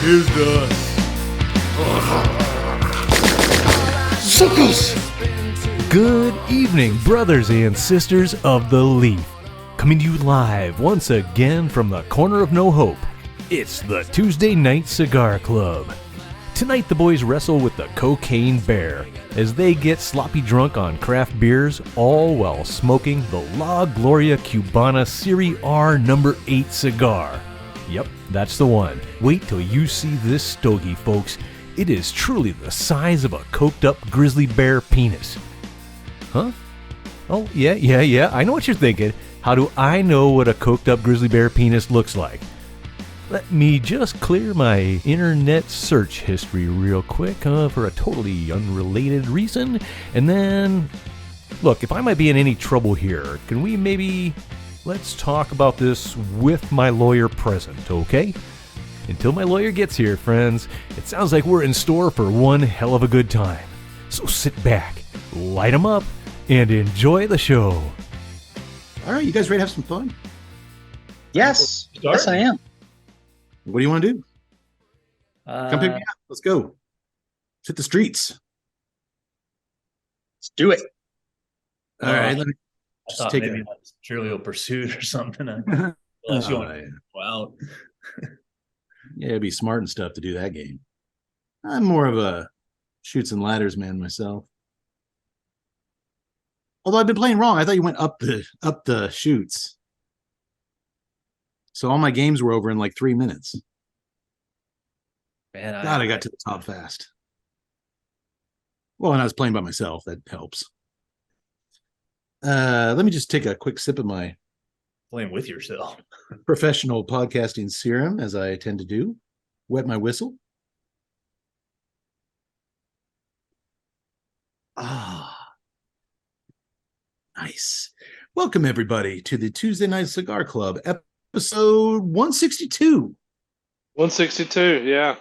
Here's the suckers. Good evening, brothers and sisters of the Leaf. Coming to you live once again from the corner of no hope. It's the Tuesday Night Cigar Club. Tonight the boys wrestle with the cocaine bear as they get sloppy drunk on craft beers, all while smoking the La Gloria Cubana Serie R No. 8 cigar. Yep, that's the one. Wait till you see this stogie, folks. It is truly the size of a coked up grizzly bear penis. Huh? Oh, yeah, I know what you're thinking. How do I know what a coked up grizzly bear penis looks like? Let me just clear my internet search history real quick for a totally unrelated reason. And then, look, if I might be in any trouble here, can we maybe, let's talk about this with my lawyer present, okay? Until my lawyer gets here, friends, it sounds like we're in store for one hell of a good time. So sit back, light 'em up, and enjoy the show. All right, you guys ready to have some fun? Yes, yes, I am. What do you want to do? Come pick me up. Let's go. Let's hit the streets. Let's do it. All right. Let me I thought maybe that was Trivial Pursuit or something. Unless you want to go out. Yeah, it'd be smart and stuff to do that game. I'm more of a shoots and ladders man myself. Although I've been playing wrong. I thought you went up the chutes. So all my games were over in like 3 minutes. Man, God, I got to the top fast. Well, and I was playing by myself. That helps. Let me just take a quick sip of my playing with yourself. Professional podcasting serum, as I tend to do. Wet my whistle. Nice. Welcome, everybody, to the Tuesday Night Cigar Club, episode 162. 162, yeah.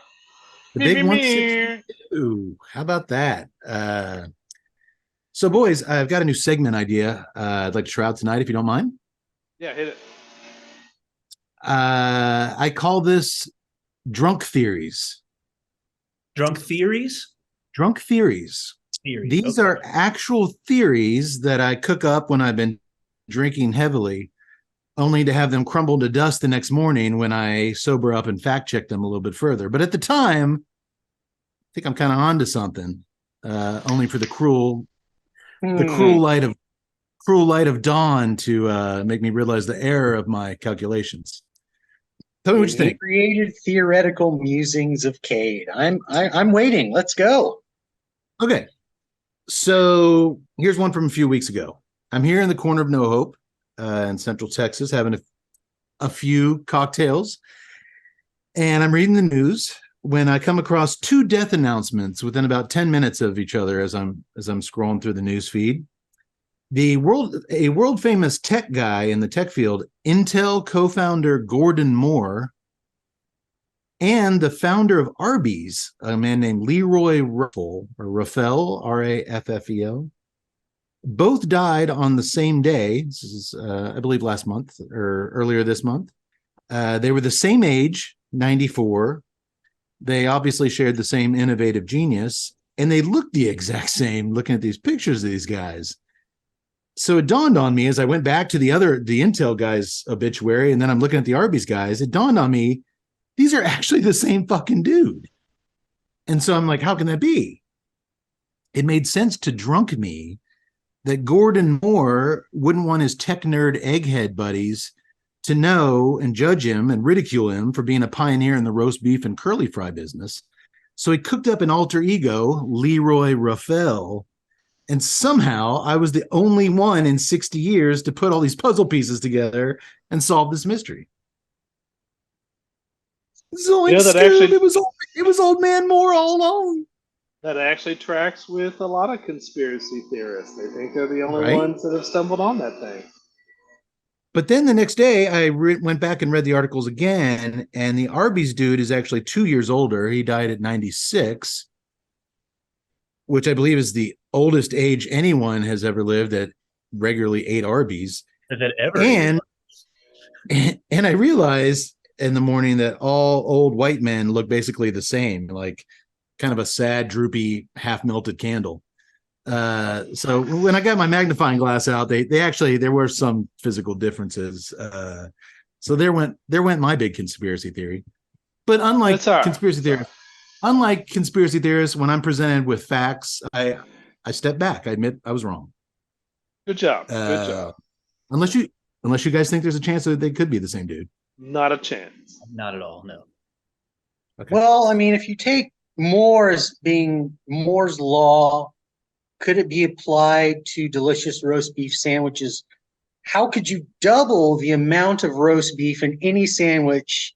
The big 162. How about that? So, boys, I've got a new segment idea I'd like to try out tonight, if you don't mind. Yeah, hit it. I call this Drunk Theories. Drunk Theories? Drunk Theories. These are actual theories that I cook up when I've been drinking heavily, only to have them crumble to dust the next morning when I sober up and fact check them a little bit further. But at the time, I think I'm kind of onto something. Only for the cruel light of dawn to make me realize the error of my calculations. Tell me what you think. Created theoretical musings of Cade. I'm waiting. Let's go. Okay. So here's one from a few weeks ago. I'm here in the corner of No Hope in Central Texas, having a few cocktails, and I'm reading the news when I come across two death announcements within about 10 minutes of each other as I'm scrolling through the news feed. A world famous tech guy in the tech field, Intel co-founder Gordon Moore, and the founder of Arby's, a man named Leroy Raffel, R-A-F-F-E-L, both died on the same day. This is, I believe, last month or earlier this month. They were the same age, 94. They obviously shared the same innovative genius, and they looked the exact same looking at these pictures of these guys. So it dawned on me as I went back to the Intel guy's obituary, and then I'm looking at the Arby's guys, it dawned on me, these are actually the same fucking dude. And so I'm like, how can that be? It made sense to drunk me that Gordon Moore wouldn't want his tech nerd egghead buddies to know and judge him and ridicule him for being a pioneer in the roast beef and curly fry business. So he cooked up an alter ego, Leroy Raffel, and somehow I was the only one in 60 years to put all these puzzle pieces together and solve this mystery. So it was old man Moore all along. That actually tracks with a lot of conspiracy theorists. They think they're the only ones that have stumbled on that thing. But then the next day, I went back and read the articles again, and the Arby's dude is actually 2 years older. He died at 96, which I believe is the oldest age anyone has ever lived that regularly ate Arby's. That ever. And I realized in the morning that all old white men look basically the same, like kind of a sad, droopy, half melted candle. So when I got my magnifying glass out, they actually, there were some physical differences. So there went my big conspiracy theory. But unlike conspiracy theorists, when I'm presented with facts, I step back. I admit I was wrong. Good job. Good job. Unless you guys think there's a chance that they could be the same dude. Not a chance. Not at all. No. Okay. Well, I mean, if you take Moore as being Moore's law, could it be applied to delicious roast beef sandwiches? How could you double the amount of roast beef in any sandwich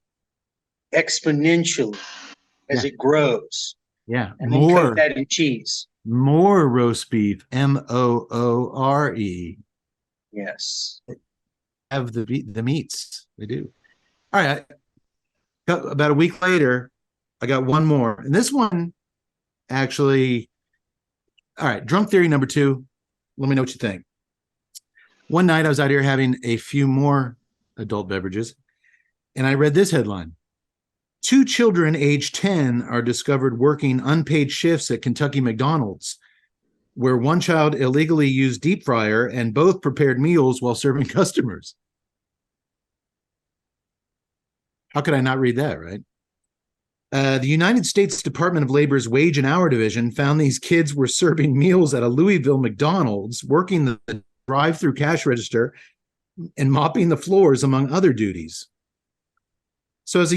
exponentially as it grows? Yeah, and then coat that in cheese. More roast beef, Moore. Yes, have the meats. They do. All right. About a week later, I got one more, and this one actually. All right, drunk theory number 2. Let me know what you think. One night I was out here having a few more adult beverages, and I read this headline. 2 children aged 10 are discovered working unpaid shifts at Kentucky McDonald's, where one child illegally used deep fryer and both prepared meals while serving customers. How could I not read that, right? The United States Department of Labor's Wage and Hour Division found these kids were serving meals at a Louisville McDonald's, working the drive-through cash register and mopping the floors, among other duties. So as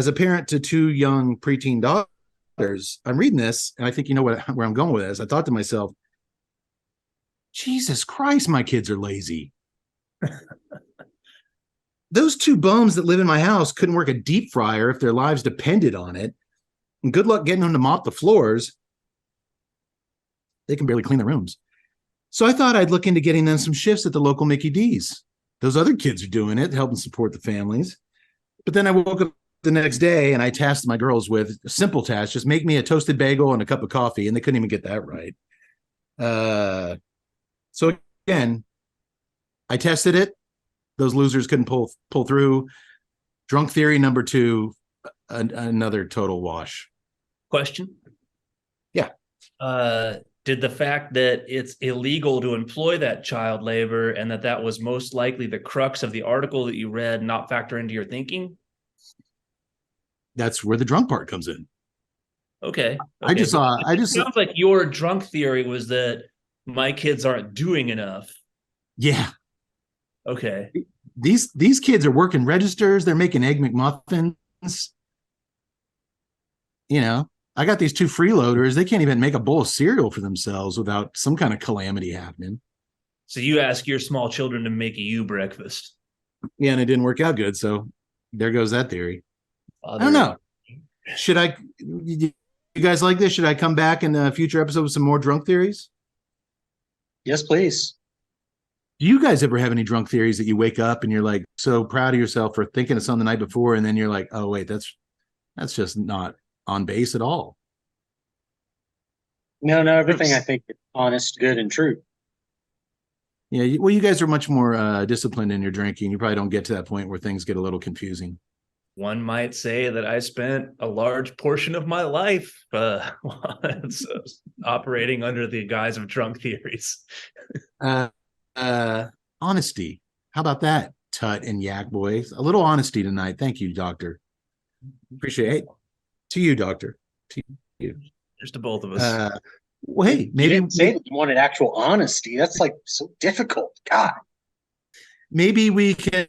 a parent to 2 young preteen daughters, I'm reading this, and I think you know where I'm going with this. I thought to myself, Jesus Christ, my kids are lazy. Those 2 bums that live in my house couldn't work a deep fryer if their lives depended on it. And good luck getting them to mop the floors. They can barely clean their rooms. So I thought I'd look into getting them some shifts at the local Mickey D's. Those other kids are doing it, helping support the families. But then I woke up the next day and I tasked my girls with a simple task: just make me a toasted bagel and a cup of coffee. And they couldn't even get that right. So again, I tested it. Those losers couldn't pull through. Drunk theory number 2, another total wash. Question? Yeah. Did the fact that it's illegal to employ that child labor and that was most likely the crux of the article that you read not factor into your thinking? That's where the drunk part comes in. Okay. It sounds like your drunk theory was that my kids aren't doing enough. Yeah. Okay. These kids are working registers. They're making egg McMuffins. You know, I got these 2 freeloaders. They can't even make a bowl of cereal for themselves without some kind of calamity happening. So you ask your small children to make you breakfast. Yeah, and it didn't work out good. So there goes that theory. I don't know. Should I? You guys like this? Should I come back in a future episode with some more drunk theories? Yes, please. Do you guys ever have any drunk theories that you wake up and you're like so proud of yourself for thinking of something the night before, and then you're like, oh wait, that's just not on base at all? No, everything I think is honest, good, and true. Yeah, well, you guys are much more disciplined in your drinking. You probably don't get to that point where things get a little confusing. One might say that I spent a large portion of my life operating under the guise of drunk theories. Honesty. How about that, Tut and Yak boys? A little honesty tonight. Thank you, Doctor. Appreciate it. To you, Doctor. To you. Here's to both of us. Well, hey, maybe you didn't say that you wanted actual honesty. That's like so difficult. God. Maybe we can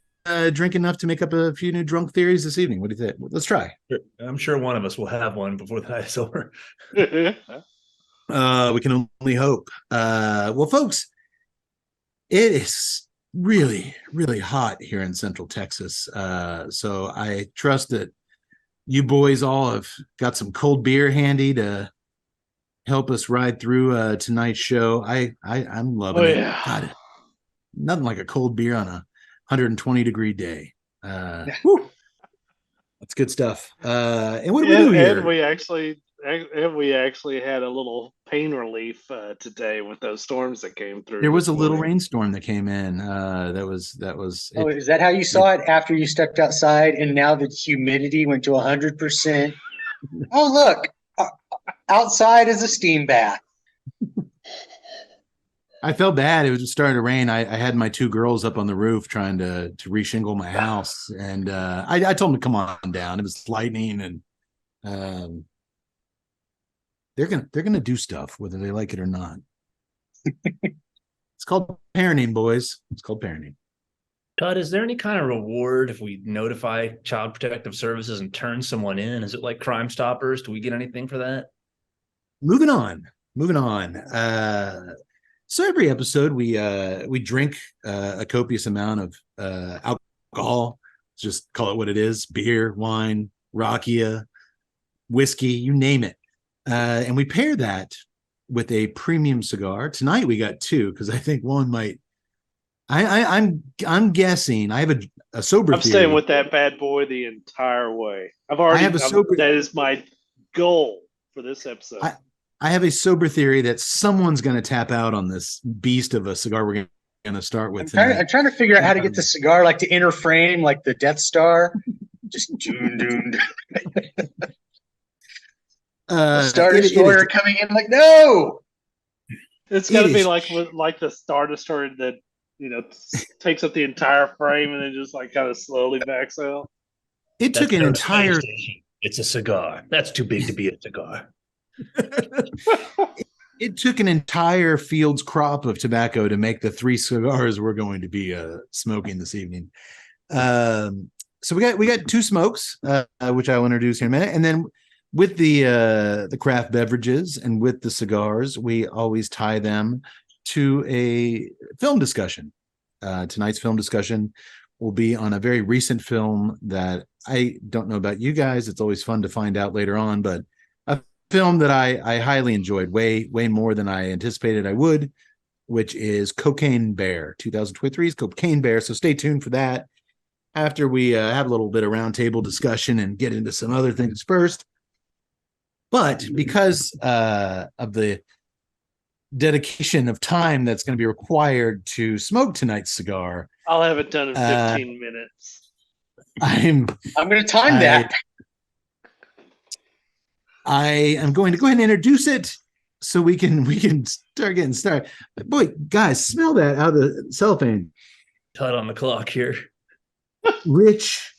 drink enough to make up a few new drunk theories this evening. What do you think? Let's try. I'm sure one of us will have one before the night is over. We can only hope. Well, folks, it is really, really hot here in Central Texas. So I trust that you boys all have got some cold beer handy to help us ride through tonight's show. I'm loving it. Yeah. God, nothing like a cold beer on a 120-degree day. That's good stuff. And what do we do here? And we actually and we actually had a little pain relief today with those storms that came through. There was this a little morning. rainstorm that came in. That was Oh, is that how you saw it after you stepped outside and now the humidity went to 100%? Oh, look, outside is a steam bath. I felt bad. It was starting to rain. I had my two girls up on the roof trying to reshingle my house, and I told them to come on down. It was lightning, and they're gonna do stuff whether they like it or not. It's called parenting, boys. It's called parenting. Todd, is there any kind of reward if we notify Child Protective Services and turn someone in? Is it like Crime Stoppers? Do we get anything for that? Moving on. So every episode we drink a copious amount of alcohol. Just call it what it is: beer, wine, rakia, whiskey, you name it. And we pair that with a premium cigar. Tonight we got two because I think one might. I'm guessing. I have a sober. I'm staying with that bad boy the entire way. That is my goal for this episode. I have a sober theory that someone's going to tap out on this beast of a cigar we're going to start with. I'm trying to figure out how to get the cigar like to inner frame like the Death Star. Just doon. Star Destroyer coming in like, no! It's got to be like the Star Destroyer that, takes up the entire frame and then just like kind of slowly backs out. It's a cigar. That's too big to be a cigar. It took an entire field's crop of tobacco to make the three cigars we're going to be smoking this evening. So we got two smokes, which I will introduce here in a minute, and then with the craft beverages and with the cigars, we always tie them to a film discussion. Tonight's film discussion will be on a very recent film that I don't know about you guys. It's always fun to find out later on, but a film that I highly enjoyed, way more than I anticipated I would, which is Cocaine Bear, 2023's Cocaine Bear. So stay tuned for that after we have a little bit of roundtable discussion and get into some other things first. But because of the dedication of time that's going to be required to smoke tonight's cigar, I'll have it done in 15 minutes. I'm going to time that. I am going to go ahead and introduce it so we can start getting started. But boy, guys, smell that out of the cellophane. Todd on the clock here. Rich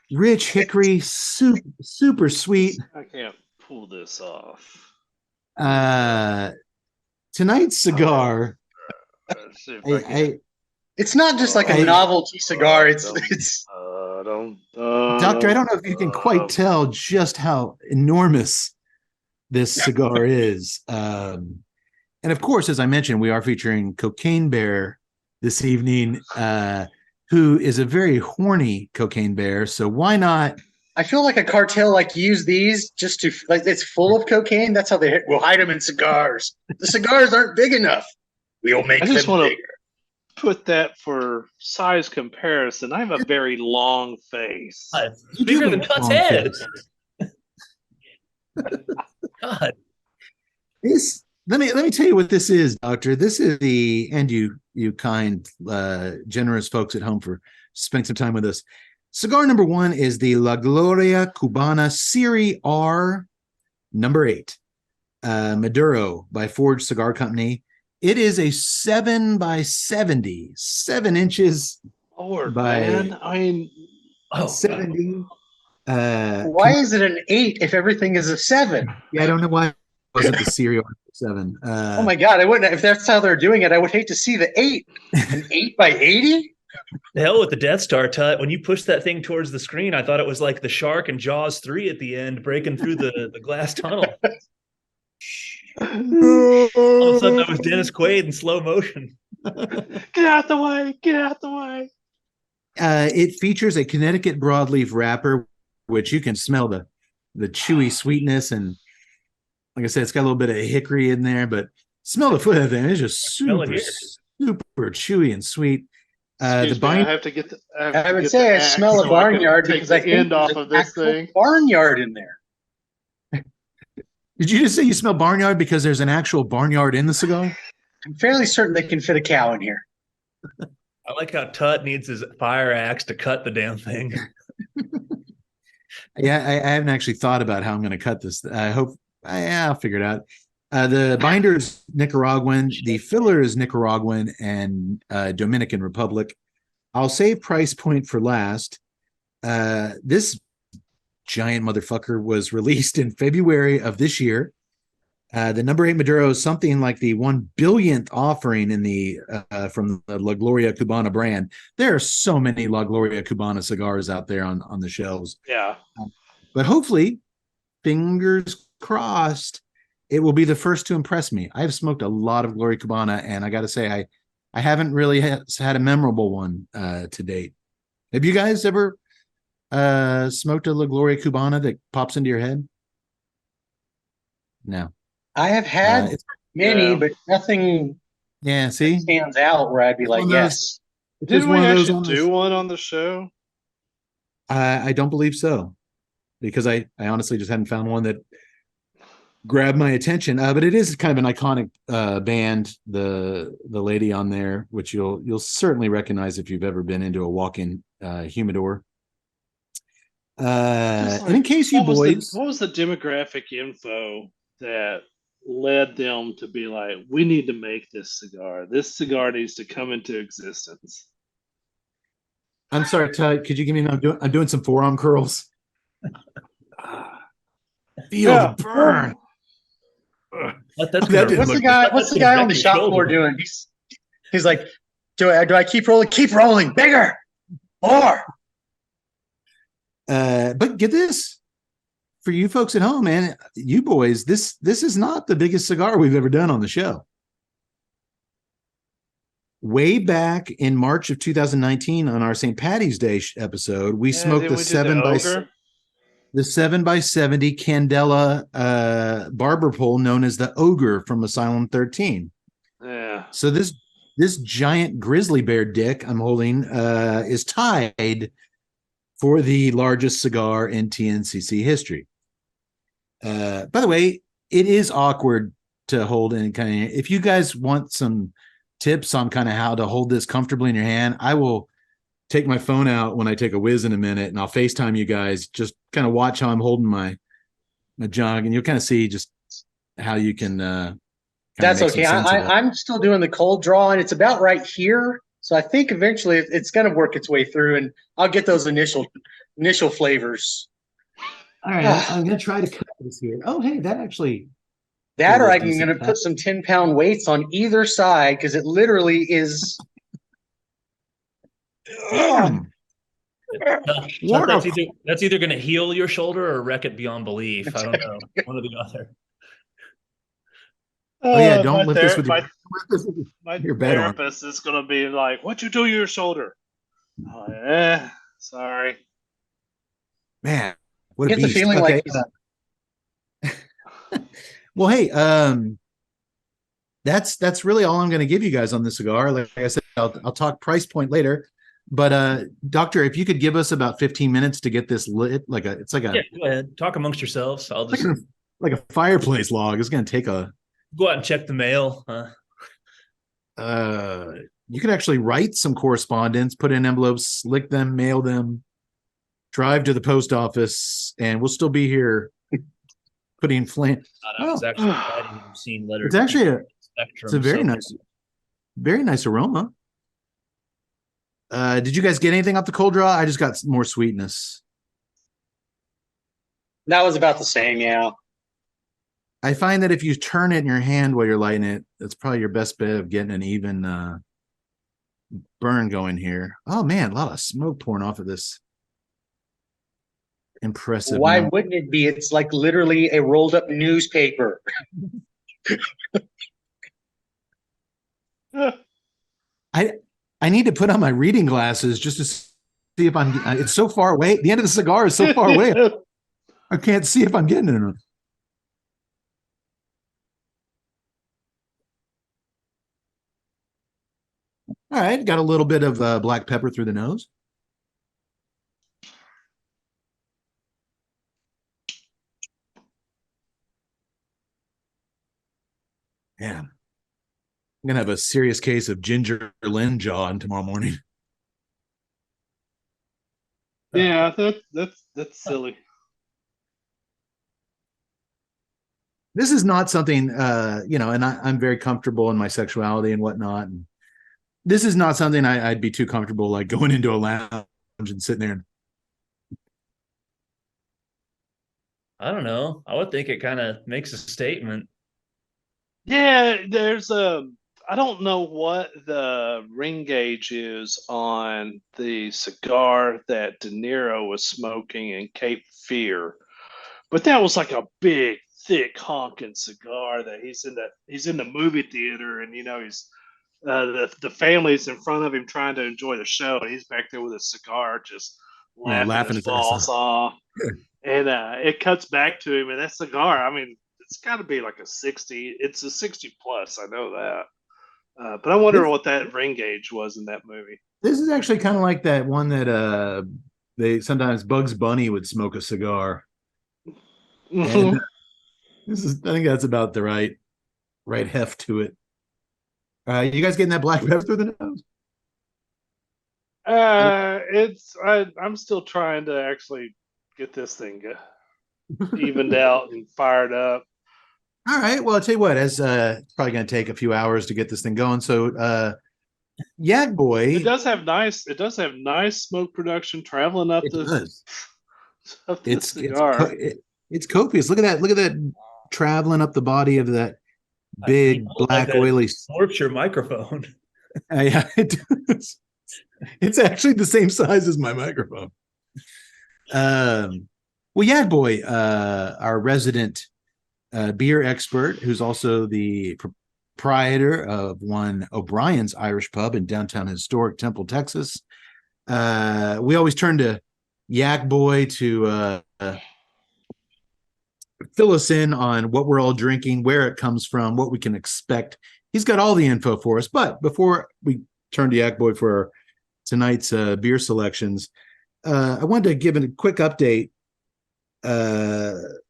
hickory, super sweet. I can't pull this off. Tonight's cigar. It's not just like a novelty cigar. It's Doctor, I don't know if you can quite tell just how enormous this cigar is. And of course, as I mentioned, we are featuring Cocaine Bear this evening, who is a very horny cocaine bear. So why not? I feel like a cartel use these just to it's full of cocaine. That's how we'll hide them in cigars. The cigars aren't big enough. We'll make them bigger. Put that for size comparison. I have a very long face. Bigger than Todd's head. God. Let me tell you what this is, Doctor. This is you kind, generous folks at home for spending some time with us. Cigar number 1 is the La Gloria Cubana Serie R number 8, Maduro by Forge Cigar Company. It is a 7 by 70, 7 inches Lord, by man. I mean, 70. Why is it an 8 if everything is a 7? Yeah, I don't know why it wasn't the Serie R 7. Oh my God, I wouldn't. If that's how they're doing it, I would hate to see the 8. An 8 by 80? The hell with the Death Star, Tut. When you pushed that thing towards the screen, I thought it was like the shark in Jaws 3 at the end, breaking through the glass tunnel. All of a sudden, that was Dennis Quaid in slow motion. Get out the way! Get out the way! It features a Connecticut broadleaf wrapper, which you can smell the chewy sweetness, and like I said, it's got a little bit of hickory in there. But smell the foot of that thing; it's just super chewy and sweet. I have to get I would say I smell a barnyard because I end off of this thing. Barnyard in there. Did you just say you smell barnyard because there's an actual barnyard in the cigar? I'm fairly certain they can fit a cow in here. I like how Tut needs his fire axe to cut the damn thing. Yeah, I haven't actually thought about how I'm going to cut this. I hope I'll figure it out. The binder is Nicaraguan, the filler is Nicaraguan and Dominican Republic. I'll save price point for last. This giant motherfucker was released in February of this year. The number 8 Maduro is something like the 1 billionth offering in the from the La Gloria Cubana brand. There are so many La Gloria Cubana cigars out there on the shelves. Yeah. But hopefully, fingers crossed, it will be the first to impress me. I've smoked a lot of Gloria Cubana, and I got to say, I haven't really had a memorable one to date. Have you guys ever smoked a La Gloria Cubana that pops into your head? No. I have had many, but nothing see, stands out where I'd be like, yes. Didn't we actually do one on the show? I don't believe so, because I honestly just hadn't found one that grabbed my attention. But it is kind of an iconic band. The lady on there, which you'll certainly recognize if you've ever been into a walk-in humidor. And in case you boys, what was the demographic info that led them to be like, we need to make this cigar. This cigar needs to come into existence. I'm sorry, Todd, could you give me? I'm doing some forearm curls. Feel the burn. What's the guy on the shop floor doing? He's like, do I keep rolling? Keep rolling, bigger, more. But get this. For you folks at home, man, you boys, this is not the biggest cigar we've ever done on the show. Way back in March of 2019 on our St. Patty's Day episode, we smoked the 7x70 Candela barber pole known as the Ogre from Asylum 13. Yeah. So this giant grizzly bear dick I'm holding is tied for the largest cigar in TNCC history. By the way, it is awkward to hold in kind of. If you guys want some tips on kind of how to hold this comfortably in your hand, I will take my phone out when I take a whiz in a minute, and I'll FaceTime you guys. Just kind of watch how I'm holding my jug, and you'll kind of see just how you can. That's okay. I'm still doing the cold draw, and it's about right here. So I think eventually it's going to work its way through, and I'll get those initial flavors. All right, I'm going to try to cut this here. Oh, hey, that actually. That, or I'm going to put some 10-pound weights on either side because it literally is. That's either going to heal your shoulder or wreck it beyond belief. I don't know, one or the other. Oh yeah, don't lift this with your therapist is going to be like, "What'd you do to your shoulder?" Sorry, man. What a beast. The feeling like. Well, hey, that's really all I'm going to give you guys on the cigar. Like I said, I'll talk price point later. But Doctor, if you could give us about 15 minutes to get this lit, go ahead, talk amongst yourselves. I'll just like a fireplace log. It's going to take go out and check the mail. You could actually write some correspondence, put in envelopes, slick them, mail them, drive to the post office, and we'll still be here putting flame. It's actually seen letters. It's actually it's a very nice aroma. Did you guys get anything off the cold draw? I just got more sweetness. That was about the same, yeah. I find that if you turn it in your hand while you're lighting it, that's probably your best bet of getting an even burn going here. Oh man, a lot of smoke pouring off of this. Impressive. Why wouldn't it be? It's like literally a rolled up newspaper. I need to put on my reading glasses just to see if I'm. It's so far away. The end of the cigar is so far away. I can't see if I'm getting it or not. All right, got a little bit of black pepper through the nose. Yeah. I'm gonna have a serious case of ginger Lynn jaw on tomorrow morning. Yeah, that's silly. This is not something, and I'm very comfortable in my sexuality and whatnot. And this is not something I'd be too comfortable like going into a lounge and sitting there. I don't know. I would think it kind of makes a statement. Yeah, I don't know what the ring gauge is on the cigar that De Niro was smoking in Cape Fear, but that was like a big, thick honking cigar that he's in the movie theater, and he's the family's in front of him trying to enjoy the show, and he's back there with a cigar just laughing Laughing his his ass balls off. And it cuts back to him, and that cigar, I mean, it's got to be like a 60. It's a 60 plus. I know that. But I wonder This, what that ring gauge was in that movie. this is actually kind of like that one that they sometimes Bugs Bunny would smoke a cigar. And Mm-hmm. I think that's about the right heft to it. You guys getting that black pepper through the nose? I'm still trying to actually get this thing evened out and fired up. All right. Well, I'll tell you what, as it's probably going to take a few hours to get this thing going. So, Yak Boy, It does have nice smoke production traveling up it the does. up the It's cigar. it's copious. Look at that. Look at that traveling up the body of that big Like black a oily. Yorkshire microphone. Yeah, it does. It's actually the same size as my microphone. Well, Yak Boy, our resident beer expert, who's also the proprietor of one O'Brien's Irish Pub in downtown historic Temple, Texas. We always turn to Yak Boy to fill us in on what we're all drinking, where it comes from, what we can expect. He's got all the info for us. But before we turn to Yak Boy for tonight's beer selections, I wanted to give a quick update.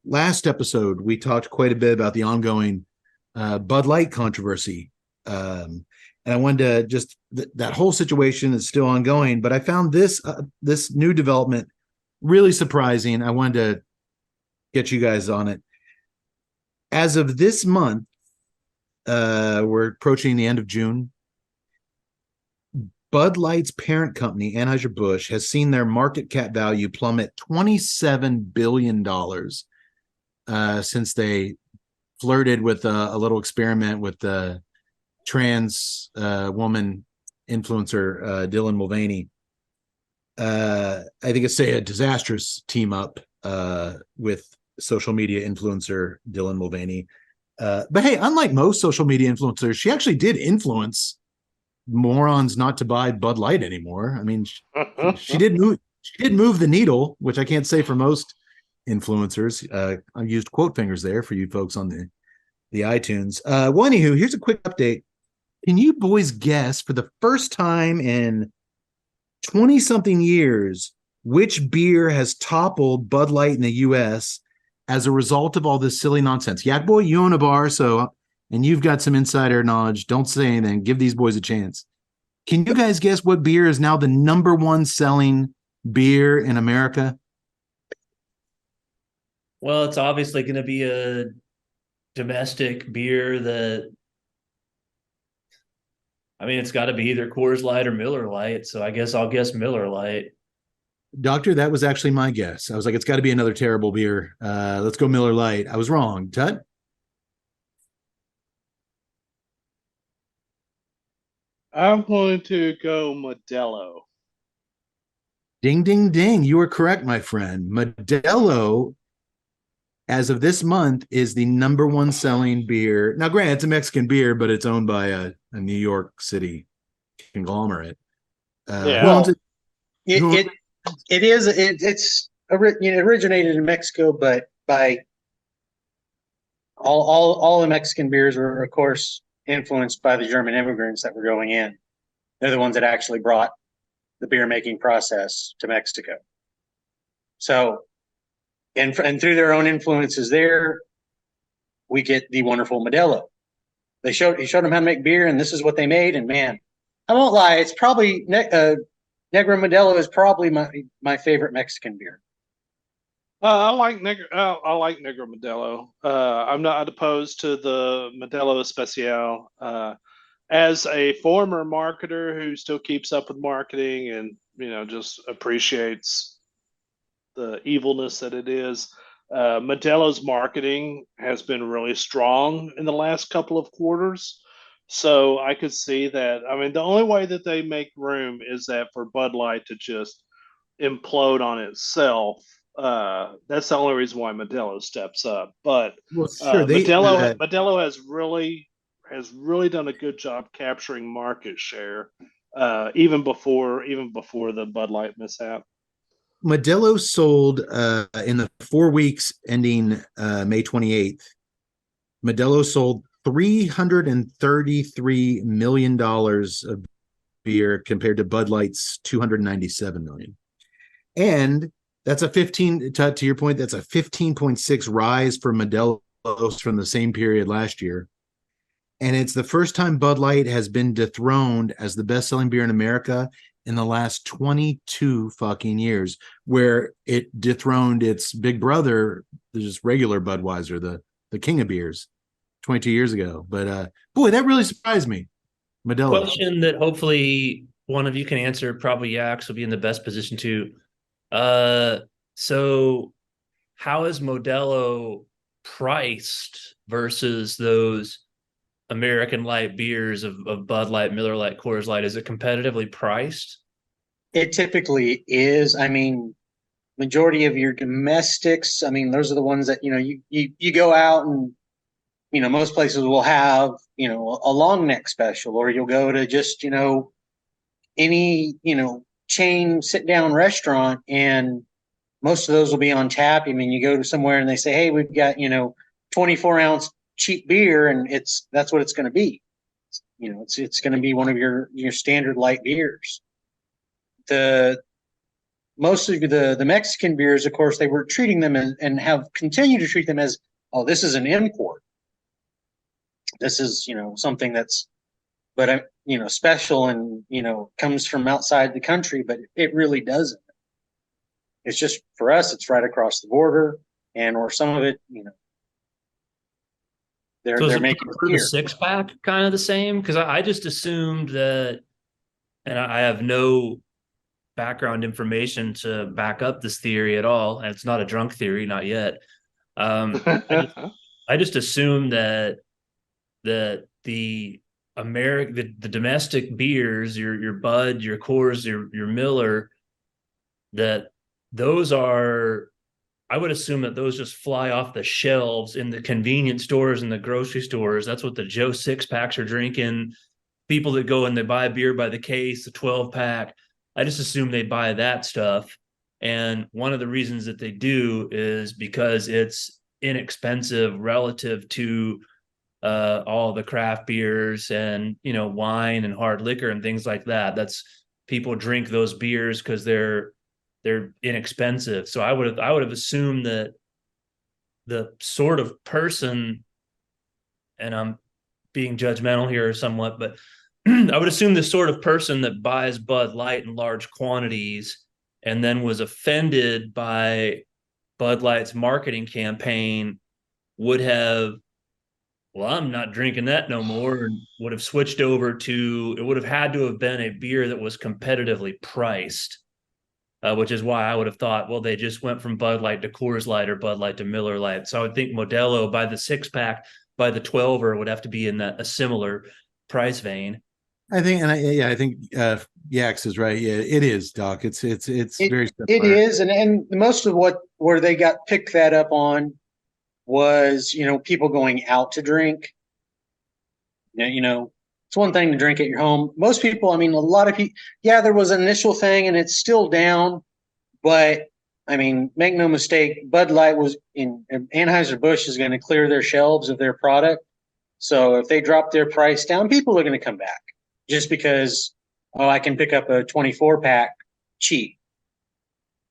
Last episode, we talked quite a bit about the ongoing Bud Light controversy. And I wanted to that whole situation is still ongoing, but I found this new development really surprising. I wanted to get you guys on it. As of this month, we're approaching the end of June. Bud Light's parent company, Anheuser-Busch, has seen their market cap value plummet $27 billion since they flirted with a little experiment with the trans woman influencer, Dylan Mulvaney. I think it's a disastrous team up with social media influencer Dylan Mulvaney. But hey, unlike most social media influencers, she actually did influence morons not to buy Bud Light anymore. I mean, she did move the needle, which I can't say for most influencers. I used quote fingers there for you folks on the iTunes. Well, anywho, here's a quick update. Can you boys guess, for the first time in 20 something years, which beer has toppled Bud Light in the US as a result of all this silly nonsense? Yak Boy, you own a bar, and you've got some insider knowledge. Don't say anything. Give these boys a chance. Can you guys guess what beer is now the number one selling beer in America? Well, it's obviously going to be a domestic beer it's got to be either Coors Light or Miller Lite. So I guess I'll guess Miller Lite. Doctor, that was actually my guess. I was like, it's got to be another terrible beer. Let's go Miller Lite. I was wrong. Tut? I'm going to go Modelo. Ding, ding, ding. You are correct, my friend. Modelo, as of this month, is the number one selling beer. Now, granted, it's a Mexican beer, but it's owned by a New York City conglomerate. Yeah. Who owns it? It's originated in Mexico, but by all the Mexican beers were, of course, influenced by the German immigrants that were going in. They're the ones that actually brought the beer making process to Mexico. So, and through their own influences there, we get the wonderful Modelo. he showed them how to make beer, and this is what they made. And man, I won't lie, it's probably Negro Modelo is probably my favorite Mexican beer. I like Negro Modelo. I'm not opposed to the Modelo Especial. As a former marketer who still keeps up with marketing and just appreciates the evilness that it is, Modelo's marketing has been really strong in the last couple of quarters. So I could see that. I mean, the only way that they make room is that for Bud Light to just implode on itself. That's the only reason why Modelo steps up. But Well, sure. Modelo has really done a good job capturing market share, even before the Bud Light mishap. Modelo sold in the 4 weeks ending May 28th. Modelo sold $333 million of beer compared to Bud Light's $297 million. And that's to your point, that's a 15.6 rise for Modelo from the same period last year. And it's the first time Bud Light has been dethroned as the best-selling beer in America in the last 22 fucking years, where it dethroned its big brother, just regular Budweiser, the king of beers, 22 years ago. But boy, that really surprised me. Modelo. Question that hopefully one of you can answer, probably Yax will be in the best position to. So how is Modelo priced versus those American light beers of Bud Light, Miller Lite, Coors Light? Is it competitively priced? It typically is. I mean, majority of your domestics, I mean, those are the ones that, you go out and, most places will have, a long neck special, or you'll go to just, any, chain sit down restaurant, and most of those will be on tap. I mean, you go to somewhere and they say, hey, we've got, 24-ounce cheap beer, and that's what it's going to be. It's going to be one of your standard light beers. Most of the Mexican beers, of course, they were treating them and have continued to treat them as, oh, this is an import. This is, something that's, but special and, comes from outside the country, but it really doesn't. It's just, for us, it's right across the border, or some of it, they're making it here. The 6-pack kind of the same? Because I just assumed that, and I have no background information to back up this theory at all, and it's not a drunk theory, not yet. I just assumed that the domestic beers, your Bud, your Coors, your Miller, that those are, I would assume that those just fly off the shelves in the convenience stores and the grocery stores. That's what the Joe 6-packs are drinking. People that go and they buy beer by the case, the 12-pack, I just assume they buy that stuff. And one of the reasons that they do is because it's inexpensive relative to all the craft beers and, wine and hard liquor and things like that. That's, people drink those beers because they're inexpensive. So I would have assumed that the sort of person, and I'm being judgmental here somewhat, but I would assume the sort of person that buys Bud Light in large quantities and then was offended by Bud Light's marketing campaign would have, well, I'm not drinking that no more, and would have switched over to, it would have had to have been a beer that was competitively priced. Which is why I would have thought, well, they just went from Bud Light to Coors Light or Bud Light to Miller Light. So I would think Modelo by the 6-pack, by the 12er would have to be in a similar price vein. I think Yax is right. Yeah, it is, Doc. It's very similar. It is, and most of where they got picked that up on was, people going out to drink. It's one thing to drink at your home. Most people, I mean, a lot of people, yeah, there was an initial thing and it's still down, but I mean, make no mistake, Bud Light Anheuser-Busch is going to clear their shelves of their product. So if they drop their price down, people are going to come back just because, I can pick up a 24-pack cheap.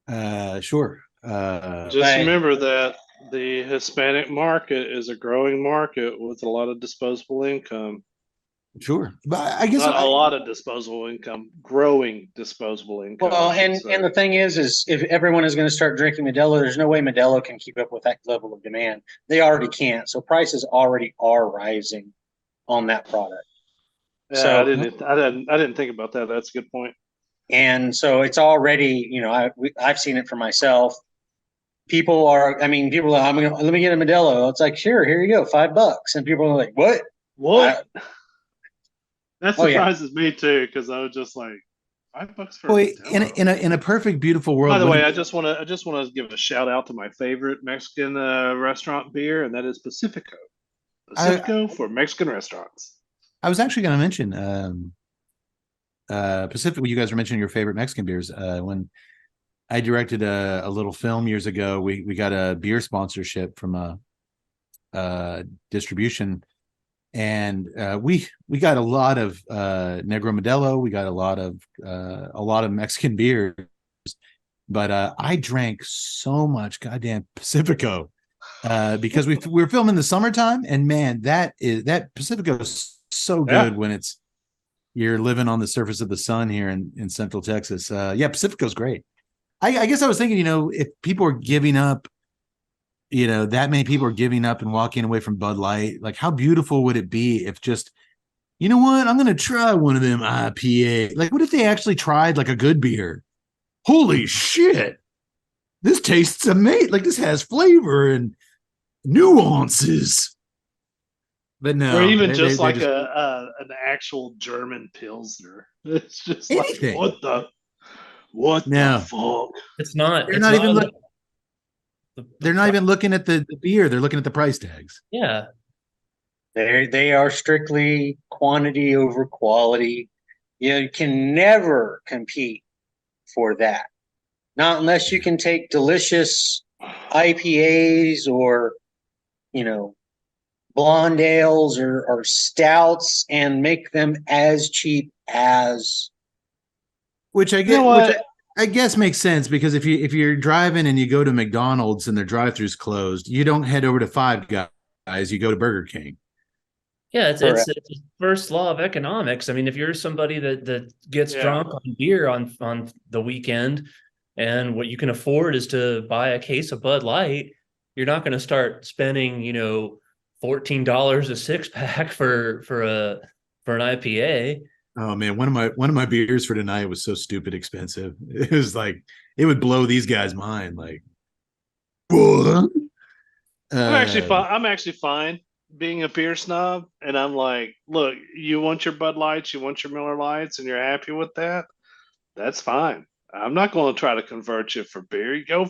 Sure. Just remember that The Hispanic market is a growing market with a lot of disposable income. Sure, but I guess Not a lot of disposable income, growing disposable income. Well, and the thing is if everyone is going to start drinking Modelo, there's no way Modelo can keep up with that level of demand. They already can't. So prices already are rising on that product. Yeah, So I didn't think about that. That's a good point. And so it's already, I've seen it for myself. People are let me get a Modelo. It's like, sure, here you go, $5. And people are like, what? What? That Oh, yeah. surprises me too, because I was just like, $5 for boy, Modelo. in a perfect, beautiful world. By the way, I just want to give a shout out to my favorite Mexican restaurant beer, and that is Pacifico. Pacifico for Mexican restaurants. I was actually going to mention Pacific. You guys were mentioning your favorite Mexican beers. When I directed a little film years ago, we got a beer sponsorship from a distribution, and we got a lot of Negro Modelo. We got a lot of Mexican beers, but I drank so much goddamn Pacifico because we were filming in the summertime, and man, that Pacifico is so good when you're living on the surface of the sun here in Central Texas. Pacifico's great. I guess I was thinking, if people are giving up, that many people are giving up and walking away from Bud Light, like how beautiful would it be if just, you know what, I'm going to try one of them IPA. Like, what if they actually tried like a good beer? Holy shit. This tastes amazing. Like, this has flavor and nuances. But no, or even just an actual German Pilsner. It's just anything. Like, what the fuck? It's not. They're not even looking at the beer. They're looking at the price tags. Yeah. They are strictly quantity over quality. You can never compete for that. Not unless you can take delicious IPAs or, blonde ales or stouts and make them as cheap as. Which I guess makes sense, because if you're driving and you go to McDonald's and their drive-thru's closed, you don't head over to Five Guys, you go to Burger King. Yeah, it's the first law of economics. I mean, if you're somebody that gets drunk on beer on the weekend, and what you can afford is to buy a case of Bud Light, you're not going to start spending, $14 a six pack for an IPA. Oh man, one of my beers for tonight was so stupid expensive. It was like it would blow these guys' mind. Like, what? I'm actually fine being a beer snob, and I'm like, look, you want your Bud Lights, you want your Miller Lights, and you're happy with that. That's fine. I'm not going to try to convert you for beer. Go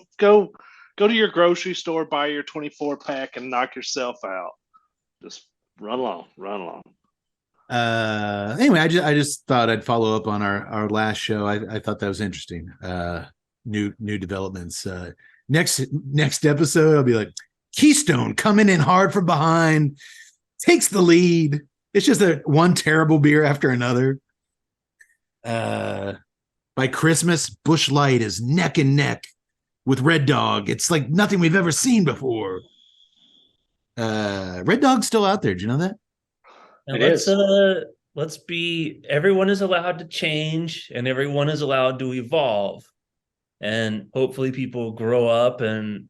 to your grocery store, buy your 24 pack, and knock yourself out. Just run along. Anyway, I just thought I'd follow up on our last show. I thought that was interesting. New developments. Next episode, I'll be like, Keystone coming in hard from behind, takes the lead. It's just one terrible beer after another. By Christmas, Busch Light is neck and neck with Red Dog. It's like nothing we've ever seen before. Red Dog's still out there. Do you know that? Everyone is allowed to change, and everyone is allowed to evolve, and hopefully people grow up and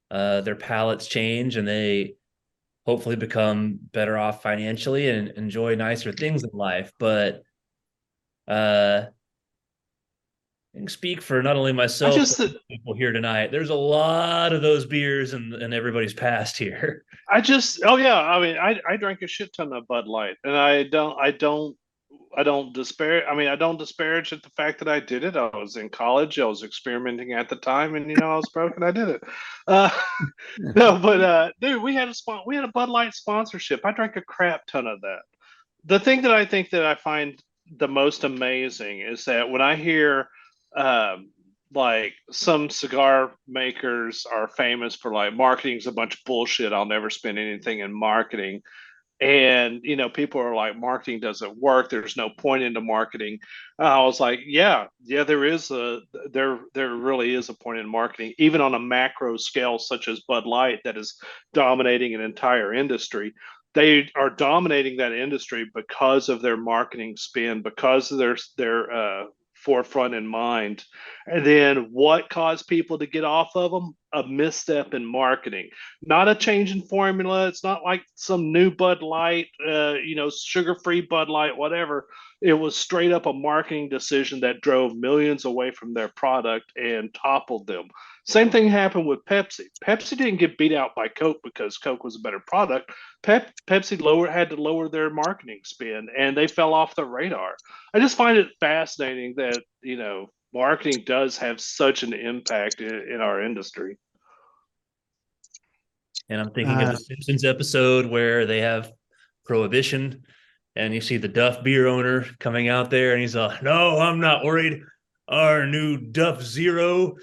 their palates change, and they hopefully become better off financially and enjoy nicer things in life. But I can speak for not only myself, but people here tonight. There's a lot of those beers in everybody's past here. I drank a shit ton of Bud Light, and I don't disparage. I mean, I don't disparage at the fact that I did it. I was in college. I was experimenting at the time, and I was broke, and I did it. No, but dude, we had a Bud Light sponsorship. I drank a crap ton of that. The thing that I think that I find the most amazing is that when I hear like some cigar makers are famous for like marketing's a bunch of bullshit. I'll never spend anything in marketing. And people are like, marketing doesn't work, there's no point into marketing. I was like, yeah, there really is a point in marketing, even on a macro scale such as Bud Light that is dominating an entire industry. They are dominating that industry because of their marketing spin, because of their forefront in mind. And then what caused people to get off of them? A misstep in marketing, not a change in formula. It's not like some new Bud Light, sugar-free Bud Light, whatever. It was straight up a marketing decision that drove millions away from their product and toppled them. Same thing happened with Pepsi. Pepsi didn't get beat out by Coke because Coke was a better product. Pepsi had to lower their marketing spend, and they fell off the radar. I just find it fascinating that marketing does have such an impact in our industry. And I'm thinking of the Simpsons episode where they have prohibition, and you see the Duff beer owner coming out there, and he's like, "No, I'm not worried. Our new Duff Zero.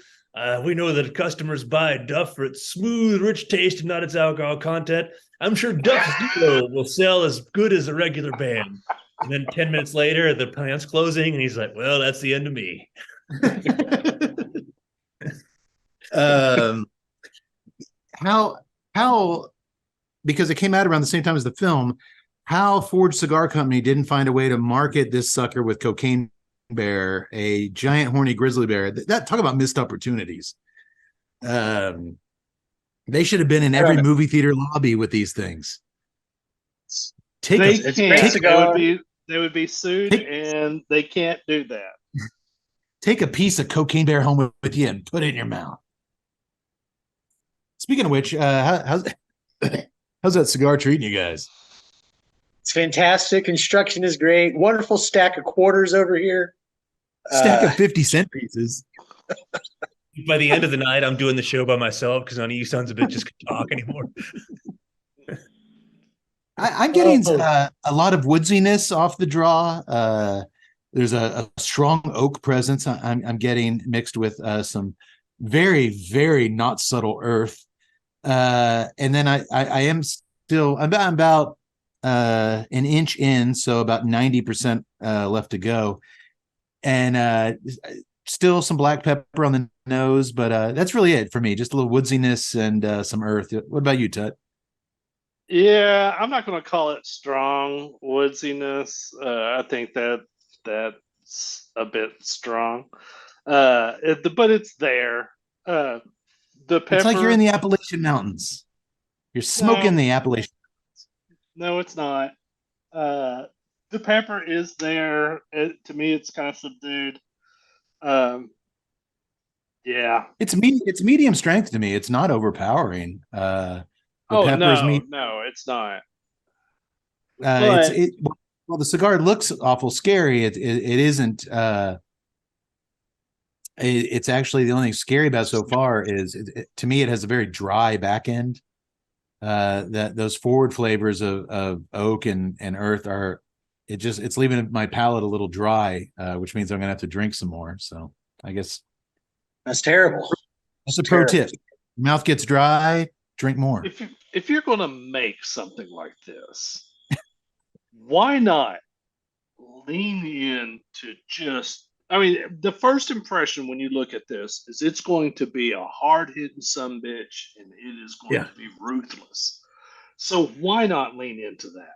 We know that customers buy Duff for its smooth, rich taste and not its alcohol content. I'm sure Duff Zero will sell as good as a regular band." And then 10 minutes later, the plant's closing, and he's like, "Well, that's the end of me." How because it came out around the same time as the film, how Forge Cigar Company didn't find a way to market this sucker with Cocaine Bear, a giant horny grizzly bear. That talk about missed opportunities. They should have been in every movie theater lobby with these things. They would be sued, and they can't do that. Take a piece of Cocaine Bear home with you and put it in your mouth. Speaking of which, how's that cigar treating you guys? It's fantastic. Construction is great. Wonderful stack of quarters over here. Stack of 50-cent pieces. By the end of the night, I'm doing the show by myself because none of you sons of bitches can talk anymore. I'm getting a lot of woodsiness off the draw. There's a strong oak presence I'm getting mixed with some very, very not subtle earth. And then I am still I'm about an inch in, so about 90% left to go, and still some black pepper on the nose, but that's really it for me. Just a little woodsiness and some earth. What about you, Tut? Yeah, I'm not going to call it strong woodsiness. I think that's a bit strong, but it's there. The pepper. It's like you're in the Appalachian Mountains. You're smoking the Appalachian. No, it's not. The pepper is there. To me, it's kind of subdued. Yeah. It's medium strength to me. It's not overpowering. No, it's not. Well, the cigar looks awful scary. It isn't. It's actually the only thing scary about it so far is to me it has a very dry back end. That those forward flavors of oak and earth it's leaving my palate a little dry, which means I'm gonna have to drink some more. So I guess that's terrible. That's a pro tip. Mouth gets dry, drink more. If you're gonna make something like this, why not lean into the first impression when you look at this is it's going to be a hard-hitting sumbitch, and it is going to be ruthless. So why not lean into that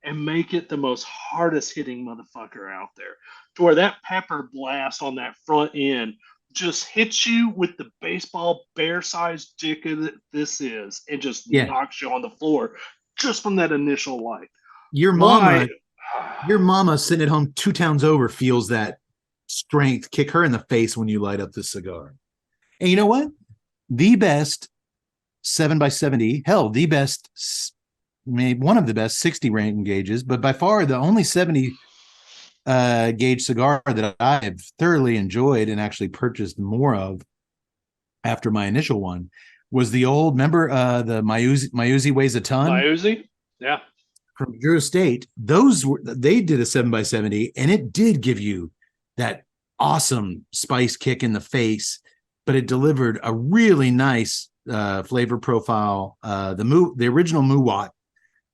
and make it the most hardest-hitting motherfucker out there, to where that pepper blast on that front end just hits you with the baseball bear-sized dick that this is, and just knocks you on the floor just from that initial light. Your mama sitting at home 2 towns over feels that strength kick her in the face when you light up the cigar. And you know what? The best 7x70, hell, the best, maybe one of the best 60 rating gauges, but by far the only 70 gauge cigar that I've thoroughly enjoyed and actually purchased more of after my initial one was the old, remember the Mayuzi weighs a ton? Mayuzi? Yeah. From Drew Estate. They did a 7x70, and it did give you that awesome spice kick in the face, but it delivered a really nice flavor profile. The original Muwat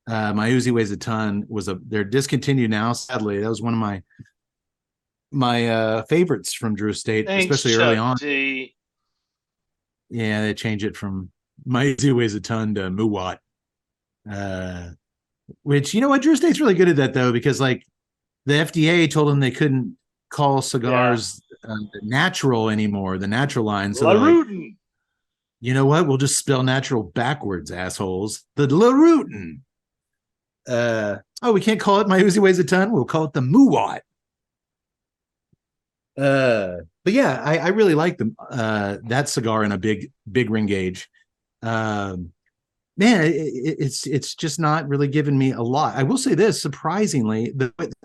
My Uzi Weighs a Ton they're discontinued now. Sadly, that was one of my favorites from Drew Estate, Thanks, especially early Chuck on. D. Yeah, they changed it from My Uzi Weighs a Ton to Muwat. Which, you know what, Drew Estate's really good at that though, because like the FDA told them they couldn't call cigars natural anymore, the natural line. So they're like, LaRutin. you know what? We'll just spell natural backwards, assholes. The LaRutin. We can't call it My Uzi Weighs a Ton. We'll call it the Muwat. But yeah, I really like that cigar in a big ring gauge. Man, it's just not really giving me a lot. I will say this, surprisingly,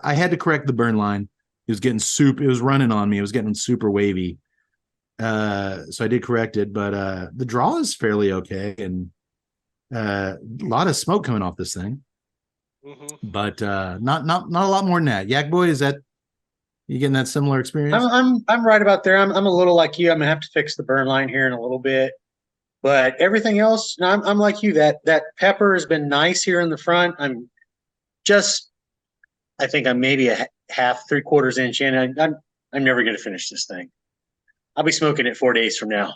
I had to correct the burn line. It was running on me. It was getting super wavy. So I did correct it, but the draw is fairly okay, and a lot of smoke coming off this thing. Mm-hmm. But not a lot more than that. Yak Boy, is that you getting that similar experience? I'm right about there. I'm a little like you. I'm gonna have to fix the burn line here in a little bit. But everything else, I'm like you. That pepper has been nice here in the front. I think I'm maybe a half, 3/4 inch in. I'm never going to finish this thing. I'll be smoking it 4 days from now.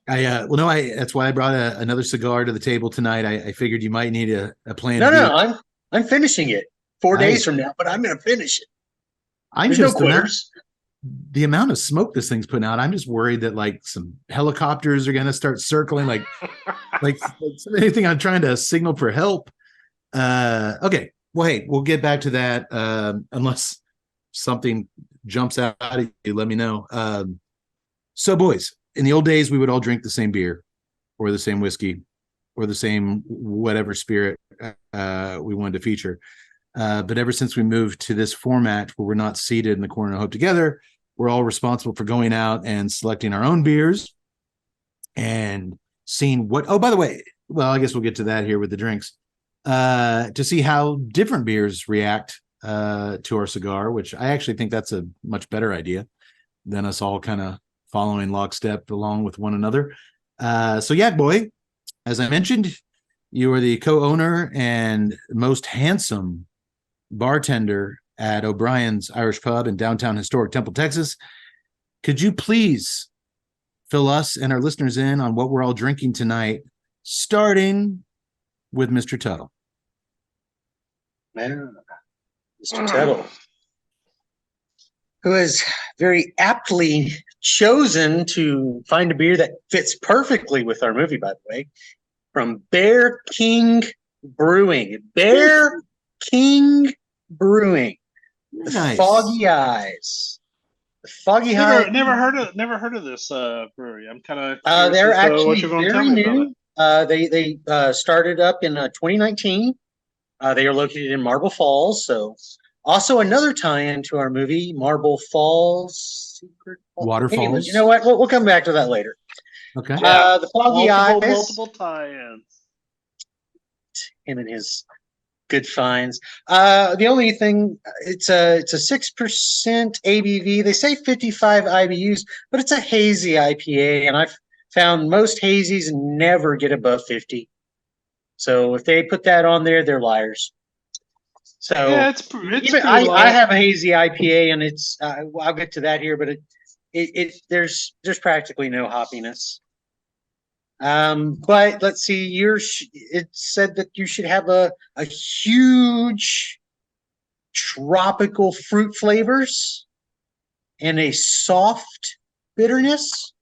That's why I brought another cigar to the table tonight. I figured you might need a plan. No, I'm finishing it 4 days from now, but I'm going to finish it. There's no quitters. The amount of smoke this thing's putting out, I'm just worried that like some helicopters are going to start circling, like anything I'm trying to signal for help. Okay, well, hey, we'll get back to that unless something jumps out at you. Let me know. So, boys, in the old days, we would all drink the same beer, or the same whiskey, or the same whatever spirit we wanted to feature. But ever since we moved to this format where we're not seated in the corner of Hope together, we're all responsible for going out and selecting our own beers and seeing what. Oh, by the way, well, I guess we'll get to that here with the drinks to see how different beers react to our cigar, which I actually think that's a much better idea than us all kind of following lockstep along with one another. So, Yak Boy, as I mentioned, you are the co-owner and most handsome bartender at O'Brien's Irish Pub in downtown historic Temple, Texas. Could you please fill us and our listeners in on what we're all drinking tonight, starting with Mr. Tuttle? Man, Mr. Tuttle, who is very aptly chosen to find a beer that fits perfectly with our movie, by the way, from Bear King Brewing. Bear King Brewing. The Nice. Foggy Eyes. The Foggy Eyes. Never heard of this brewery. I'm kind of they're actually what you're going to tell very me about new. They started up in 2019. They are located in Marble Falls. So also another tie-in to our movie, Marble Falls. Secret Waterfalls. Anyways, you know what? We'll come back to that later. Okay. The Foggy Eyes. Multiple tie-ins. Him and his good finds. The only thing, it's a 6% ABV. They say 55 IBUs, but it's a hazy IPA, and I've found most hazies never get above 50. So if they put that on there, they're liars. So yeah, I have a hazy IPA, and it's I'll get to that here, but there's practically no hoppiness. But let's see, it said that you should have a huge tropical fruit flavors and a soft bitterness.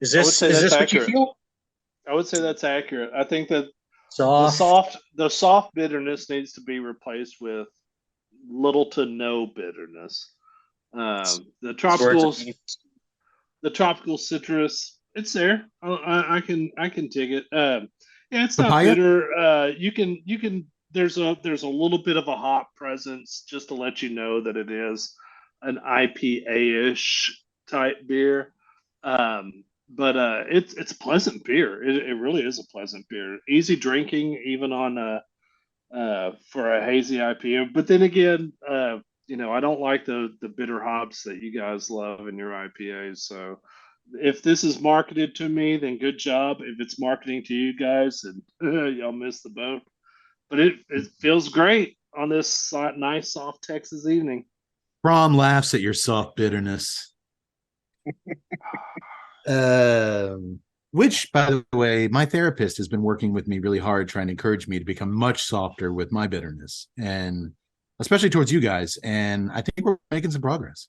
Is this what you feel? I would say that's accurate. I think that soft. the soft bitterness needs to be replaced with little to no bitterness. The tropical citrus, it's there. I can dig it. Yeah, it's Papaya? not bitter. You can. There's a little bit of a hop presence, just to let you know that it is an IPA-ish type beer. But it's a pleasant beer. It really is a pleasant beer. Easy drinking, even on for a hazy IPA. But then again, I don't like the bitter hops that you guys love in your IPAs. So if this is marketed to me, then good job. If it's marketing to you guys, then y'all missed the boat. But it feels great on this nice, soft Texas evening. Prom laughs at your soft bitterness. Which, by the way, my therapist has been working with me really hard, trying to encourage me to become much softer with my bitterness, and especially towards you guys. And I think we're making some progress.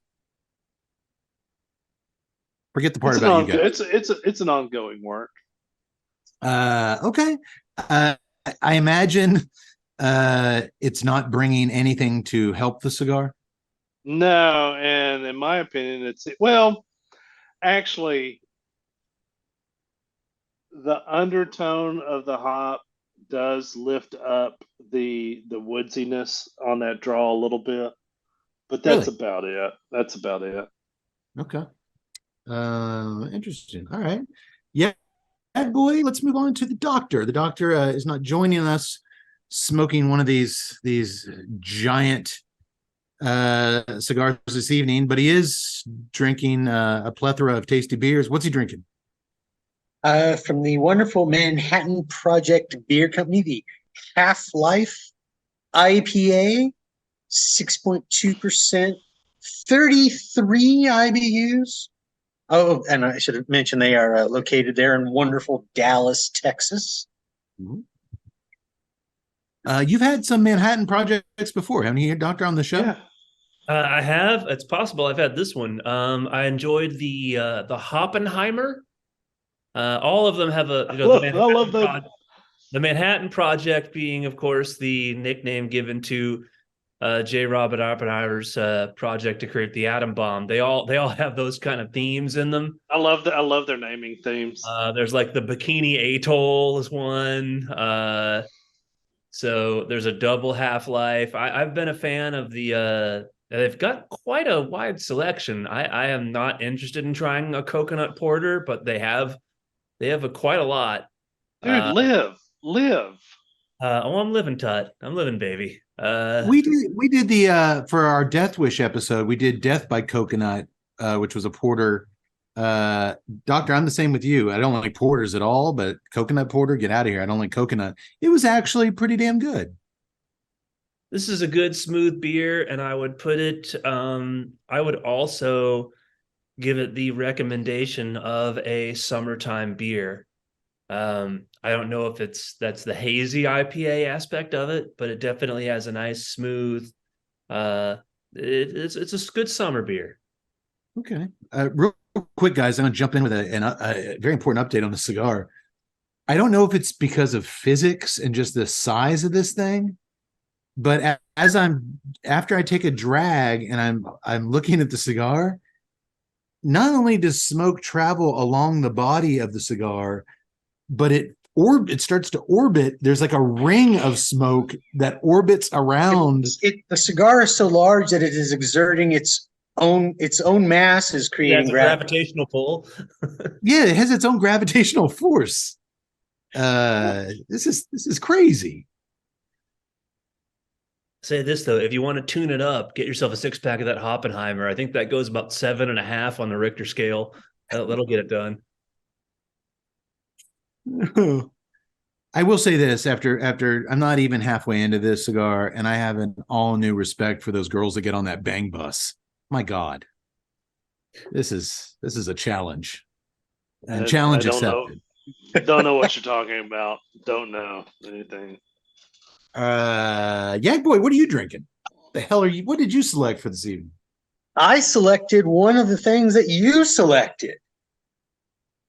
Forget the part about you guys. It's an ongoing work. Okay. I imagine it's not bringing anything to help the cigar. No, and in my opinion, actually, the undertone of the hop does lift up the woodsiness on that draw a little bit, but that's Really? about it. That's about it. Okay. Interesting. All right. Yeah, boy. Let's move on to the doctor. The doctor is not joining us, smoking one of these giant cigars this evening, but he is drinking a plethora of tasty beers. What's he drinking? From the wonderful Manhattan Project Beer Company, the Half-Life IPA, 6.2%, 33 IBUs. Oh, and I should have mentioned they are located there in wonderful Dallas, Texas. Mm-hmm. You've had some Manhattan projects before, haven't you, Doctor, on the show? Yeah. I have. It's possible I've had this one. I enjoyed the Hoppenheimer. All of them have a. I love that. The Manhattan Project being, of course, the nickname given to J. Robert Oppenheimer's project to create the atom bomb. They all have those kind of themes in them. I love their naming themes. There's like the Bikini Atoll is one. So there's a double Half-Life. I've been a fan of the. They've got quite a wide selection. I am not interested in trying a coconut porter, but they have quite a lot. Dude, live. I'm living, Tut. I'm living, baby. We did the for our Death Wish episode, we did Death by Coconut, which was a porter. Doctor, I'm the same with you. I don't like porters at all, but coconut porter, get out of here. I don't like coconut. It was actually pretty damn good. This is a good smooth beer, and I would put it. I would also give it the recommendation of a summertime beer. I don't know if that's the hazy IPA aspect of it, but it definitely has a nice smooth. It's a good summer beer. Okay. Real quick, guys, I'm gonna jump in with a very important update on the cigar. I don't know if it's because of physics and just the size of this thing, but after I take a drag and I'm looking at the cigar, not only does smoke travel along the body of the cigar, but it starts to orbit. There's like a ring of smoke that orbits around. The cigar is so large that it is exerting its own mass, is creating gravitational pull. Yeah, it has its own gravitational force. This is crazy. Say this though, if you want to tune it up, get yourself a 6-pack of that Hoppenheimer. I think that goes about 7.5 on the Richter scale. That'll get it done. I will say this, after I'm not even halfway into this cigar, and I have an all new respect for those girls that get on that bang bus. My God, this is a challenge, and challenge accepted. Don't know what you're talking about. Don't know anything. Yeah, boy, what are you drinking? The hell are you? What did you select for this evening? I selected one of the things that you selected.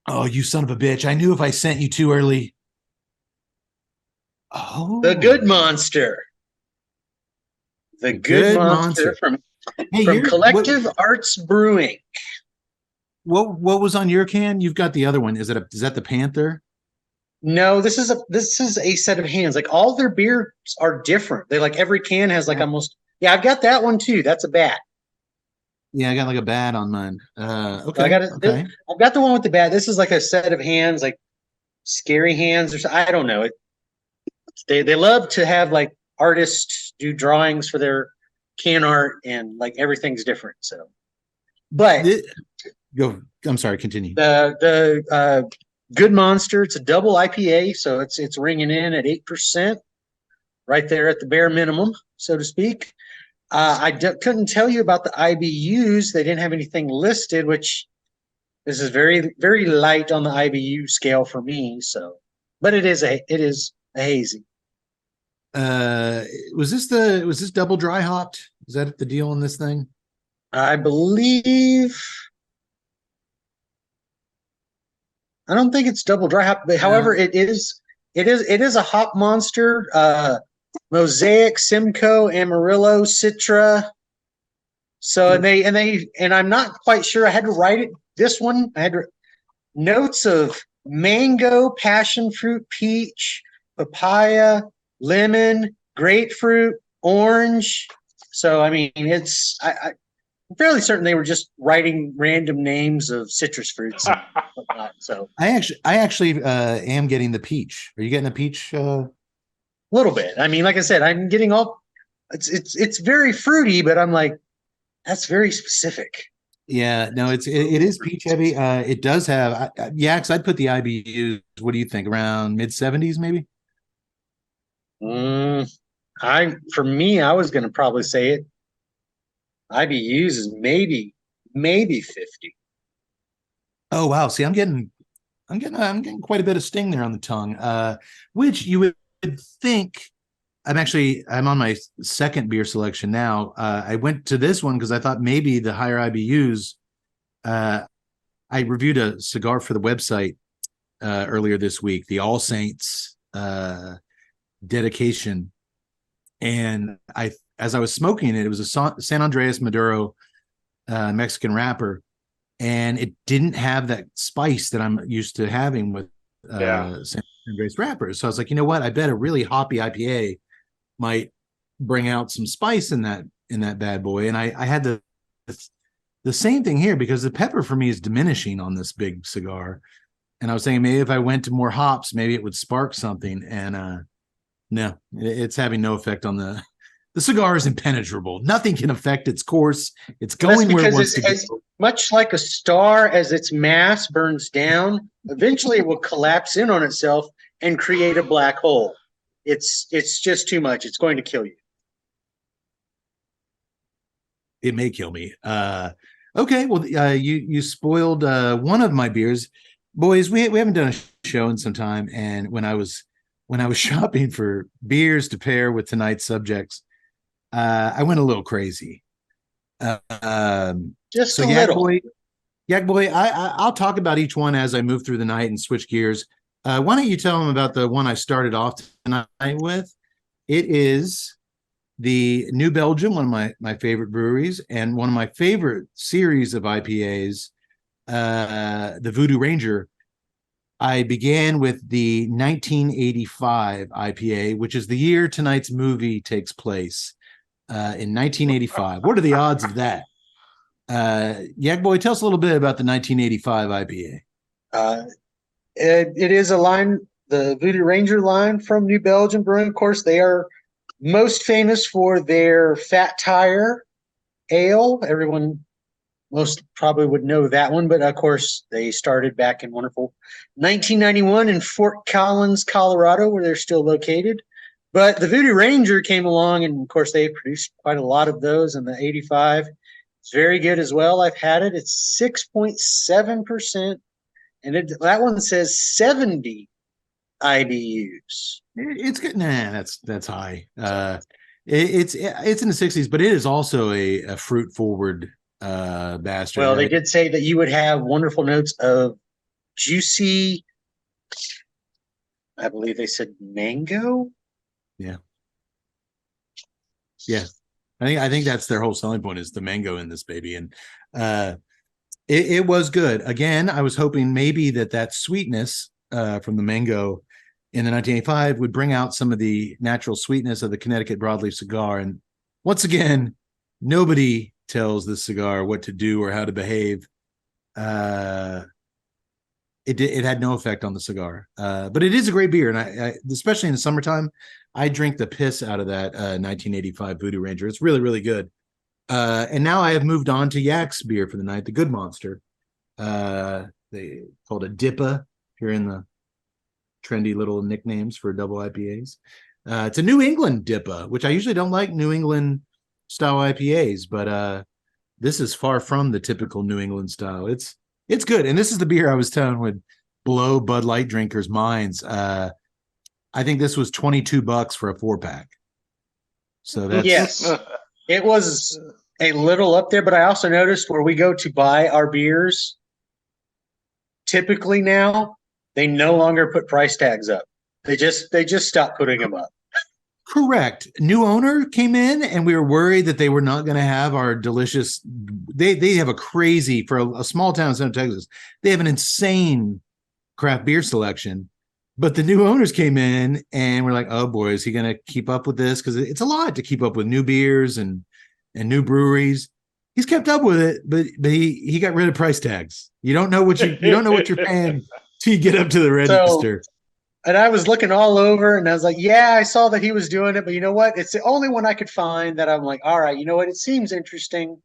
Oh, you son of a bitch. I knew if I sent you too early. Oh. The Good Monster. The Good Monster from Collective Arts Brewing. What was on your can? You've got the other one. Is that the Panther? No, this is a set of hands. Like all their beers are different. They like every can has like almost. Yeah, I've got that one too. That's a bat. Yeah, I got like a bat on mine. Okay. I've got the one with the bat. This is like a set of hands, like scary hands or something. I don't know. They love to have like artists do drawings for their can art, and like everything's different. So, but Go. I'm sorry. Continue. The Good Monster. It's a double IPA, so it's ringing in at 8%, right there at the bare minimum, so to speak. Couldn't tell you about the IBUs. They didn't have anything listed, which this is very, very light on the IBU scale for me. So, but it is a hazy. Was this double dry hopped? Is that the deal on this thing? I believe. I don't think it's double dry hop, but however, it is a hop monster. Mosaic, Simcoe, Amarillo, Citra. So and I'm not quite sure. I had to write it. This one I had notes of mango, passion fruit, peach, papaya, lemon, grapefruit, orange. So I mean, I'm fairly certain they were just writing random names of citrus fruits and whatnot. So I actually am getting the peach. Are you getting the peach? A little bit. I mean, like I said, I'm getting all. It's very fruity, but I'm like, that's very specific. Yeah, no, it is peach heavy. It does have Yaks. I'd put the IBUs. What do you think? Around mid-70s, maybe. For me, I was going to probably say it. IBUs is maybe 50. Oh wow! See, I'm getting quite a bit of sting there on the tongue. Which you would think. I'm on my second beer selection now. I went to this one because I thought maybe the higher IBUs. I reviewed a cigar for the website earlier this week, the All Saints dedication, and as I was smoking it, it was a San Andreas Maduro Mexican wrapper, and it didn't have that spice that I'm used to having with San Andreas wrappers. So I was like, you know what? I bet a really hoppy IPA might bring out some spice in that bad boy. And I had the same thing here because the pepper for me is diminishing on this big cigar. And I was saying maybe if I went to more hops, maybe it would spark something. And no, it's having no effect on the cigar is impenetrable. Nothing can affect its course. It's going where it wants to go. Much like a star, as its mass burns down, eventually it will collapse in on itself and create a black hole. It's just too much. It's going to kill you. It may kill me. Okay, well, you spoiled one of my beers, boys. We haven't done a show in some time, and when I was shopping for beers to pair with tonight's subjects, I went a little crazy. Just a little. Yak Boy, I'll talk about each one as I move through the night and switch gears. Why don't you tell them about the one I started off tonight with? It is the New Belgium, one of my favorite breweries, and one of my favorite series of IPAs, the Voodoo Ranger. I began with the 1985 IPA, which is the year tonight's movie takes place, in 1985. What are the odds of that? Yak Boy, tell us a little bit about the 1985 IPA. It is a line, the Voodoo Ranger line from New Belgium Brewing. Of course, they are most famous for their Fat Tire Ale. Everyone most probably would know that one, but of course, they started back in wonderful 1991 in Fort Collins, Colorado, where they're still located. But the Voodoo Ranger came along, and of course, they produced quite a lot of those in the 85. It's very good as well. I've had it. It's 6.7%. And that one says 70 IBUs. It's good. Nah, that's high. It's in the 60s, but it is also a fruit forward bastard. Well, right? They did say that you would have wonderful notes of juicy. I believe they said mango. Yeah. I think that's their whole selling point is the mango in this baby, and it was good. Again, I was hoping maybe that sweetness from the mango in the 1985 would bring out some of the natural sweetness of the Connecticut broadleaf cigar. And once again, nobody tells this cigar what to do or how to behave. It had no effect on the cigar, but it is a great beer, and I especially in the summertime, I drink the piss out of that 1985 Voodoo Ranger. It's really, really good. And now I have moved on to Yak's beer for the night, the Good Monster. They called a Dippa here in the trendy little nicknames for double IPAs. It's a New England Dippa, which I usually don't like New England style IPAs, but this is far from the typical New England style. It's good, and this is the beer I was telling would blow Bud Light drinkers' minds. I think this was $22 for a 4-pack. So that's Yes, it was a little up there, but I also noticed where we go to buy our beers, typically now they no longer put price tags up. They just stopped putting them up. correct. New owner came in, and we were worried that they were not going to have our delicious. They have a crazy for a small town in Central Texas. They have an insane craft beer selection. But the new owners came in, and we're like, "Oh boy, is he going to keep up with this? Because it's a lot to keep up with new beers and new breweries." He's kept up with it, but he got rid of price tags. You don't know what you don't know what you're paying till you get up to the register. And I was looking all over, and I was like, "Yeah, I saw that he was doing it, but you know what? It's the only one I could find that I'm like, all right, you know what? It seems interesting.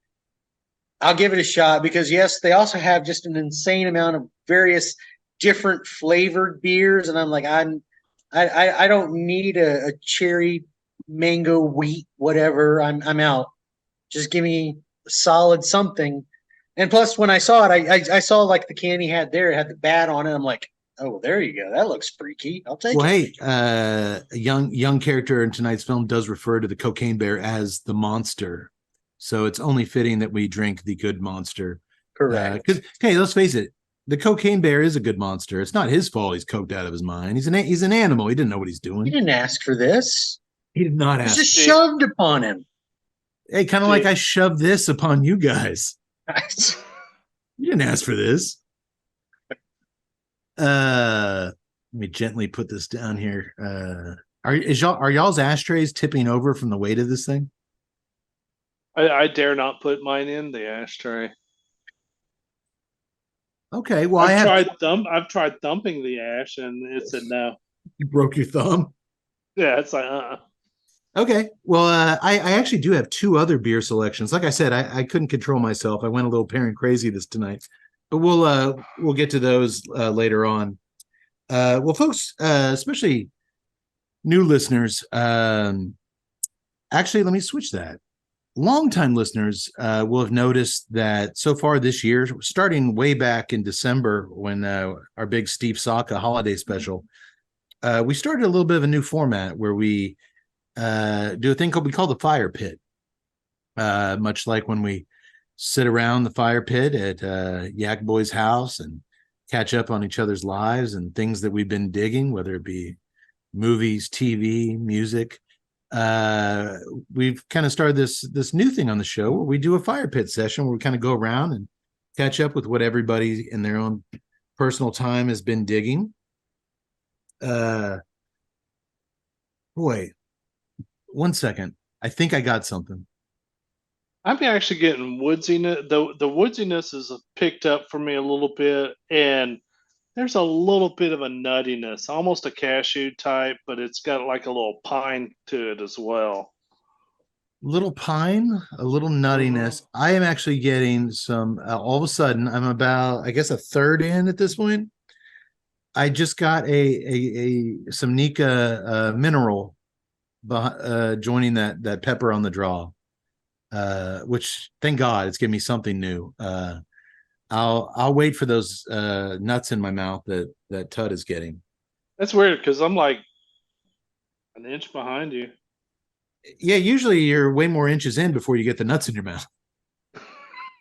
I'll give it a shot." Because yes, they also have just an insane amount of various different flavored beers, and I'm like, I don't need a cherry, mango, wheat, whatever. I'm out. Just give me a solid something. And plus, when I saw it, I saw like the can he had there, it had the bat on it. I'm like, oh, there you go. That looks freaky. I'll take Well, it. hey, a young character in tonight's film does refer to the cocaine bear as the monster, so it's only fitting that we drink the good monster. Correct. Because hey, let's face it, the cocaine bear is a good monster. It's not his fault he's coked out of his mind. He's an animal. He didn't know what he's doing. He didn't ask for this. He did not It was ask. just shoved upon him. Hey, kind of like I shoved this upon you guys. You didn't ask for this. Let me gently put this down here. Are y'all's ashtrays tipping over from the weight of this thing? I dare not put mine in the ashtray. Okay, well, I've tried thumping the ash, and it said no. You broke your thumb. Yeah, it's like Okay, well, I actually do have two other beer selections. Like I said, I couldn't control myself. I went a little parent crazy this tonight, but we'll get to those later on. Well, folks, especially new listeners, actually, let me switch that. Longtime listeners will have noticed that so far this year, starting way back in December when our big Steve Saka holiday special, we started a little bit of a new format where we do a thing we call the fire pit. Much like when we sit around the fire pit at Yak Boy's house and catch up on each other's lives and things that we've been digging, whether it be movies, TV, music. We've kind of started this new thing on the show where we do a fire pit session where we kind of go around and catch up with what everybody in their own personal time has been digging. Boy, one second. I think I got something. I'm actually getting woodsiness. The woodsiness is picked up for me a little bit, and there's a little bit of a nuttiness, almost a cashew type, but it's got like a little pine to it as well. Little pine, a little nuttiness. I am actually getting some. All of a sudden, I'm about, I guess, a third in at this point. I just got some Nika mineral joining that pepper on the draw, which thank God it's giving me something new. I'll wait for those nuts in my mouth that Tut is getting. That's weird because I'm like an inch behind you. Yeah, usually you're way more inches in before you get the nuts in your mouth.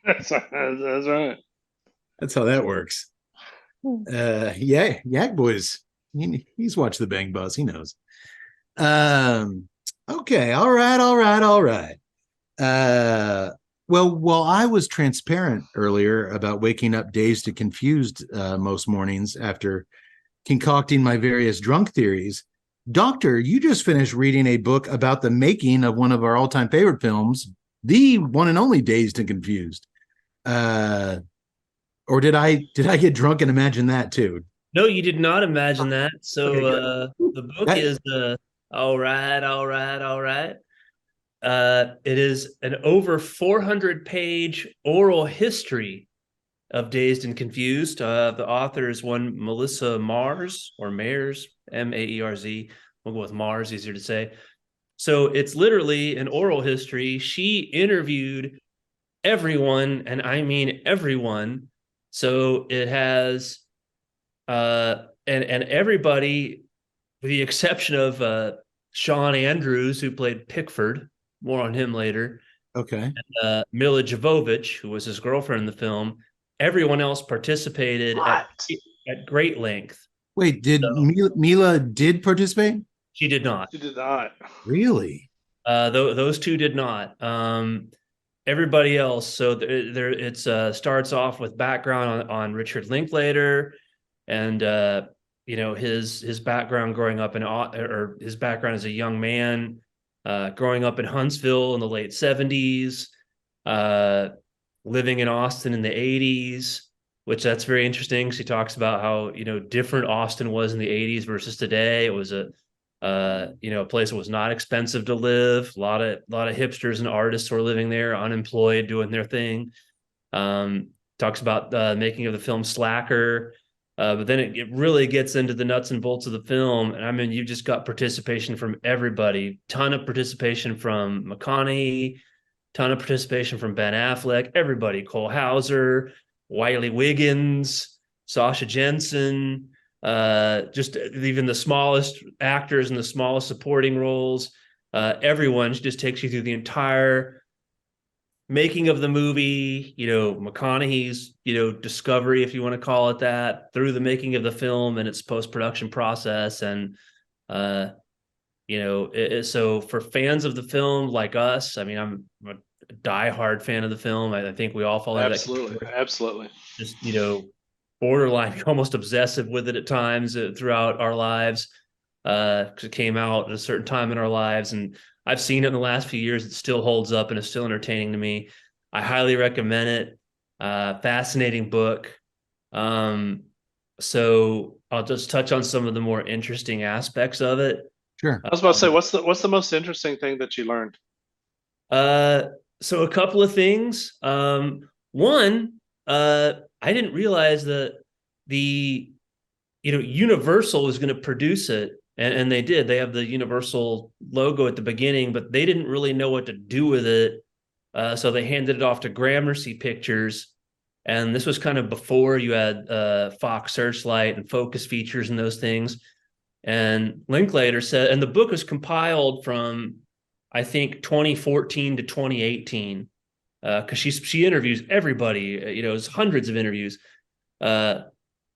That's right. That's how that works. Yeah, Yak Boys. He's watched the Bang Bus. He knows. Okay, all right. Well, while I was transparent earlier about waking up dazed and confused most mornings after concocting my various drunk theories, Doctor, you just finished reading a book about the making of one of our all-time favorite films, the one and only Dazed and Confused. Or did I get drunk and imagine that too? No, you did not imagine that. So Okay, the book is all right. It is an over 400-page oral history of Dazed and Confused. The author is one Melissa Mars or Mayers, Maerz. We'll go with Mars, easier to say. So it's literally an oral history. She interviewed everyone, and I mean everyone. So it has and everybody, with the exception of Sean Andrews, who played Pickford. More on him later. Okay. Mila Jovovich, who was his girlfriend in the film. Everyone else participated at great length. Wait, did So, Mila did participate? she did not. She did not. Really? Those two did not. Everybody else. So there it starts off with background on Richard Linklater, and his background growing up or his background as a young man, growing up in Huntsville in the late 70s, living in Austin in the 80s, which that's very interesting. She talks about how, different Austin was in the 80s versus today. It was a place that was not expensive to live. A lot of hipsters and artists were living there, unemployed, doing their thing. Talks about the making of the film Slacker. But then it really gets into the nuts and bolts of the film. And I mean, you just got participation from everybody, ton of participation from McConaughey, ton of participation from Ben Affleck, everybody, Cole Hauser, Wiley Wiggins, Sasha Jensen, just even the smallest actors and the smallest supporting roles. Everyone just takes you through the entire making of the movie, McConaughey's, discovery, if you want to call it that, through the making of the film and its post-production process. And, so for fans of the film like us, I mean, I'm a diehard fan of the film. I think we all follow Absolutely. that. Absolutely. Just, borderline almost obsessive with it at times throughout our lives. Because it came out at a certain time in our lives, and I've seen it in the last few years. It still holds up and is still entertaining to me. I highly recommend it. Fascinating book. So I'll just touch on some of the more interesting aspects of it. Sure. I was about to say, what's the most interesting thing that you learned? So a couple of things. One, I didn't realize that the Universal was going to produce it. And they did. They have the Universal logo at the beginning, but they didn't really know what to do with it. So they handed it off to Gramercy Pictures. And this was kind of before you had Fox Searchlight and Focus Features and those things. And Linklater said, and the book was compiled from, I think, 2014 to 2018, because she interviews everybody. It's hundreds of interviews.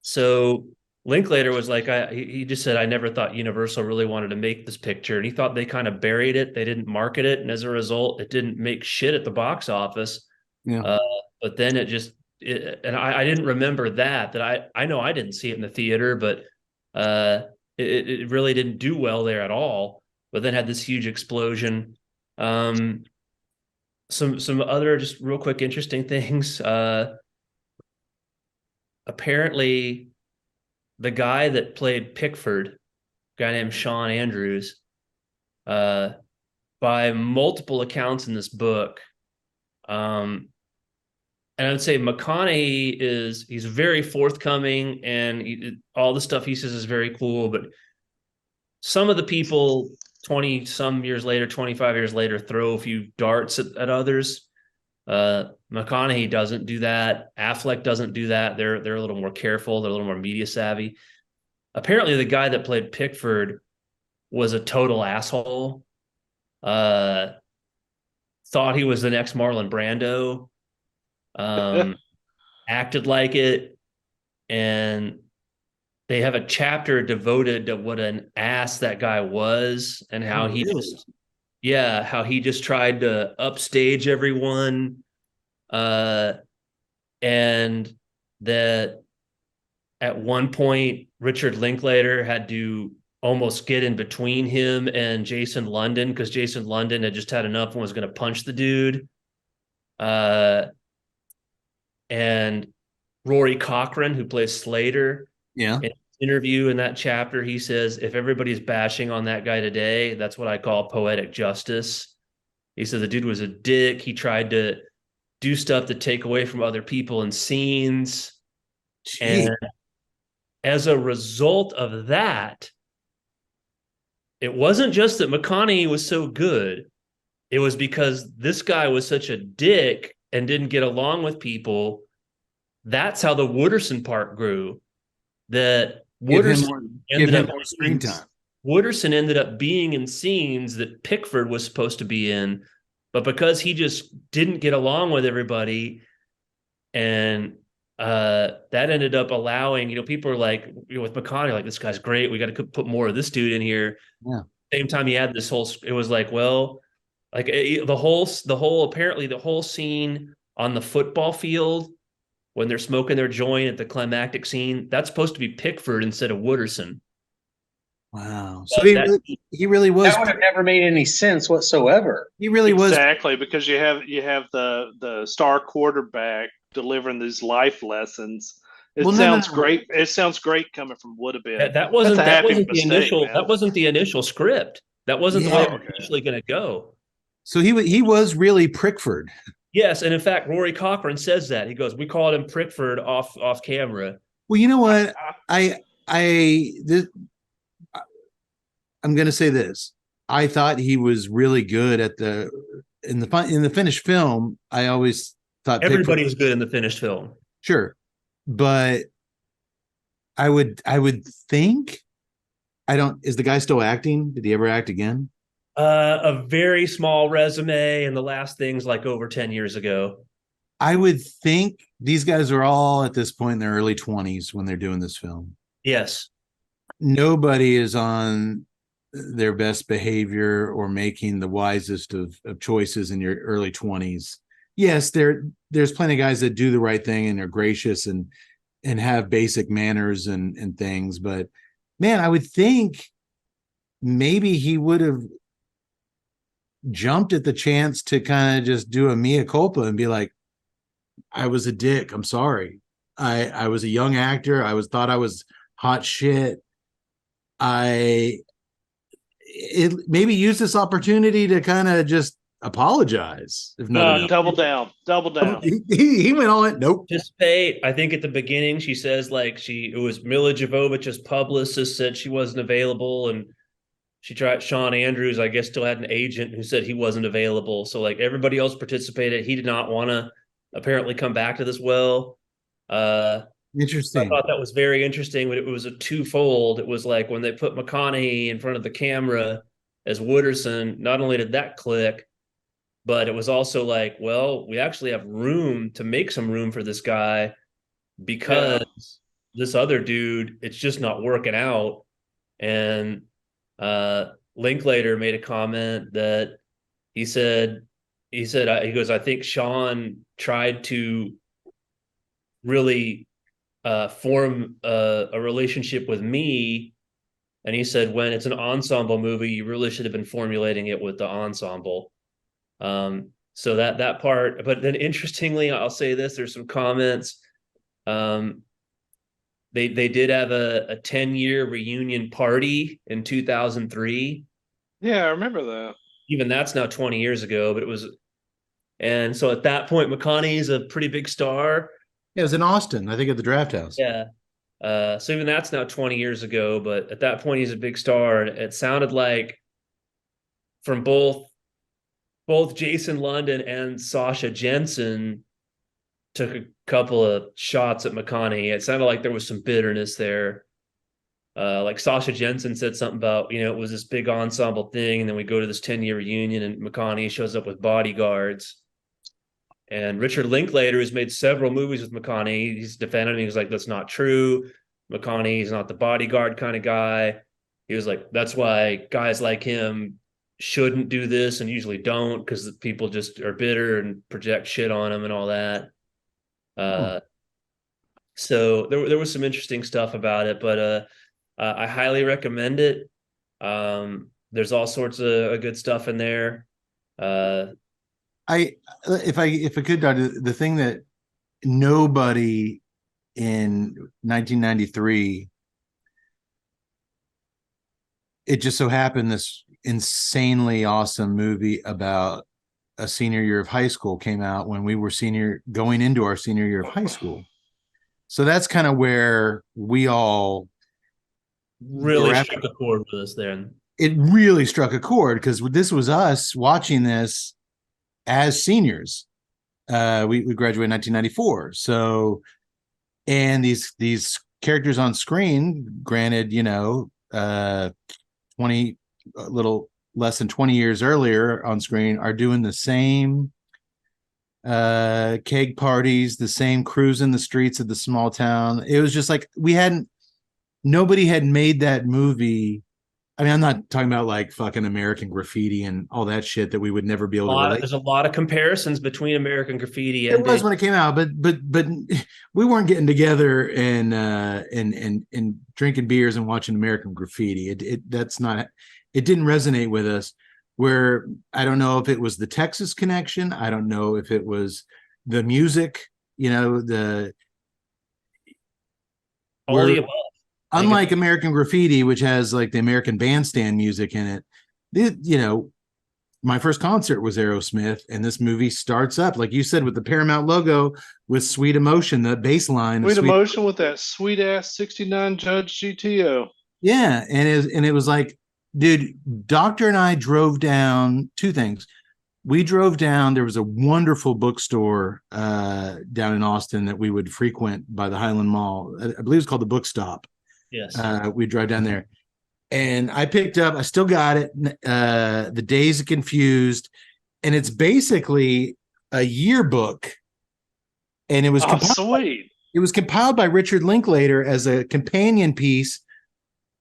So Linklater was like, he just said, I never thought Universal really wanted to make this picture. And he thought they kind of buried it. They didn't market it. And as a result, it didn't make shit at the box office. Yeah. But then and I didn't remember that I know I didn't see it in the theater, but it really didn't do well there at all, but then had this huge explosion. Some other just real quick interesting things. Apparently the guy that played Pickford, a guy named Sean Andrews, by multiple accounts in this book, and I would say McConaughey he's very forthcoming, and all the stuff he says is very cool, but some of the people 20 some years later, 25 years later, throw a few darts at others. McConaughey doesn't do that. Affleck doesn't do that. They're a little more careful. They're a little more media savvy. Apparently the guy that played Pickford was a total asshole. Thought he was the next Marlon Brando. Acted like it. And they have a chapter devoted to what an ass that guy was and how how he just tried to upstage everyone. And that at one point, Richard Linklater had to almost get in between him and Jason London, because Jason London had just had enough and was going to punch the dude. And Rory Cochrane, who plays Slater, Yeah. in an interview in that chapter, he says, if everybody's bashing on that guy today, that's what I call poetic justice. He said the dude was a dick. He tried to do stuff to take away from other people and scenes. Gee. And as a result of that, it wasn't just that McConaughey was so good. It was because this guy was such a dick and didn't get along with people. That's how the Wooderson part grew. That Wooderson ended up more screen time. Wooderson ended up being in scenes that Pickford was supposed to be in, but because he just didn't get along with everybody, and that ended up allowing, people are like, with McConaughey, like, this guy's great, we got to put more of this dude in here. Yeah. Same time, he had this whole, it was like, well, like the whole scene on the football field when they're smoking their joint at the climactic scene, that's supposed to be Pickford instead of Wooderson. Wow. So he really was. That would have never made any sense whatsoever. He really was. Exactly, because you have the star quarterback delivering these life lessons. It sounds great. It sounds great coming from would have been. That wasn't the initial script. That wasn't the way it was initially going to go. So he was really Prickford. Yes, and in fact, Rory Cochrane says that. He goes, "We called him Prickford off camera." Well, you know what? I'm going to say this. I thought he was really good in the finished film. I always thought everybody was good in the finished film. Sure, but I would think, is the guy still acting? Did he ever act again? A very small resume, and the last thing's like over 10 years ago. I would think these guys are all at this point in their early 20s when they're doing this film. Yes. Nobody is on their best behavior or making the wisest of choices in your early 20s. Yes, there's plenty of guys that do the right thing and are gracious and have basic manners and things. But man, I would think maybe he would have jumped at the chance to kind of just do a mea culpa and be like, I was a dick. I'm sorry. I was a young actor. Thought I was hot shit. Maybe use this opportunity to kind of just apologize. If not, double down. He went all in. Nope. Participate. I think at the beginning she says it was Mila Jovovich's publicist said she wasn't available, and she tried. Sean Andrews, I guess, still had an agent who said he wasn't available. So like everybody else participated. He did not want to apparently come back to this well. Interesting. I thought that was very interesting, but it was a twofold. It was like when they put McConaughey in front of the camera as Wooderson, not only did that click, but it was also like, well, we actually have room to make some room for this guy because this other dude, it's just not working out. And Linklater made a comment that he goes, I think Sean tried to really form a relationship with me, and he said when it's an ensemble movie, you really should have been formulating it with the ensemble. So that part, but then interestingly, I'll say this: there's some comments. They did have a 10-year reunion party in 2003. Yeah, I remember that. Even that's now 20 years ago, but it was, and so at that point, McConaughey's a pretty big star. Yeah, it was in Austin, I think, at the Draft House. Yeah. So even that's now 20 years ago, but at that point he's a big star. And it sounded like from both Jason London and Sasha Jensen took a couple of shots at McConaughey. It sounded like there was some bitterness there. Like Sasha Jensen said something about, it was this big ensemble thing, and then we go to this 10-year reunion and McConaughey shows up with bodyguards. And Richard Linklater, who's made several movies with McConaughey, he's defended him. He's like, that's not true. McConaughey's not the bodyguard kind of guy. He was like, that's why guys like him shouldn't do this and usually don't, because people just are bitter and project shit on him and all that. So there was some interesting stuff about it, but I highly recommend it. There's all sorts of good stuff in there. If I could, Doctor, the thing that nobody in 1993, it just so happened this insanely awesome movie about a senior year of high school came out when we were going into our senior year of high school. So that's kind of where we all Really struck a chord with us there. It really struck a chord because this was us watching this as seniors. We graduated in 1994. So, and these characters on screen, granted, 20, a little less than 20 years earlier on screen, are doing the same keg parties, the same cruising the streets of the small town. It was just like nobody had made that movie. I mean, I'm not talking about like fucking American Graffiti and all that shit that we would never be able to relate. There's a lot of comparisons between American Graffiti and it was when it came out, but we weren't getting together and drinking beers and watching American Graffiti. It didn't resonate with us. Where I don't know if it was the Texas connection. I don't know if it was the music. The unlike American Graffiti, which has like the American Bandstand music in it, my first concert was Aerosmith, and this movie starts up, like you said, with the Paramount logo with Sweet Emotion, the bass line. Sweet Emotion with that sweet ass 69 Judge GTO. Yeah, and it was like, dude, Doctor and I drove down two things. We drove down, there was a wonderful bookstore down in Austin that we would frequent by the Highland Mall. I believe it's called the Book Stop. Yes. We drive down there. And I picked up, I still got it, The Days of Confused. And it's basically a yearbook. And it was sweet. It was compiled by Richard Linklater as a companion piece.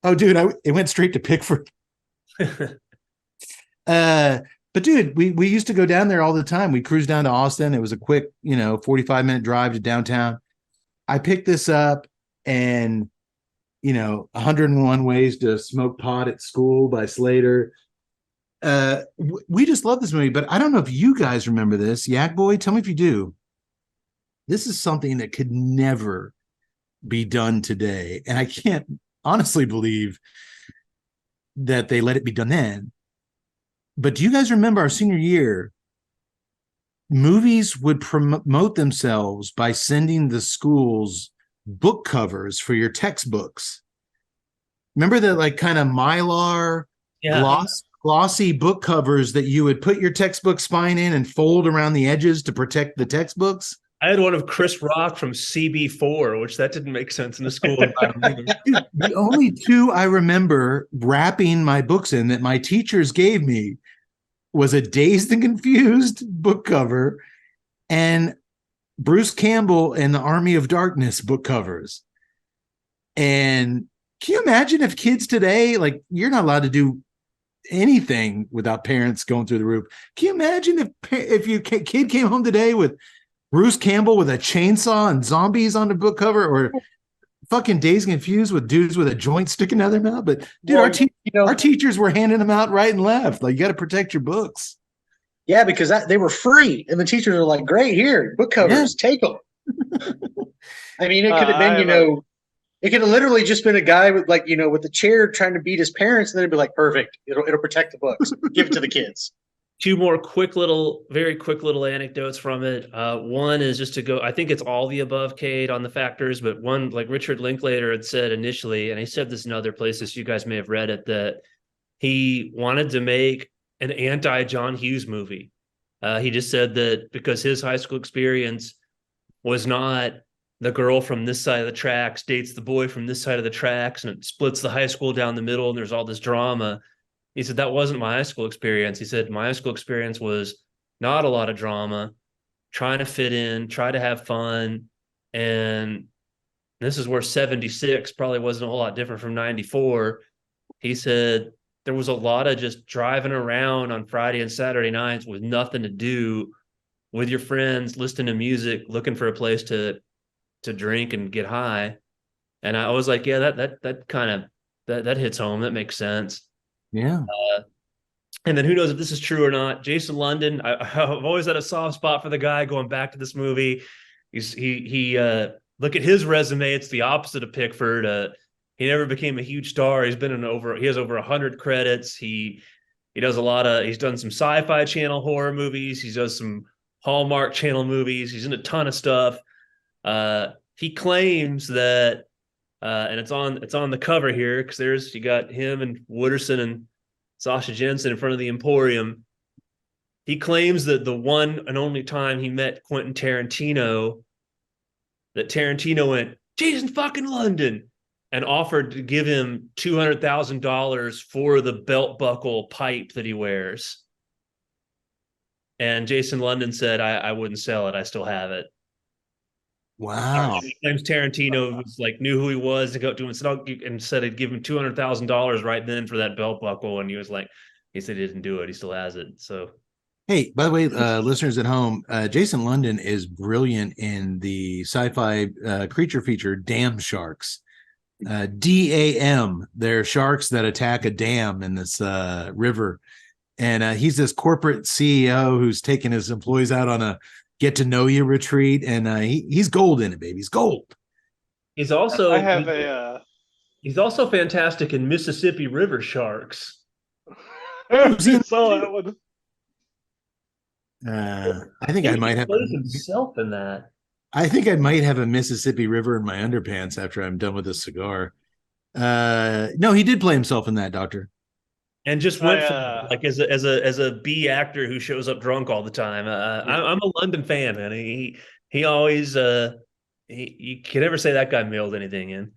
Oh, dude, it went straight to Pickford. But dude, we used to go down there all the time. We cruised down to Austin. It was a quick, 45-minute drive to downtown. I picked this up and 101 Ways to Smoke Pot at School by Slater. We just love this movie, but I don't know if you guys remember this. Yak Boy, tell me if you do. This is something that could never be done today. And I can't honestly believe that they let it be done then. But do you guys remember our senior year? Movies would promote themselves by sending the schools book covers for your textbooks. Remember the like kind of mylar glossy book covers that you would put your textbook spine in and fold around the edges to protect the textbooks? I had one of Chris Rock from CB4, which that didn't make sense in the school environment. The only two I remember wrapping my books in that my teachers gave me was a Dazed and Confused book cover and Bruce Campbell and the Army of Darkness book covers. And can you imagine if kids today, like, you're not allowed to do anything without parents going through the roof. Can you imagine if your kid came home today with Bruce Campbell with a chainsaw and zombies on the book cover, or fucking Dazed and Confused with dudes with a joint sticking out of their mouth? But dude, our teachers were handing them out right and left. Like, you got to protect your books. Yeah, because they were free, and the teachers are like, "Great, here, book covers, take them." I mean, it could have been, it could have literally just been a guy with with the chair trying to beat his parents, and then it'd be like, "Perfect, it'll protect the books, give it to the kids." Two more very quick little anecdotes from it. One is just to go, I think it's all the above, Cade, on the factors, but one, like Richard Linklater had said initially, and he said this in other places, you guys may have read it, that he wanted to make an anti-John Hughes movie. He just said that because his high school experience was not the girl from this side of the tracks dates the boy from this side of the tracks, and it splits the high school down the middle, and there's all this drama. He said, that wasn't my high school experience. He said, my high school experience was not a lot of drama, trying to fit in, try to have fun. And this is where 76 probably wasn't a whole lot different from 94. He said there was a lot of just driving around on Friday and Saturday nights with nothing to do, with your friends, listening to music, looking for a place to drink and get high. And I was like, yeah, that kind of, that hits home. That makes sense. Yeah. And then who knows if this is true or not. Jason London, I've always had a soft spot for the guy. Going back to this movie, he look at his resume. It's the opposite of Pickford. He never became a huge star. He has over 100 credits. He He does he's done some Sci-Fi Channel horror movies. He does some Hallmark Channel movies. He's in a ton of stuff. He claims that, and it's on the cover here because you got him and Wooderson and Sasha Jensen in front of the Emporium. He claims that the one and only time he met Quentin Tarantino, that Tarantino went, Jason fucking London, and offered to give him $200,000 for the belt buckle pipe that he wears. And Jason London said, I wouldn't sell it. I still have it. Wow. He claims Tarantino was like, knew who he was to go to him and said he'd give him $200,000 right then for that belt buckle. And he said he didn't do it. He still has it. So, hey, by the way, listeners at home, Jason London is brilliant in the sci-fi creature feature Dam Sharks. DAM. They're sharks that attack a dam in this river. And he's this corporate CEO who's taking his employees out on a get to know you retreat. And he's gold in it, baby. He's gold. He's also I have he's also fantastic in Mississippi River Sharks. I saw that one. I think I might have plays himself in that. I think I might have a Mississippi River in my underpants after I'm done with this cigar. No, he did play himself in that, Doctor. And just went from like as a B actor who shows up drunk all the time. I'm a London fan, man. He always you can never say that guy mailed anything in.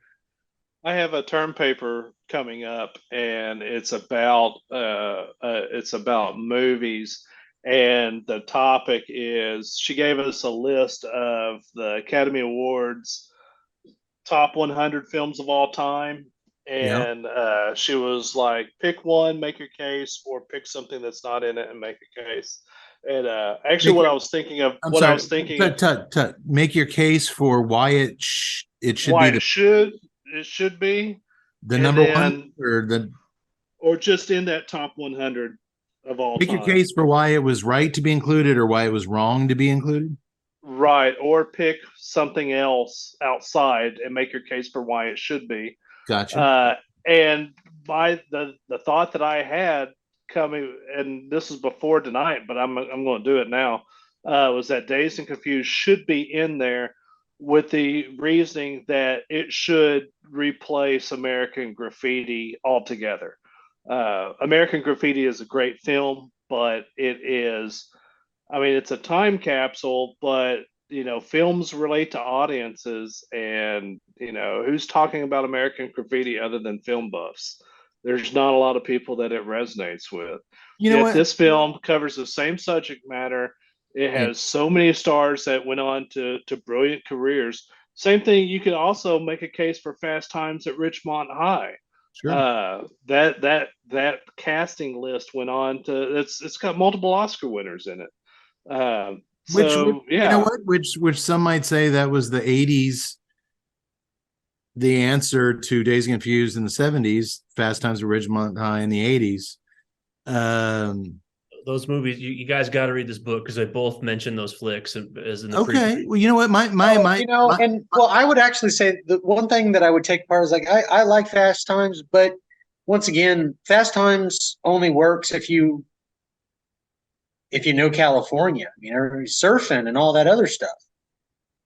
I have a term paper coming up, and it's about movies. And the topic is, she gave us a list of the Academy Awards top 100 films of all time. And she was like, pick one, make your case, or pick something that's not in it and make a case. And actually, I was thinking of, make your case for why it should be the number one, or just in that top 100 of all time. Make your case for why it was right to be included or why it was wrong to be included. Right, or pick something else outside and make your case for why it should be. Gotcha. And by the thought that I had coming, and this is before tonight, but I'm going to do it now, was that Dazed and Confused should be in there, with the reasoning that it should replace American Graffiti altogether. American Graffiti is a great film, but it's a time capsule, but films relate to audiences, and who's talking about American Graffiti other than film buffs? There's not a lot of people that it resonates with. Yet this film covers the same subject matter. It has so many stars that went on to brilliant careers. Same thing, you could also make a case for Fast Times at Ridgemont High. Sure. That casting list went on to, it's got multiple Oscar winners in it. Which some might say that was the 80s, the answer to Dazed and Confused in the 70s, Fast Times at Ridgemont High in the 80s. Those movies, you guys got to read this book because they both mention those flicks as in the Well, you know what, I would actually say the one thing that I would take apart is like I like Fast Times, but once again, Fast Times only works if you know California. Everybody's surfing and all that other stuff.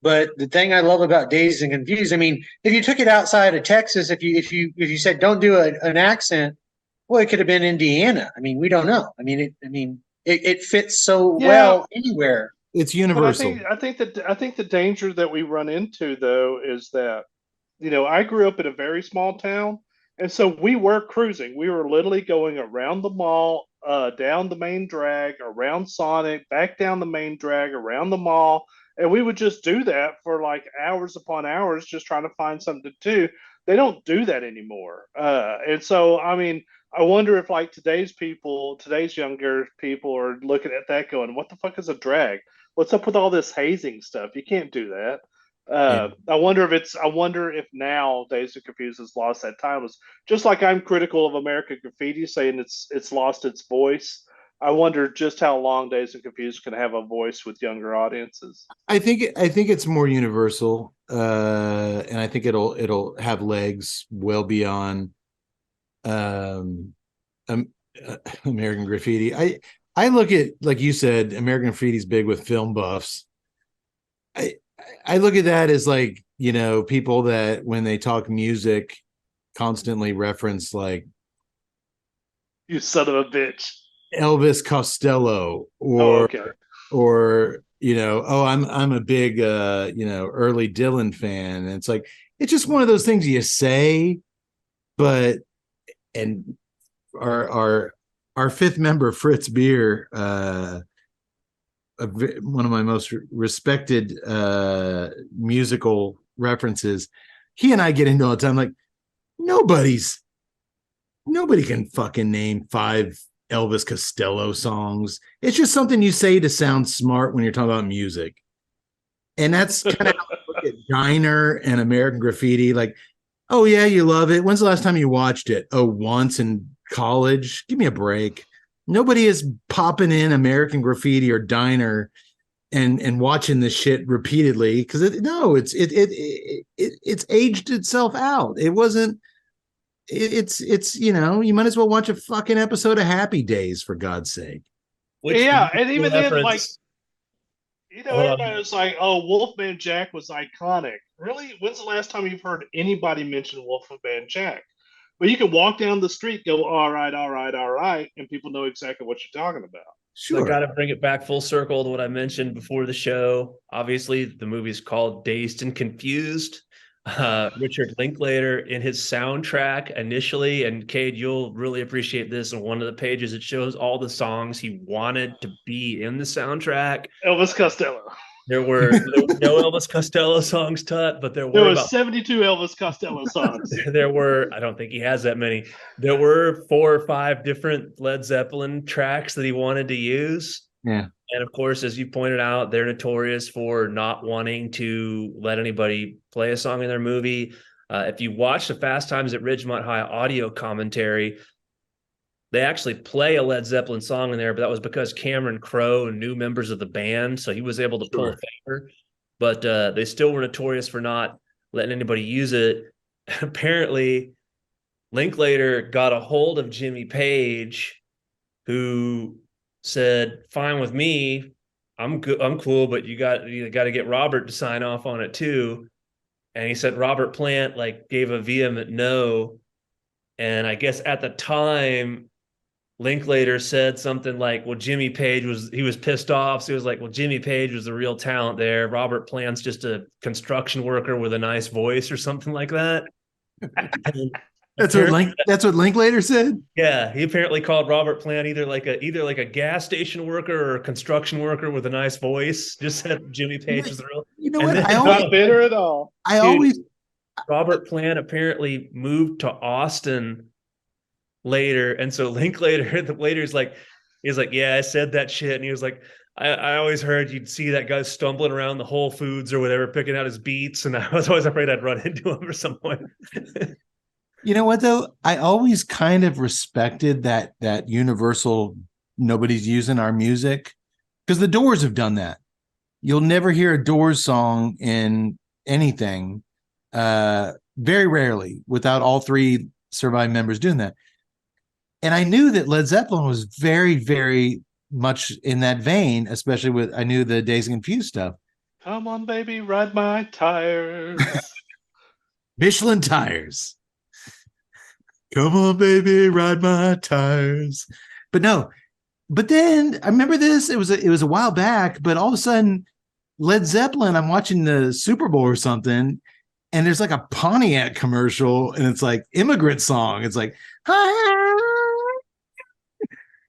But the thing I love about Dazed and Confused, if you took it outside of Texas, if you said don't do an accent, well, it could have been Indiana. We don't know. It fits so well anywhere. It's universal. I think the danger that we run into, though, is that I grew up in a very small town, and so we were cruising. We were literally going around the mall, down the main drag, around Sonic, back down the main drag, around the mall, and we would just do that for like hours upon hours, just trying to find something to do. They don't do that anymore, and so I wonder if like today's younger people are looking at that going, what the fuck is a drag? What's up with all this hazing stuff? You can't do that. I wonder if now Dazed and Confused has lost that time. Was just like I'm critical of American Graffiti, saying it's lost its voice. I wonder just how long Dazed and Confused can have a voice with younger audiences. I think it's more universal, and I think it'll have legs well beyond American Graffiti. I look at, like you said, American Graffiti's big with film buffs. I I look at that as like, people that when they talk music constantly reference like You son of a bitch. Elvis Costello Oh, or okay. oh, I'm a big early Dylan fan. And it's like it's just one of those things you say, but and our fifth member Fritz Beer, one of my most respected musical references, he and I get into all the time like nobody's nobody can fucking name 5 Elvis Costello songs. It's just something you say to sound smart when you're talking about music. And that's kind of how I look at Diner and American Graffiti. Like, oh yeah, you love it. When's the last time you watched it? Oh, once in college. Give me a break. Nobody is popping in American Graffiti or Diner and watching this shit repeatedly because it's aged itself out. It wasn't. It's you might as well watch a fucking episode of Happy Days for God's sake. Which Yeah, and even then, like, reference, hold on. everybody was like, "Oh, Wolfman Jack was iconic." Really, when's the last time you've heard anybody mention Wolfman Jack? But you can walk down the street, go, "All right, all right, all right," and people know exactly what you're talking about. So I got Sure. to bring it back full circle to what I mentioned before the show. Obviously, the movie's called Dazed and Confused. Richard Linklater in his soundtrack initially, and Cade, you'll really appreciate this. On one of the pages, it shows all the songs he wanted to be in the soundtrack. Elvis Costello. There were no Elvis Costello songs, Tut, but there There were was about 72 Elvis Costello songs. there were, I don't think he has that many. There were 4 or 5 different Led Zeppelin tracks that he wanted to use. Yeah. And of course, as you pointed out, they're notorious for not wanting to let anybody play a song in their movie. If you watch the Fast Times at Ridgemont High audio commentary, they actually play a Led Zeppelin song in there, but that was because Cameron Crowe knew members of the band, so he was able to pull a favor. But they still were notorious for not letting anybody use it. Apparently, Linklater got a hold of Jimmy Page, who said, "Fine with me. I'm good. I'm cool, but you got to get Robert to sign off on it too." And he said Robert Plant gave a vehement no. And I guess at the time, Linklater said something like, "Well, Jimmy Page was pissed off." So he was like, "Well, Jimmy Page was the real talent there. Robert Plant's just a construction worker with a nice voice," or something like that. That's what Linklater said. Yeah, he apparently called Robert Plant either like a gas station worker or a construction worker with a nice voice. Just said Jimmy Page was the real. You know And what? then- Not bitter at all. Robert Plant apparently moved to Austin later, and so Linklater later is like, "Yeah, I said that shit," and he was like, I always heard you'd see that guy stumbling around the Whole Foods or whatever, picking out his beats, and I was always afraid I'd run into him or something." You know what though? I always kind of respected that universal nobody's using our music because the Doors have done that. You'll never hear a Doors song in anything, very rarely, without all 3 surviving members doing that. And I knew that Led Zeppelin was very, very much in that vein, especially I knew the Dazed and Confused stuff. Come on, baby, ride my tires. Michelin tires. Come on, baby, ride my tires. But then I remember this. It was a while back, but all of a sudden, Led Zeppelin, I'm watching the Super Bowl or something, and there's like a Pontiac commercial, and it's like immigrant song. It's like,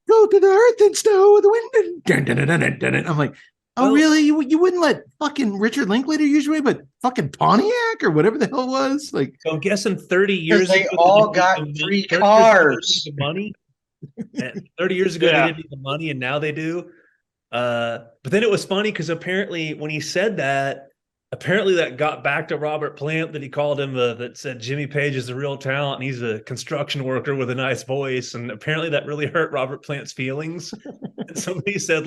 go to the earth and snow the wind. I'm like, oh, well, really? You wouldn't let fucking Richard Linklater usually, but fucking Pontiac or whatever the hell it was? Like, so I'm guessing 30 years they ago, all got 3 cars. The money. 30 years ago, they didn't need the money, and now they do. But then it was funny because apparently when he said that, apparently that got back to Robert Plant, that he called him that said Jimmy Page is the real talent and he's a construction worker with a nice voice. And apparently that really hurt Robert Plant's feelings. And somebody said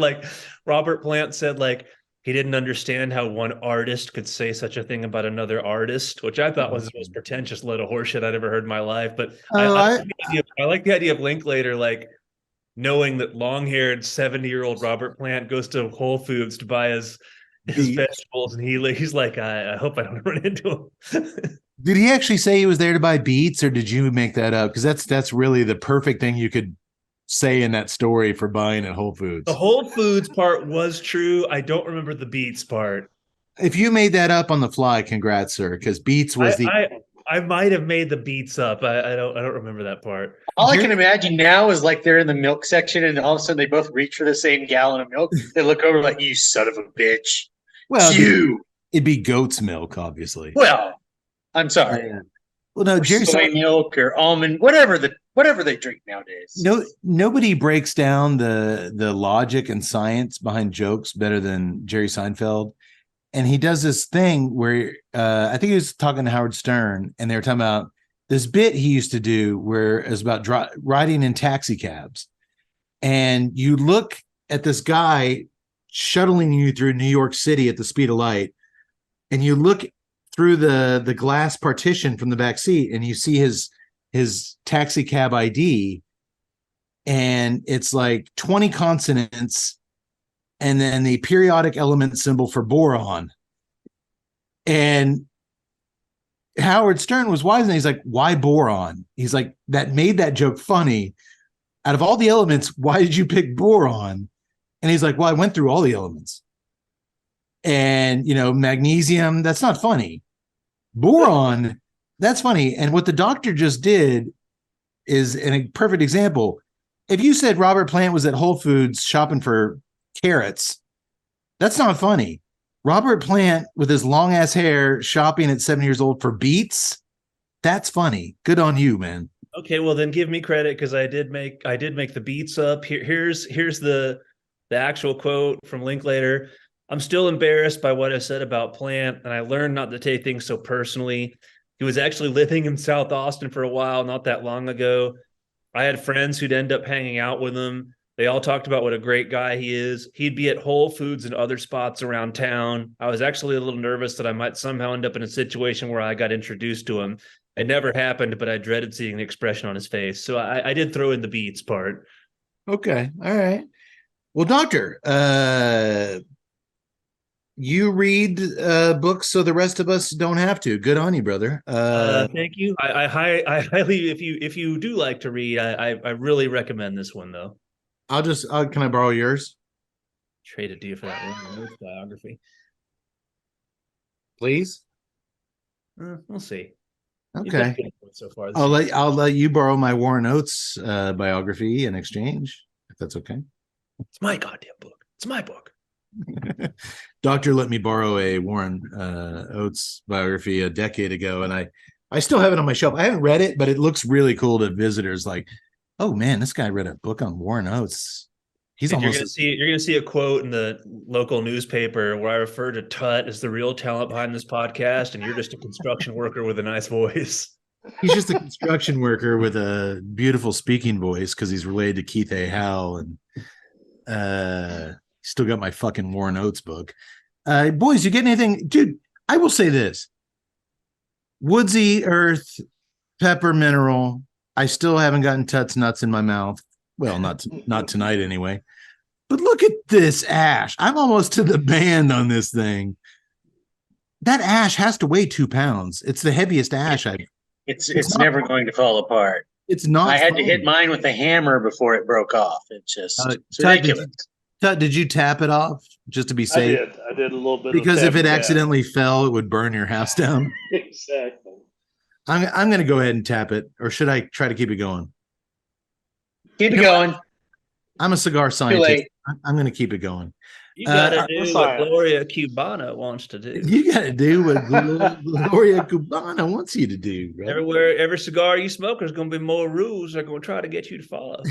Robert Plant said he didn't understand how one artist could say such a thing about another artist, which I thought was the most pretentious load of horseshit I'd ever heard in my life. But I like the idea of Linklater knowing that long-haired 70-year-old Robert Plant goes to Whole Foods to buy his vegetables, and he's like, I hope I don't run into him. Did he actually say he was there to buy beets, or did you make that up? Because that's really the perfect thing you could say in that story for buying at Whole Foods. The Whole Foods part was true. I don't remember the beets part. If you made that up on the fly, congrats, sir. Because beets was I might have made the beets up. I don't remember that part. All I can imagine now is like they're in the milk section, and all of a sudden they both reach for the same gallon of milk. They look over like, "You son of a bitch!" Well, you. It'd be goat's milk, obviously. Well, I'm sorry. Well, no, Jerry soy milk or almond, whatever they drink nowadays. Nobody breaks down the logic and science behind jokes better than Jerry Seinfeld. And he does this thing where I think he was talking to Howard Stern, and they were talking about this bit he used to do where it was about riding in taxi cabs. And you look at this guy shuttling you through New York City at the speed of light, and you look through the glass partition from the back seat, and you see his taxi cab ID, and it's like 20 consonants and then the periodic element symbol for boron. And Howard Stern was wise, and he's like, why boron? He's like, that made that joke funny. Out of all the elements, why did you pick boron? And he's like, well, I went through all the elements. And, magnesium, that's not funny. Boron, that's funny. And what the doctor just did is a perfect example. If you said Robert Plant was at Whole Foods shopping for carrots, that's not funny. Robert Plant with his long ass hair shopping at 7 years old for beets, that's funny. Good on you, man. Okay, well then give me credit, because I did make the beets up. Here's the actual quote from Linklater. I'm still embarrassed by what I said about Plant, and I learned not to take things so personally. He was actually living in South Austin for a while, not that long ago. I had friends who'd end up hanging out with him. They all talked about what a great guy he is. He'd be at Whole Foods and other spots around town. I was actually a little nervous that I might somehow end up in a situation where I got introduced to him. It never happened, but I dreaded seeing the expression on his face. So I did throw in the beats part. Okay. All right. Well, doctor, you read books so the rest of us don't have to. Good on you, brother. Thank you. I highly, if you do like to read, I really recommend this one though. Can I borrow yours? Traded to you for that one biography, please. We'll see. Okay. So far, I'll let you borrow my Warren Oates biography in exchange, if that's okay. It's my goddamn book. It's my book. Doctor let me borrow a Warren Oates biography a decade ago, and I still have it on my shelf. I haven't read it, but it looks really cool to visitors. Like, oh man, this guy read a book on Warren Oates. He's you're gonna see a quote in the local newspaper where I refer to Tut as the real talent behind this podcast, and you're just a construction worker with a nice voice. He's just a construction worker with a beautiful speaking voice because he's related to Keith A. Howe, and still got my fucking Warren Oates book. Boys, you get anything? Dude, I will say this. Woodsy earth, pepper mineral. I still haven't gotten Tut's nuts in my mouth. Well, not tonight anyway. But look at this ash. I'm almost to the band on this thing. That ash has to weigh 2 pounds. It's the heaviest ash I've. It's never going to fall apart. It's not. I had to hit mine with a hammer before it broke off. It's just it's ridiculous. Tut, did you tap it off just to be safe? I did a little bit. Because if it accidentally fell, it would burn your house down. Exactly. I'm going to go ahead and tap it, or should I try to keep it going? Keep it going. I'm a cigar scientist. I'm going to keep it going. You got to do what Gloria Cubana wants to do. You got to do what Gloria Cubana wants you to do. Right? Every cigar you smoke, there's going to be more rules they're going to try to get you to follow.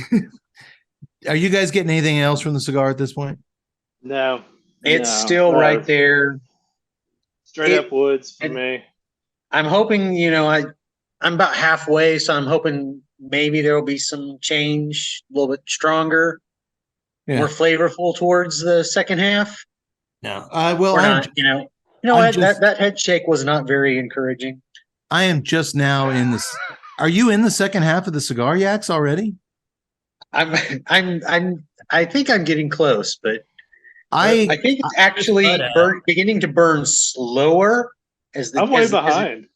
Are you guys getting anything else from the cigar at this point? No. It's still right there. Straight up woods for me. I'm hoping, I'm about halfway, so I'm hoping maybe there will be some change, a little bit stronger, more flavorful towards the second half. No, that head shake was not very encouraging. I am just now in this. Are you in the second half of the Cigar Yaks already? I think I'm getting close, but I I think it's actually beginning to burn slower I'm way behind.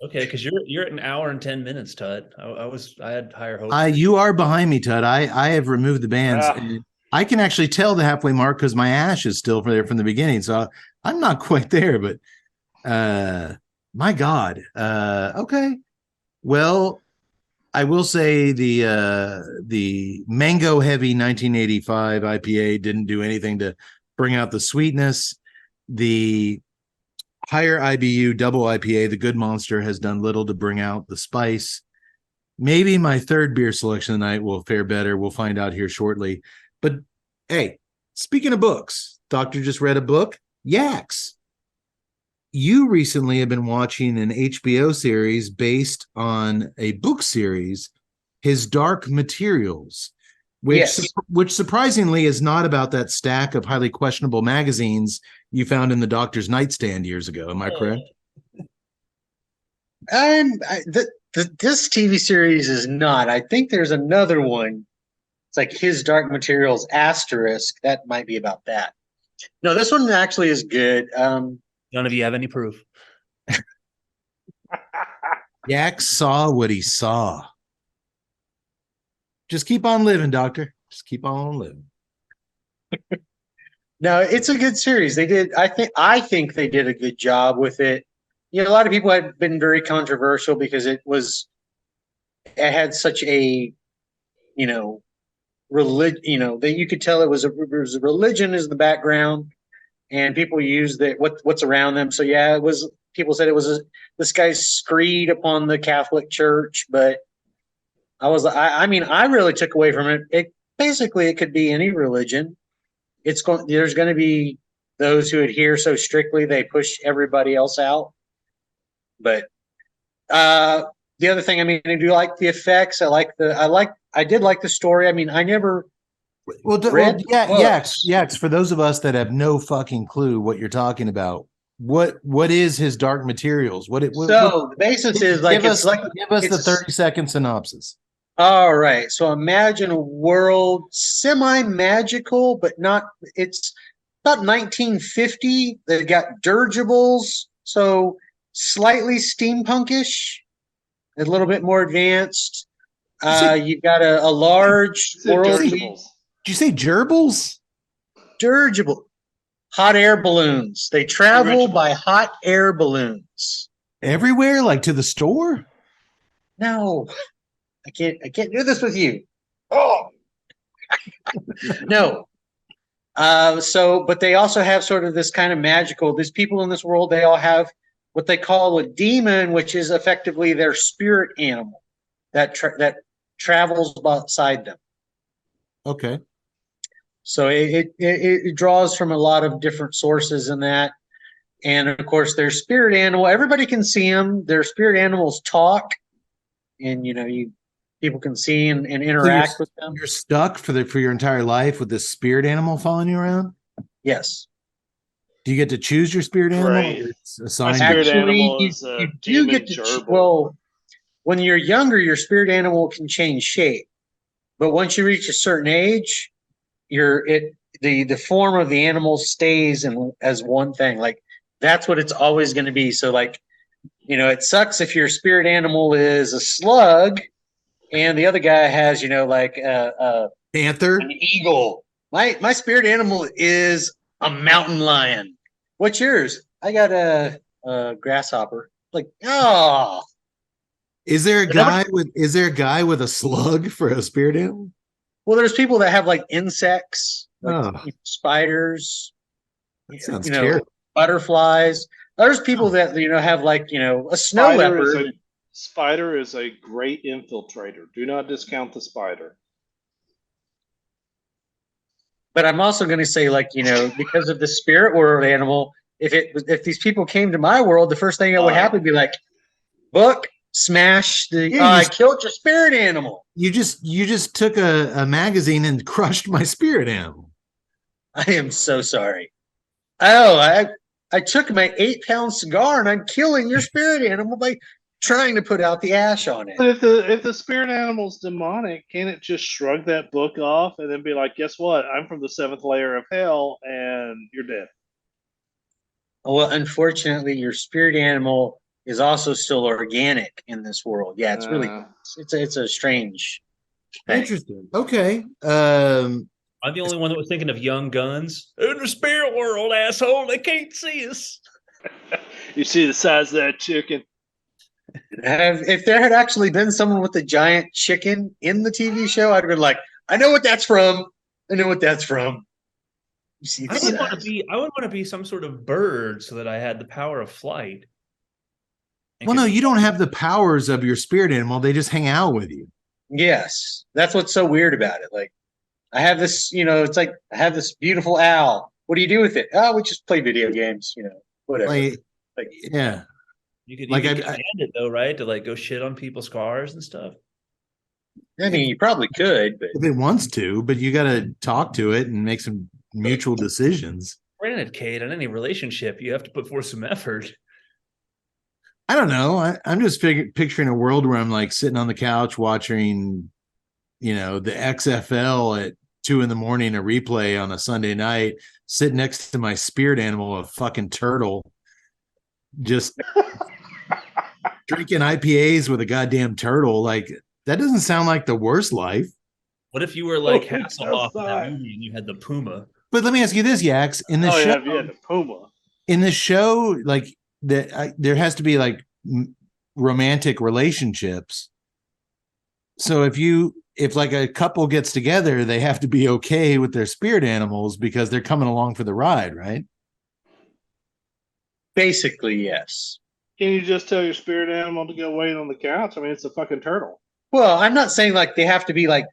Okay, because you're at an hour and 10 minutes, Tut. I had higher hopes. you are behind me, Tud. I have removed the bands. Ah. And I can actually tell the halfway mark because my ash is still there from the beginning. So I'm not quite there, but my God. Okay. Well, I will say the mango heavy 1985 IPA didn't do anything to bring out the sweetness. The higher IBU double IPA, the Good Monster, has done little to bring out the spice. Maybe my third beer selection tonight will fare better. We'll find out here shortly. But hey, speaking of books, Doctor just read a book, Yaks. You recently have been watching an HBO series based on a book series, His Dark Materials, which surprisingly is not about that stack of highly questionable magazines you found in the doctor's nightstand years ago. Am I correct? This TV series is not. I think there's another one. It's like His Dark Materials asterisk. That might be about that. No, this one actually is good. None of you have any proof. Yak saw what he saw. Just keep on living, Doctor. Just keep on living. No, it's a good series. They did. I think they did a good job with it. You know, a lot of people had been very controversial because it had such a, religion. That you could tell it was a religion is the background, and people used what's around them. So yeah, it was. People said it was this guy's screed upon the Catholic Church, but I really took away from it. Basically it could be any religion. There's going to be those who adhere so strictly they push everybody else out. But the other thing, I do like the effects. I did like the story. I never. Yaks. For those of us that have no fucking clue what you're talking about, what is His Dark Materials? The basis is give us the 30-second synopsis. All right. So imagine a world semi-magical, but not. It's about 1950. They've got dirigibles, so slightly steampunkish, a little bit more advanced. You've got a large world. Did you say gerbils? Dirigible. Hot air balloons. They travel by hot air balloons. Everywhere, like to the store? No. I can't do this with you. Oh. No. But they also have sort of this kind of magical, these people in this world, they all have what they call a demon, which is effectively their spirit animal that travels beside them. Okay. So it draws from a lot of different sources in that. And of course, their spirit animal, everybody can see them. Their spirit animals talk, and people can see and interact with them. You're stuck for your entire life with this spirit animal following you around? Yes. Do you get to choose your spirit animal? It's assigned. My spirit animal is a you get to well, when you're younger, your spirit animal can change shape, but once you reach a certain age, the form of the animal stays as one thing. Like that's what it's always going to be. So it sucks if your spirit animal is a slug, and the other guy has a panther, an eagle. My spirit animal is a mountain lion. What's yours? I got a grasshopper. Is there a guy with a slug for a spirit animal? Well, there's people that have insects, spiders. That sounds terrible. Butterflies. There's people that have a snow leopard. Spider is a great infiltrator. Do not discount the spider. But I'm also going to say, because of the spirit world animal, if these people came to my world, the first thing that would happen would be book, smash I killed your spirit animal. You just took a magazine and crushed my spirit animal. I am so sorry. Oh, I took my 8-pound cigar and I'm killing your spirit animal by trying to put out the ash on it. But if the spirit animal's demonic, can't it just shrug that book off and then be like, guess what? I'm from the seventh layer of hell and you're dead. Well, unfortunately, your spirit animal is also still organic in this world. Yeah, it's really it's a strange thing. Interesting. Okay. I'm the only one that was thinking of Young Guns. In the spirit world, asshole, they can't see us. You see the size of that chicken. If there had actually been someone with a giant chicken in the TV show, I'd have been like, I know what that's from. I know what that's from. You see, I would want to be some sort of bird so that I had the power of flight. Well, no, you don't have the powers of your spirit animal. They just hang out with you. Yes, that's what's so weird about it. Like, I have this, it's like I have this beautiful owl. What do you do with it? Oh, we just play video games, whatever. Yeah. You could like command it though, right? To like go shit on people's cars and stuff. I mean, you probably could, but if it wants to, but you got to talk to it and make some mutual decisions. Granted, Kate, in any relationship, you have to put forth some effort. I don't know. I'm just picturing a world where I'm like sitting on the couch watching, the XFL at 2 a.m, a replay on a Sunday night, sitting next to my spirit animal, a fucking turtle, just drinking IPAs with a goddamn turtle. Like, that doesn't sound like the worst life. What if you were like Hasselhoff in that movie and you had the puma? But let me ask you this, Yax. In the show, yeah, you had the puma. In the show, like there has to be like romantic relationships. So if like a couple gets together, they have to be okay with their spirit animals because they're coming along for the ride, right? Basically, yes. Can you just tell your spirit animal to go wait on the couch? I mean, it's a fucking turtle. Well, I'm not saying like they have to be like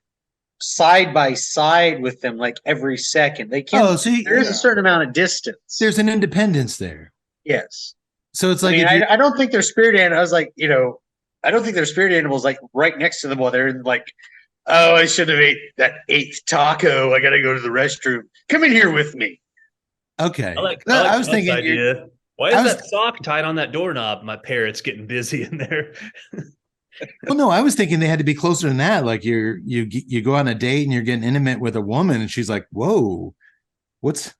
side by side with them like every second. They can't. There is a certain amount of distance. There's an independence there. Yes. So it's like I don't think their spirit animal. I was like, I don't think their spirit animal is like right next to them while they're like, oh, I should have ate that 8th taco. I got to go to the restroom. Come in here with me. Okay. I was thinking. Idea. Why is that sock tied on that doorknob? My parrot's getting busy in there. Well, no, I was thinking they had to be closer than that. Like you go on a date and you're getting intimate with a woman, and she's like, "Whoa, what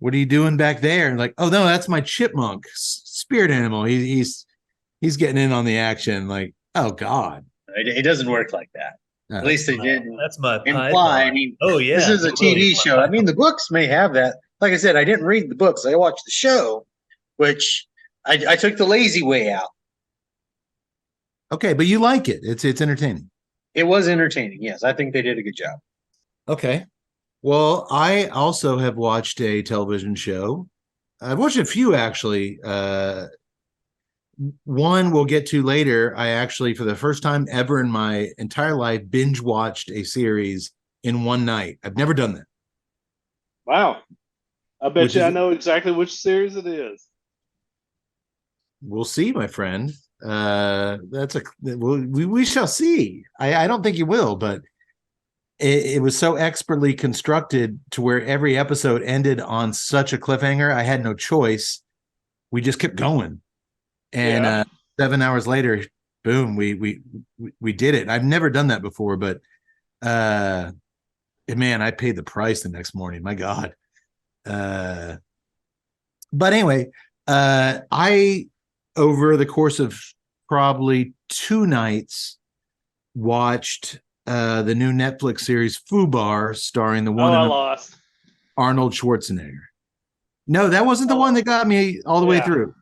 are you doing back there?" And like, "Oh no, that's my chipmunk spirit animal. He's getting in on the action." Like, oh god, it doesn't work like that. At least they didn't. That's my imply. I mean, oh yeah, this is a TV show. I mean, the books may have that. Like I said, I didn't read the books. I watched the show, which I took the lazy way out. Okay, but you like it. It's entertaining. It was entertaining. Yes, I think they did a good job. Okay. Well, I also have watched a television show. I've watched a few actually. One we'll get to later. I actually, for the first time ever in my entire life, binge watched a series in one night. I've never done that. Wow. I bet I know exactly which series it is. We'll see, my friend. We shall see. I don't think you will, but it was so expertly constructed to where every episode ended on such a cliffhanger. I had no choice. We just kept going, and 7 hours later, boom, we did it. I've never done that before, but man, I paid the price the next morning. My God. But anyway, I over the course of probably 2 nights watched the new Netflix series Fubar, starring the one Arnold Schwarzenegger. No, that wasn't the one that got me all the way through.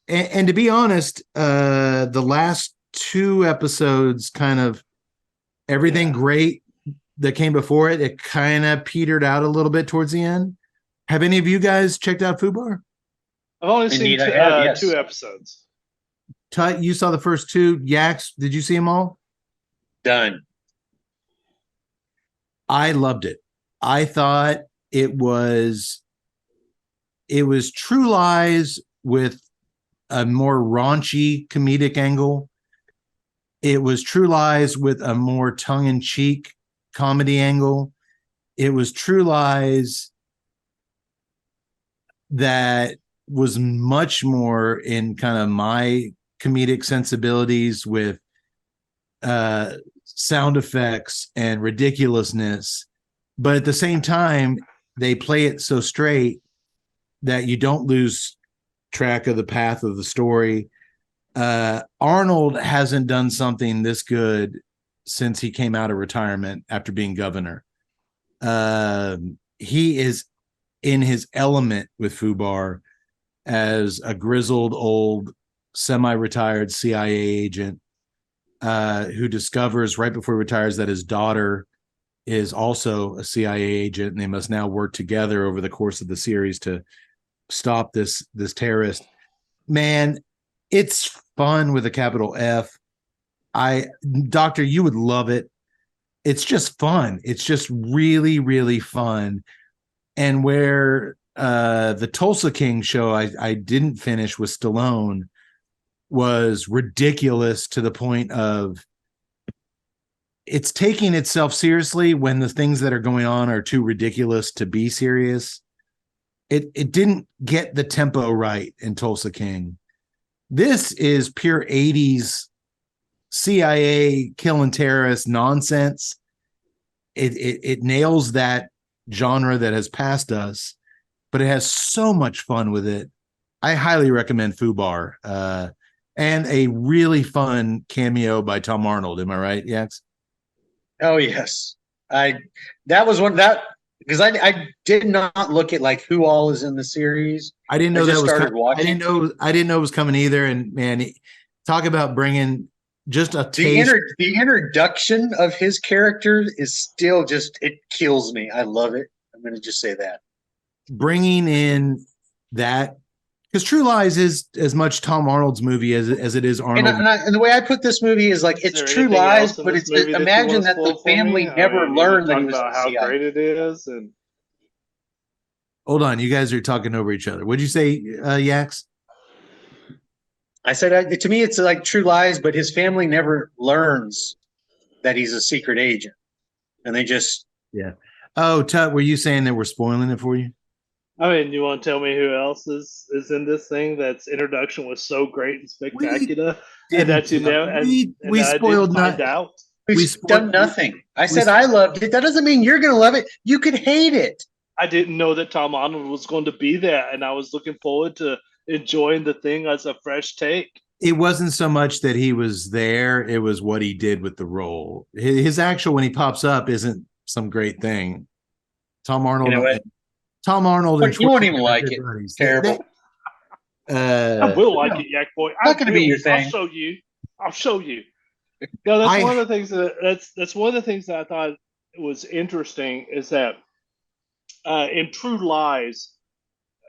And to be honest, the last 2 episodes, kind of everything great that came before it kind of petered out a little bit towards the end. Have any of you guys checked out Fubar? I've only seen 2 episodes. Tut, you saw the first 2. Yax, did you see them all? Done. I loved it. I thought it was True Lies with a more raunchy comedic angle. It was True Lies with a more tongue-in-cheek comedy angle. It was True Lies that was much more in kind of my comedic sensibilities with sound effects and ridiculousness, but at the same time, they play it so straight that you don't lose track of the path of the story. Arnold hasn't done something this good since he came out of retirement after being governor. He is in his element with Fubar as a grizzled old semi-retired CIA agent who discovers right before he retires that his daughter is also a CIA agent, and they must now work together over the course of the series to stop this terrorist. Man, it's fun with a capital F. Doctor, you would love it. It's just fun. It's just really, really fun. And where the Tulsa King show I didn't finish with Stallone was ridiculous to the point of it's taking itself seriously when the things that are going on are too ridiculous to be serious. It didn't get the tempo right in Tulsa King. This is pure 80s CIA killing terrorists nonsense. It nails that genre that has passed us, but it has so much fun with it. I highly recommend Fubar. And a really fun cameo by Tom Arnold. Am I right, Yax? Oh yes, that was one that because I did not look at like who all is in the series. I didn't know I that just was started watching. I didn't know it was coming either. And man, talk about bringing just a taste. The introduction of his character is still just it kills me. I love it. I'm going to just say that. Bringing in that, because True Lies is as much Tom Arnold's movie as it is Arnold. And the way I put this movie is like it's True Lies, but it's imagine that the family never learned that he was about how great it is. And hold on, you guys are talking over each other. What'd you say, Yax? I said to me it's like True Lies, but his family never learns that he's a secret agent, and they just Oh, Tut, were you saying that we're spoiling it for you? I mean, you want to tell me who else is in this thing that's introduction was so great and spectacular, and that you know, we spoiled find out. We've done nothing. I said I loved it. That doesn't mean you're going to love it. You could hate it. I didn't know that Tom Arnold was going to be there, and I was looking forward to enjoying the thing as a fresh take. It wasn't so much that he was there; it was what he did with the role. His actual when he pops up isn't some great thing. Tom Arnold. You know Tom Arnold. You won't even like it. Buddies. Terrible. I will like it, Yak Boy. Not going to be your thing. I'll show you. No, that's one of the things that's one of the things that I thought was interesting is that in True Lies,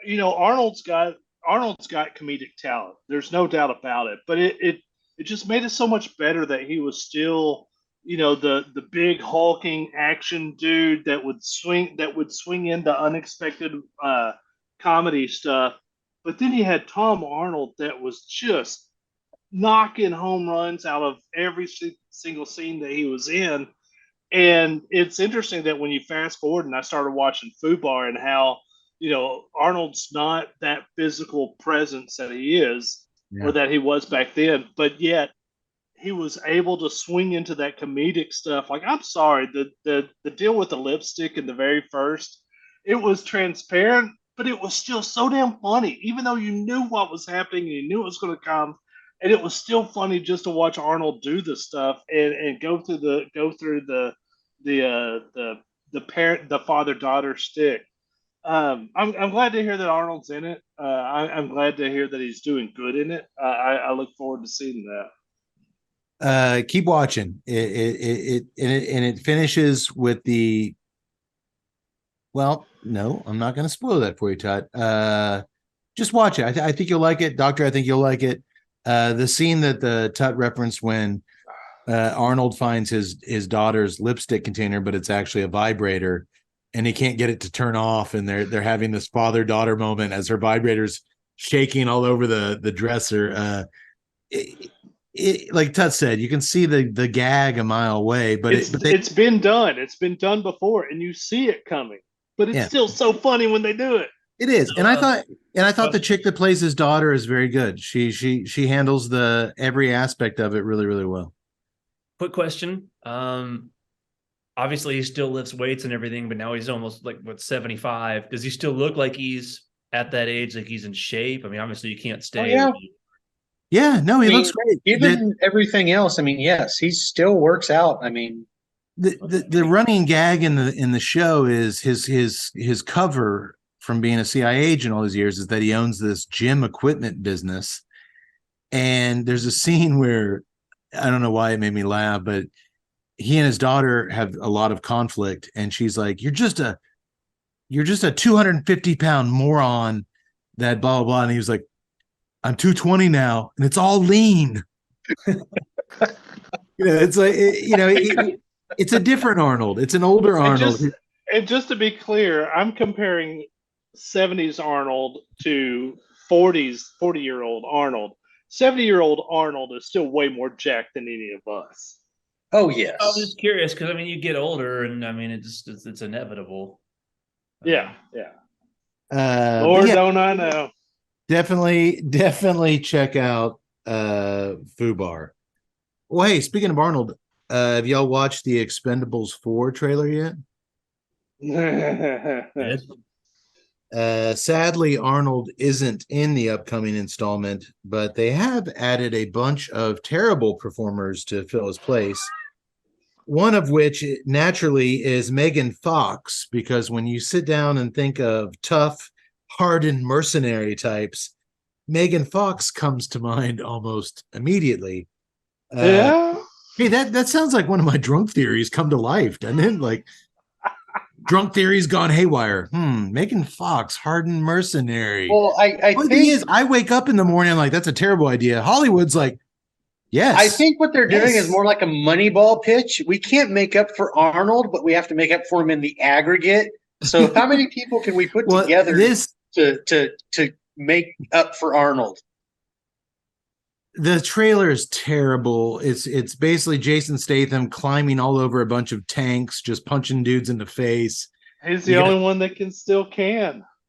you know, Arnold's got comedic talent. There's no doubt about it. But it just made it so much better that he was still, you know, the big hulking action dude that would swing into unexpected comedy stuff. But then you had Tom Arnold that was just knocking home runs out of every single scene that he was in. And it's interesting that when you fast forward and I started watching Fubar and how, you know, Arnold's not that physical presence that he is or that he was back then, but yet he was able to swing into that comedic stuff. Like, I'm sorry, the deal with the lipstick in the very first, it was transparent, but it was still so damn funny, even though you knew what was happening and you knew it was going to come. And it was still funny just to watch Arnold do the stuff and go through the father-daughter stick. I'm glad to hear that Arnold's in it. I'm glad to hear that he's doing good in it. I look forward to seeing that. Keep watching. It finishes with the. Well, no, I'm not going to spoil that for you, Todd. Just watch it. I think you'll like it, Doctor. I think you'll like it. The scene that the Tut referenced when Arnold finds his daughter's lipstick container, but it's actually a vibrator, and he can't get it to turn off, and they're having this father-daughter moment as her vibrator's shaking all over the dresser. Like Tut said, you can see the gag a mile away, but it's been done. It's been done before, and you see it coming. But it's still so funny when they do it. It is, and I thought the question. chick that plays his daughter is very good. She handles the every aspect of it really really well. Quick question. Obviously he still lifts weights and everything, but now he's almost like 75. Does he still look like he's at that age, like he's in shape? I mean, obviously you can't Oh stay. yeah. Yeah, no, he I looks mean, great. given everything else, I mean, yes, he still works out. I mean, The running gag in the show is his cover from being a CIA agent all these years is that he owns this gym equipment business. And there's a scene where I don't know why it made me laugh, but he and his daughter have a lot of conflict, and she's like, "You're just a 250-pound moron that blah blah blah," and he was like, "I'm 220 now, and it's all lean." It's like it's a different Arnold. It's an older And Arnold. just to be clear, I'm comparing 70s Arnold to 40-year-old Arnold. 70-year-old Arnold is still way more jacked than any of us. oh I was yes, just curious because I mean you get older, and I mean it's inevitable. Yeah, yeah. But Lord, yeah, don't I know? definitely check out Fubar. Well, hey, speaking of Arnold, have y'all watched the Expendables 4 trailer yet? Yes. Sadly, Arnold isn't in the upcoming installment, but they have added a bunch of terrible performers to fill his place. One of which naturally is Megan Fox, because when you sit down and think of tough, hardened mercenary types, Megan Fox comes to mind almost immediately. Yeah. Hey, that sounds like one of my drunk theories come to life, doesn't it? Like drunk theories gone haywire. Megan Fox, hardened mercenary. well, I Well, the thing think is, I wake up in the morning, I'm like, that's a terrible idea. Hollywood's like, yes. I think what they're doing Yes. is more like a Moneyball pitch. We can't make up for Arnold, but we have to make up for him in the aggregate. So, how many people can we put Well, together this to make up for Arnold? the trailer is terrible. It's basically Jason Statham climbing all over a bunch of tanks, just punching dudes in the face. He's the You got- only one that can.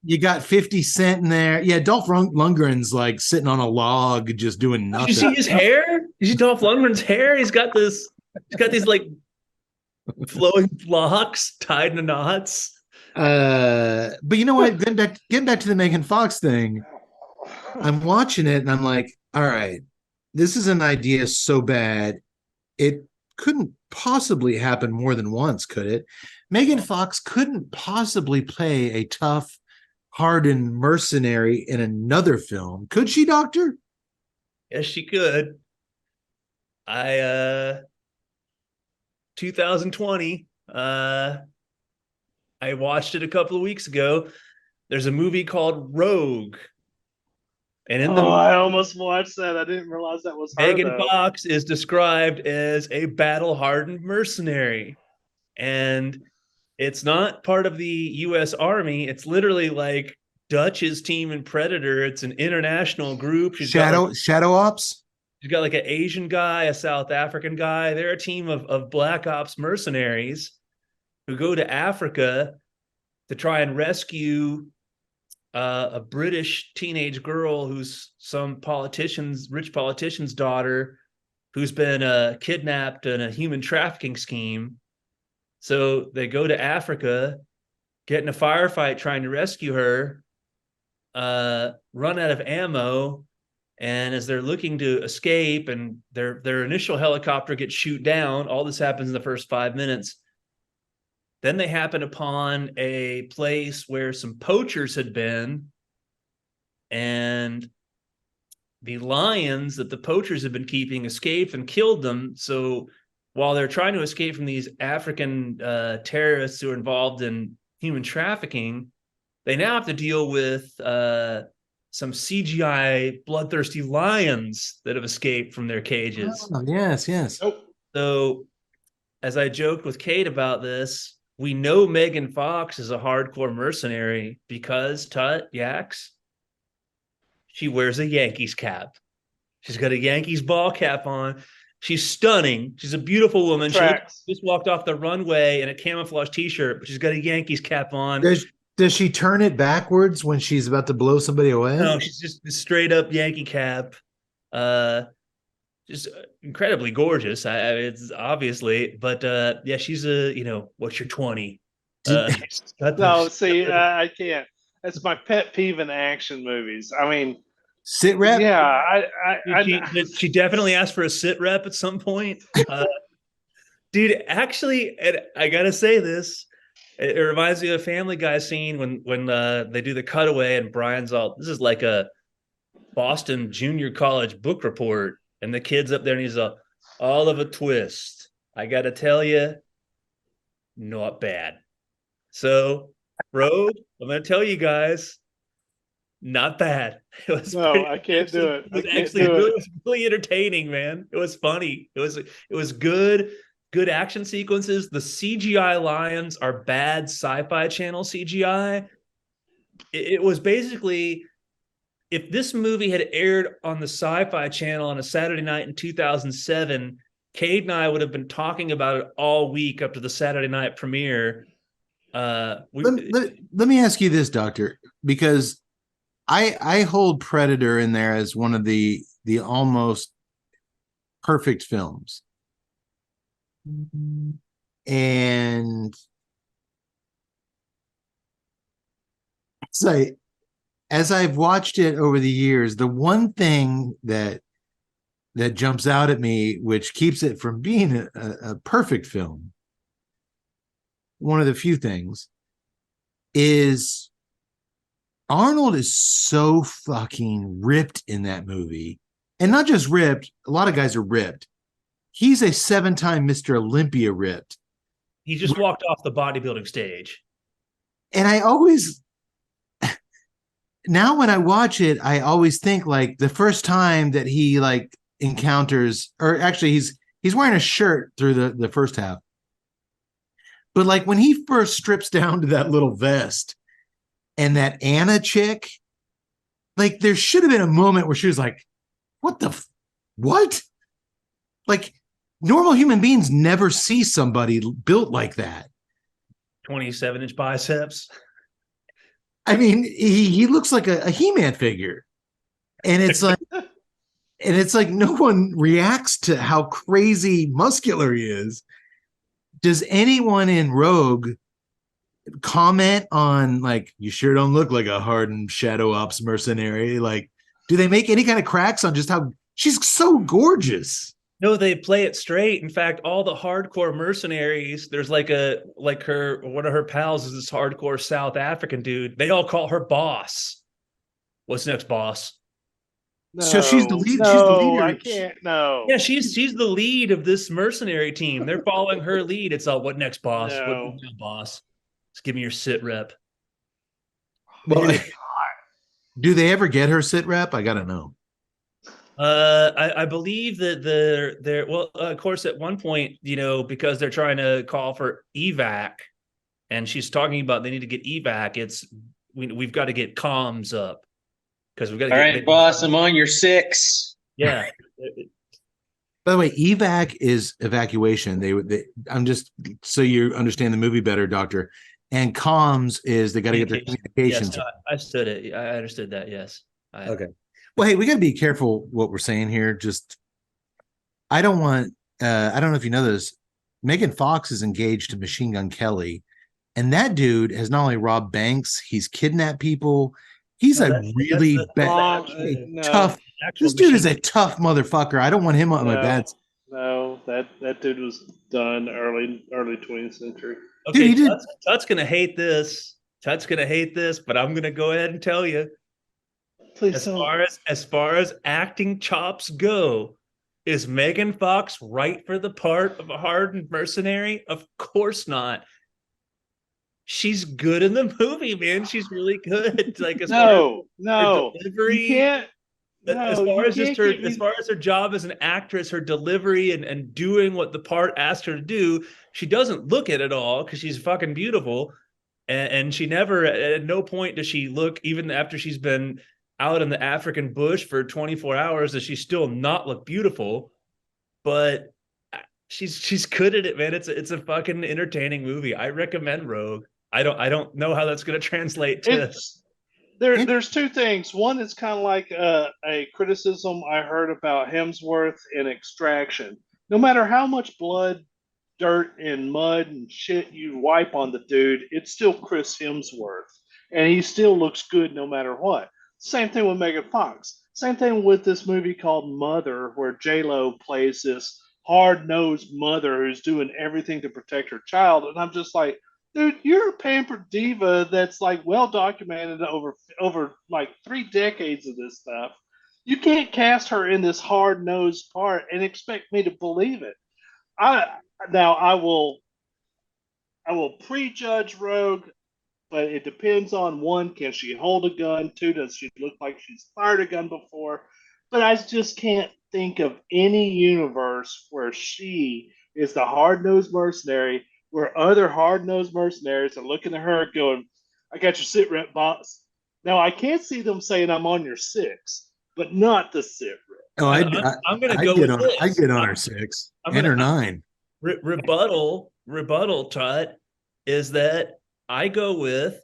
You got 50 Cent in there. Yeah, Dolph Lundgren's like sitting on a log, just doing Did nothing. you see his hair? Did you see Dolph Lundgren's hair? He's got these like flowing locks tied in knots. But you know what? Getting back to the Megan Fox thing, I'm watching it and I'm like, all right, this is an idea so bad, it couldn't possibly happen more than once, could it? Megan Fox couldn't possibly play a tough, hardened mercenary in another film, could she, Doctor? Yes, she could. 2020. I watched it a couple of weeks ago. There's a movie called Rogue. And in the I almost watched that. I didn't realize that was her, Megan though. Fox is described as a battle-hardened mercenary. And it's not part of the US Army. It's literally like Dutch's team in Predator. It's an international group. Shadow Ops. She's got like an Asian guy, a South African guy. They're a team of Black Ops mercenaries who go to Africa to try and rescue a British teenage girl who's some rich politician's daughter, who's been kidnapped in a human trafficking scheme. So they go to Africa, get in a firefight trying to rescue her, run out of ammo, and as they're looking to escape, and their initial helicopter gets shot down. All this happens in the first 5 minutes. Then they happen upon a place where some poachers had been, and the lions that the poachers had been keeping escaped and killed them. So while they're trying to escape from these African terrorists who are involved in human trafficking, they now have to deal with some CGI bloodthirsty lions that have escaped from their cages. Oh, yes. So as I joked with Kate about this, we know Megan Fox is a hardcore mercenary because she wears a Yankees cap. She's got a Yankees ball cap on. She's stunning. She's a beautiful woman. She just walked off the runway in a camouflage t-shirt, but she's got a Yankees cap on. Does she turn it backwards when she's about to blow somebody away? No, she's just straight up Yankee cap. Just incredibly gorgeous. It's obviously, but yeah, she's what's your 20? She's got No, this see, I can't. That's my pet peeve in action movies. I mean, Sit rep? yeah, she definitely asked for a sit rep at some point. Dude, actually, and I gotta say this, it reminds me of a Family Guy scene when they do the cutaway and Brian's all, this is like a Boston junior college book report, and the kid's up there and he's all of a twist. I gotta tell you, not bad. So, Road, I'm gonna tell you guys, not bad. It was no, I can't do it. I can't do it. It was really entertaining, man. It was funny. It was good action sequences. The CGI lions are bad Sci-Fi Channel CGI. It was basically, if this movie had aired on the Sci-Fi Channel on a Saturday night in 2007, Cade and I would have been talking about it all week up to the Saturday night premiere. Let me ask you this, Doctor, because I hold Predator in there as one of the almost perfect films. And so as I've watched it over the years, the one thing that jumps out at me, which keeps it from being a perfect film, one of the few things, is Arnold is so fucking ripped in that movie. And not just ripped, a lot of guys are ripped. He's a 7-time Mr. Olympia ripped. He just walked off the bodybuilding stage. And I always, now when I watch it, I always think like the first time that he like encounters, or actually he's wearing a shirt through the first half. But like when he first strips down to that little vest and that Anna chick, like there should have been a moment where she was like, what? Like normal human beings never see somebody built like that. 27-inch biceps. I mean, he looks like a He-Man figure. And it's like no one reacts to how crazy muscular he is. Does anyone in Rogue comment on like, you sure don't look like a hardened shadow ops mercenary? Like, do they make any kind of cracks on just how she's so gorgeous? No, they play it straight. In fact, all the hardcore mercenaries, there's one of her pals is this hardcore South African dude. They all call her boss. What's next, boss? No, So she's the lead. No, she's the leader. I can't. No. Yeah, she's the lead of this mercenary team. They're following her lead. It's all, what next, boss? No. What next, boss? Just give me your sit rep. Well, do they ever get her sit rep? I gotta know. I believe that they're well, of course, at one point, because they're trying to call for evac, and she's talking about they need to get evac. We've got to get comms up because we've got to. All right, boss, I'm on your 6. Yeah. By the way, evac is evacuation. They I'm just so you understand the movie better, Doctor. And comms is they got to get their communications. Yes, I understood it. I understood that. Yes. Okay. Well, hey, we got to be careful what we're saying here. Just, I don't want. I don't know if you know this. Megan Fox is engaged to Machine Gun Kelly, and that dude has not only robbed banks, he's kidnapped people. He's tough. This dude is a tough motherfucker. I don't want him on my bed. No, that dude was done early 20th century. Okay, dude, Tut's gonna hate this. But I'm gonna go ahead and tell you. Please as far as acting chops go, is Megan Fox right for the part of a hardened mercenary? Of course not. She's good in the movie, man. She's really good. Like as far as delivery, you can't. As far as her job as an actress, her delivery and doing what the part asked her to do, she doesn't look it at all because she's fucking beautiful. And she never, at no point does she look, even after she's been out in the African bush for 24 hours, does she still not look beautiful? But she's good at it, man. It's a fucking entertaining movie. I recommend Rogue. I don't know how that's going to translate to. There's two things. One is kind of like a criticism I heard about Hemsworth in Extraction. No matter how much blood, dirt, and mud and shit you wipe on the dude, it's still Chris Hemsworth, and he still looks good no matter what. Same thing with Megan Fox. Same thing with this movie called Mother, where J Lo plays this hard-nosed mother who's doing everything to protect her child, and I'm just like, dude, you're a pampered diva that's like well documented over like 3 decades of this stuff. You can't cast her in this hard nosed part and expect me to believe it. I now I will prejudge Rogue, but it depends on one, can she hold a gun? Two, does she look like she's fired a gun before? But I just can't think of any universe where she is the hard nosed mercenary, where other hard nosed mercenaries are looking at her going, I got your sit rep, boss. Now, I can't see them saying I'm on your six, but not the sit rep. Oh, I'm going to go get with on. this. I get on her 6 and her 9. Rebuttal, Tut, is that I go with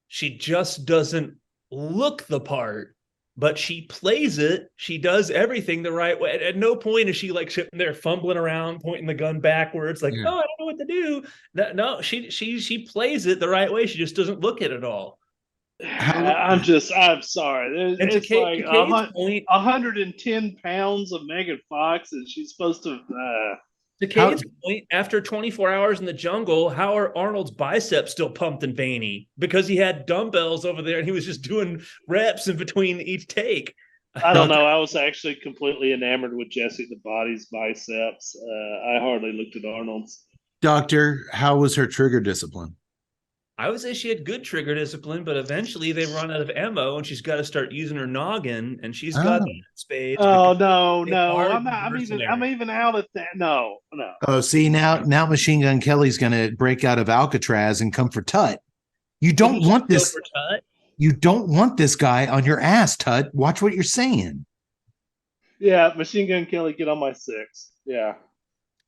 she just doesn't look the part, but she plays it. She does everything the right way. At no point is she like sitting there fumbling around, pointing the gun backwards, like, oh, I don't know what to do. No, she plays it the right way. She just doesn't look it at all. I'm sorry. It's like 110 pounds of Megan Fox, and she's supposed to. To Cade's point, after 24 hours in the jungle, how are Arnold's biceps still pumped and veiny? Because he had dumbbells over there and he was just doing reps in between each take. I don't know. I was actually completely enamored with Jesse the Body's biceps. I hardly looked at Arnold's. Doctor, how was her trigger discipline? I would say she had good trigger discipline, but eventually they run out of ammo and she's got to start using her noggin, and she's got that in spades. Oh no! I'm even out of that. No. Oh, see now Machine Gun Kelly's going to break out of Alcatraz and come for Tut. You don't want this. You don't want this guy on your ass, Tut. Watch what you're saying. Yeah, Machine Gun Kelly, get on my 6. Yeah.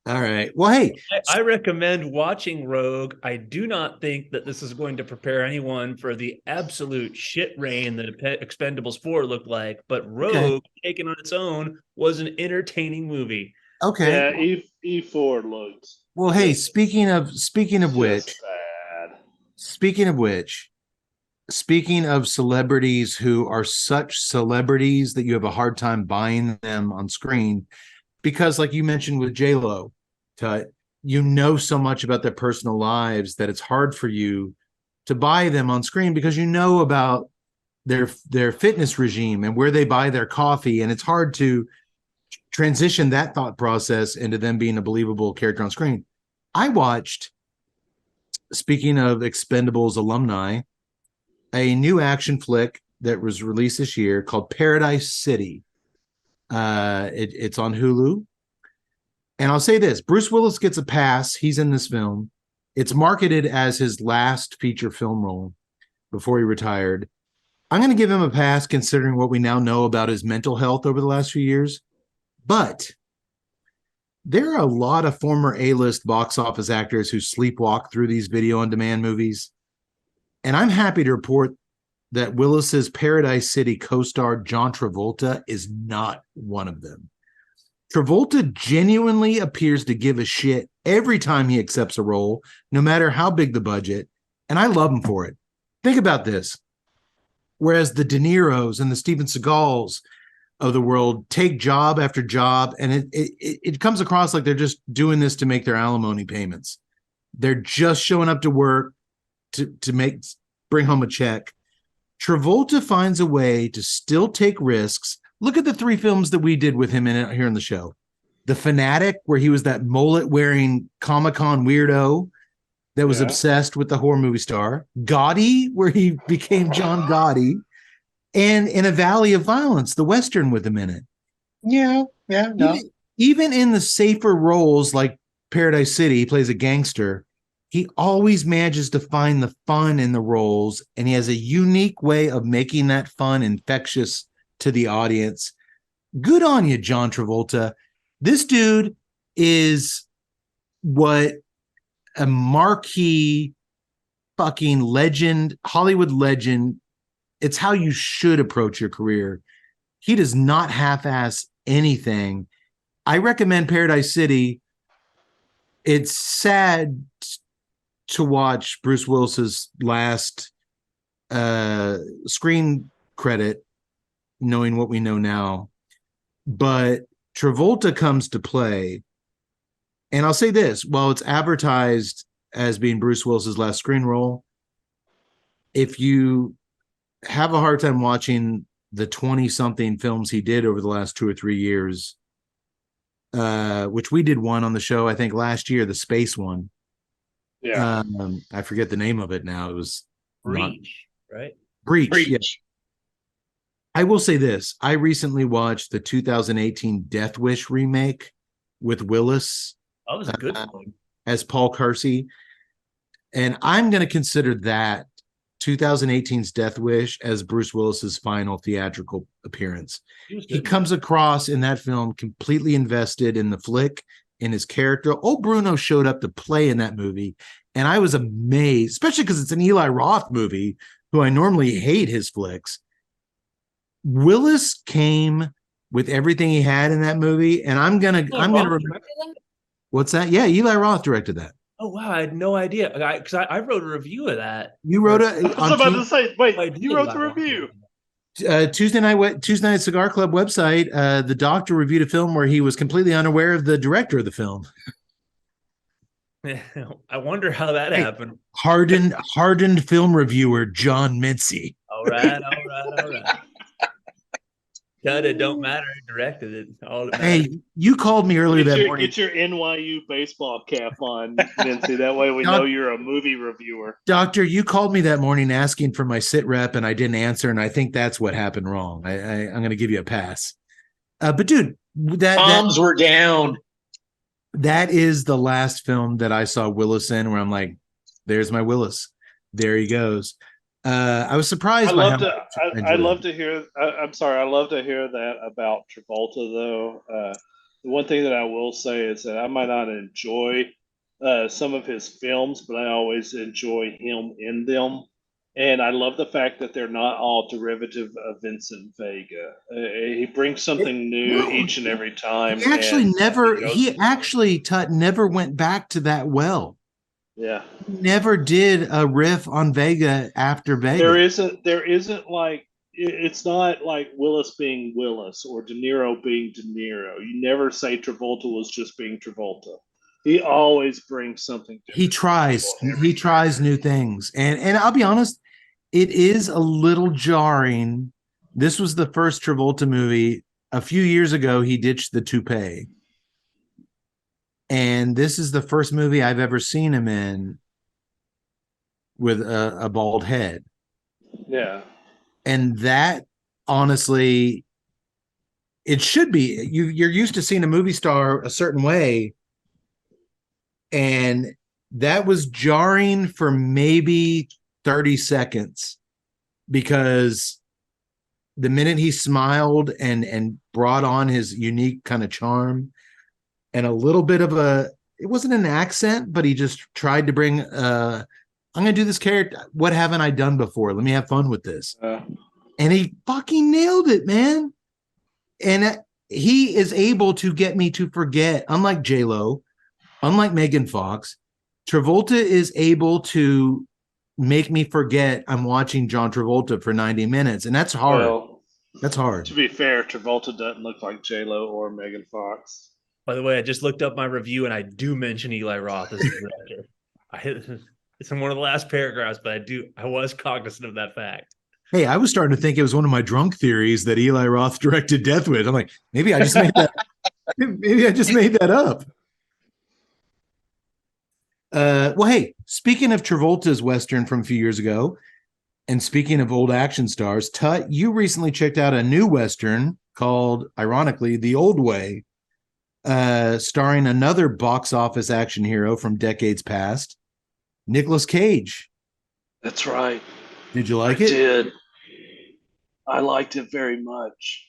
All right. Well, hey, I recommend watching Rogue. I do not think that this is going to prepare anyone for the absolute shit rain that Expendables 4 looked like, but Rogue, taken on its own, was an entertaining movie. Okay. Yeah, E4 looked. Well, hey, speaking of celebrities who are such celebrities that you have a hard time buying them on screen, because like you mentioned with J-Lo, you know so much about their personal lives that it's hard for you to buy them on screen because you know about their fitness regime and where they buy their coffee, and it's hard to transition that thought process into them being a believable character on screen. I watched, speaking of Expendables alumni, a new action flick that was released this year called Paradise City. It's on Hulu. And I'll say this, Bruce Willis gets a pass. He's in this film. It's marketed as his last feature film role before he retired. I'm going to give him a pass considering what we now know about his mental health over the last few years. But there are a lot of former A-list box office actors who sleepwalk through these video-on-demand movies. And I'm happy to report that Willis's Paradise City co-star John Travolta is not one of them. Travolta genuinely appears to give a shit every time he accepts a role, no matter how big the budget, and I love him for it. Think about this. Whereas the De Niros and the Steven Seagals of the world take job after job, and it comes across like they're just doing this to make their alimony payments. They're just showing up to work to bring home a check. Travolta finds a way to still take risks. Look at the 3 films that we did with him here in the show. The Fanatic, where he was that mullet-wearing Comic-Con weirdo that was obsessed with the horror movie star. Gotti, where he became John Gotti. And In a Valley of Violence, the Western with him in it. No. Even in the safer roles like Paradise City, he plays a gangster. He always manages to find the fun in the roles, and he has a unique way of making that fun infectious to the audience. Good on you, John Travolta. This dude is what a marquee fucking legend, Hollywood legend. It's how you should approach your career. He does not half-ass anything. I recommend Paradise City. It's sad to watch Bruce Willis's last screen credit, knowing what we know now. But Travolta comes to play. And I'll say this, while it's advertised as being Bruce Willis's last screen role, if you have a hard time watching the 20-something films he did over the last 2 or 3 years, which we did one on the show, I think last year, the space one. Yeah. I forget the name of it now. It was Breach, right? Breach. Yeah. I will say this. I recently watched the 2018 Death Wish remake with Willis. That was a good one. As Paul Kersey. And I'm going to consider that 2018's Death Wish as Bruce Willis's final theatrical appearance. He comes across in that film completely invested in the flick, in his character. Old Bruno showed up to play in that movie, and I was amazed, especially because it's an Eli Roth movie, who I normally hate his flicks. Willis came with everything he had in that movie, and I'm gonna remember. What's that? Yeah, Eli Roth directed that. Oh wow, I had no idea. Because I wrote a review of that. You wrote I was about to say, wait, you wrote the review. Tuesday Night Cigar Club website. The doctor reviewed a film where he was completely unaware of the director of the film. I wonder how that happened. Hardened film reviewer John Mincy. All right. Cut it, don't matter who directed it. All that hey, you called me earlier that morning. Get your NYU baseball cap on, Nancy. That way we know you're a movie reviewer. Doctor, you called me that morning asking for my sit rep, and I didn't answer, and I think that's what happened wrong. I'm going to give you a pass. But dude, bombs were down. That is the last film that I saw Willis in, where I'm like, "There's my Willis. There he goes." I was surprised. I love to hear that about Travolta, though. The one thing that I will say is that I might not enjoy some of his films, but I always enjoy him in them. And I love the fact that they're not all derivative of Vincent Vega. He brings something new each and every time. He actually never went back to that well. Yeah. Never did a riff on Vega after Vega. There isn't like, it's not like Willis being Willis or De Niro being De Niro. You never say Travolta was just being Travolta. He always brings something different. He tries new things. And I'll be honest, it is a little jarring. This was the first Travolta movie. A few years ago, he ditched the toupee. And this is the first movie I've ever seen him in with a bald head. Yeah. And that, honestly, it should be. You're used to seeing a movie star a certain way. And that was jarring for maybe 30 seconds, because the minute he smiled and brought on his unique kind of charm, and a little bit of it wasn't an accent, but he just tried to bring, I'm going to do this character. What haven't I done before? Let me have fun with this. And he fucking nailed it, man. And he is able to get me to forget, unlike J-Lo, unlike Megan Fox, Travolta is able to make me forget I'm watching John Travolta for 90 minutes. And that's hard. Well, that's hard. To be fair, Travolta doesn't look like J-Lo or Megan Fox. By the way, I just looked up my review, and I do mention Eli Roth as the director. It's in one of the last paragraphs, but I was cognizant of that fact. Hey, I was starting to think it was one of my drunk theories that Eli Roth directed Death Wish. I'm like, maybe I just made that. Maybe I just made that up. Well, hey, speaking of Travolta's Western from a few years ago, and speaking of old action stars, Tut, you recently checked out a new Western called, ironically, The Old Way, starring another box office action hero from decades past, Nicolas Cage. That's right. Did you like it? I did. I liked it very much.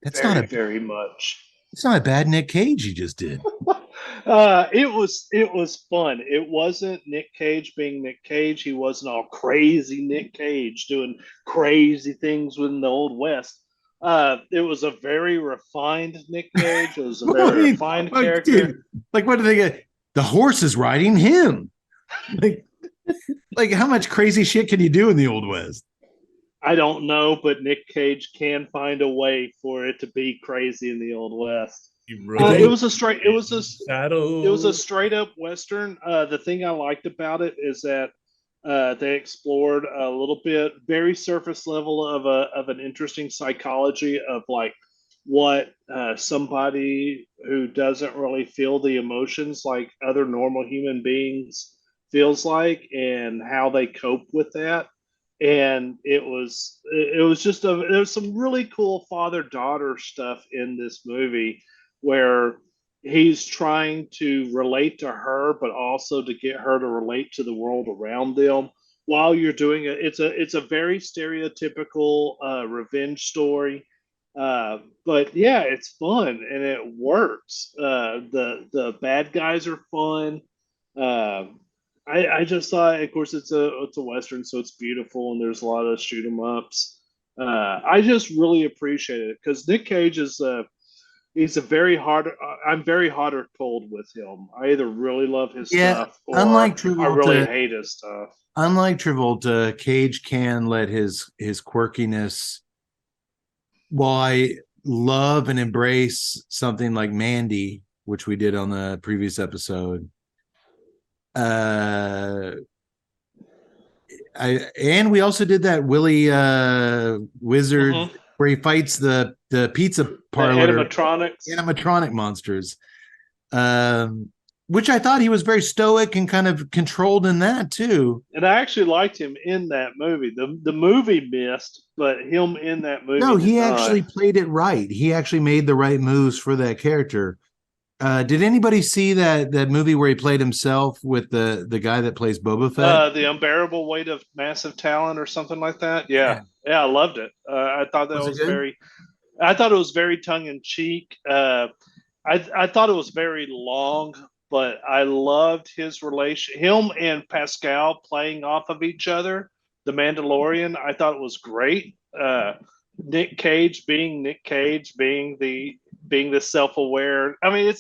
That's very much. It's not a bad Nick Cage you just did. It was fun. It wasn't Nick Cage being Nick Cage. He wasn't all crazy Nick Cage doing crazy things within the old West. It was a very refined Nick Cage. It was a Well, I very mean, refined like, character. dude, like, what do they get? The horse is riding him. Like, like, how much crazy shit can you do in the Old West? I don't know, but Nick Cage can find a way for it to be crazy in the old West. He It rode was a straight. It was a It was a saddle. straight up Western. The thing I liked about it is that they explored a little bit, very surface level of an interesting psychology of like what somebody who doesn't really feel the emotions like other normal human beings feels like, and how they cope with that. And it was just there's some really cool father daughter stuff in this movie where he's trying to relate to her, but also to get her to relate to the world around them while you're doing it. It's a very stereotypical revenge story, but yeah, it's fun and it works. The bad guys are fun. Um I just thought, of course, it's a western, so it's beautiful and there's a lot of shoot 'em ups. I just really appreciate it because Nick Cage is he's a very hard. I'm very hot or cold with him. I either really love his Yeah, stuff unlike or I really Travolta, hate his stuff. Cage can let his quirkiness. While I love and embrace something like Mandy, which we did on the previous episode, uh, and we also did that Willy Wizard Mm-hmm. where he fights the pizza The parlor animatronics. animatronic monsters. Um, which I thought he was very stoic and kind of controlled in that too. And I actually liked him in that movie. The movie missed, but him in that movie No, did he not. actually played it right. He actually made the right moves for that character. Did anybody see that movie where he played himself with the guy that plays Boba Fett? The unbearable weight of massive talent or something like that. Yeah, Yeah. yeah, I loved it. I thought that Was it was good? very. I thought it was very tongue in cheek. I thought it was very long, but I loved his relation, him and Pascal playing off of each other. The Mandalorian, I thought it was great. Nick Cage being Nick Cage, being the self aware. I mean,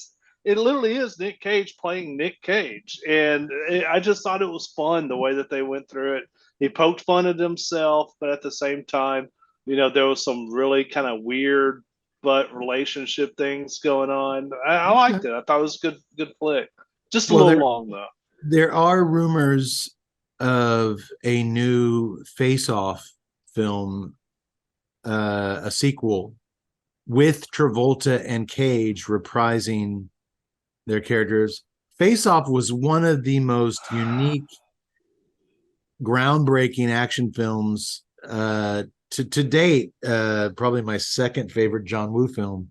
it literally is Nick Cage playing Nick Cage, and I just thought it was fun the way that they went through it. He poked fun at himself, but at the same time, there was some really kind of weird but relationship things going on. I liked it. I thought it was a good flick. Just a Well, little long though. there are rumors of a new Face Off film, a sequel with Travolta and Cage reprising their characters. Face Off was one of the most unique, groundbreaking action films to date. Probably my second favorite John Woo film.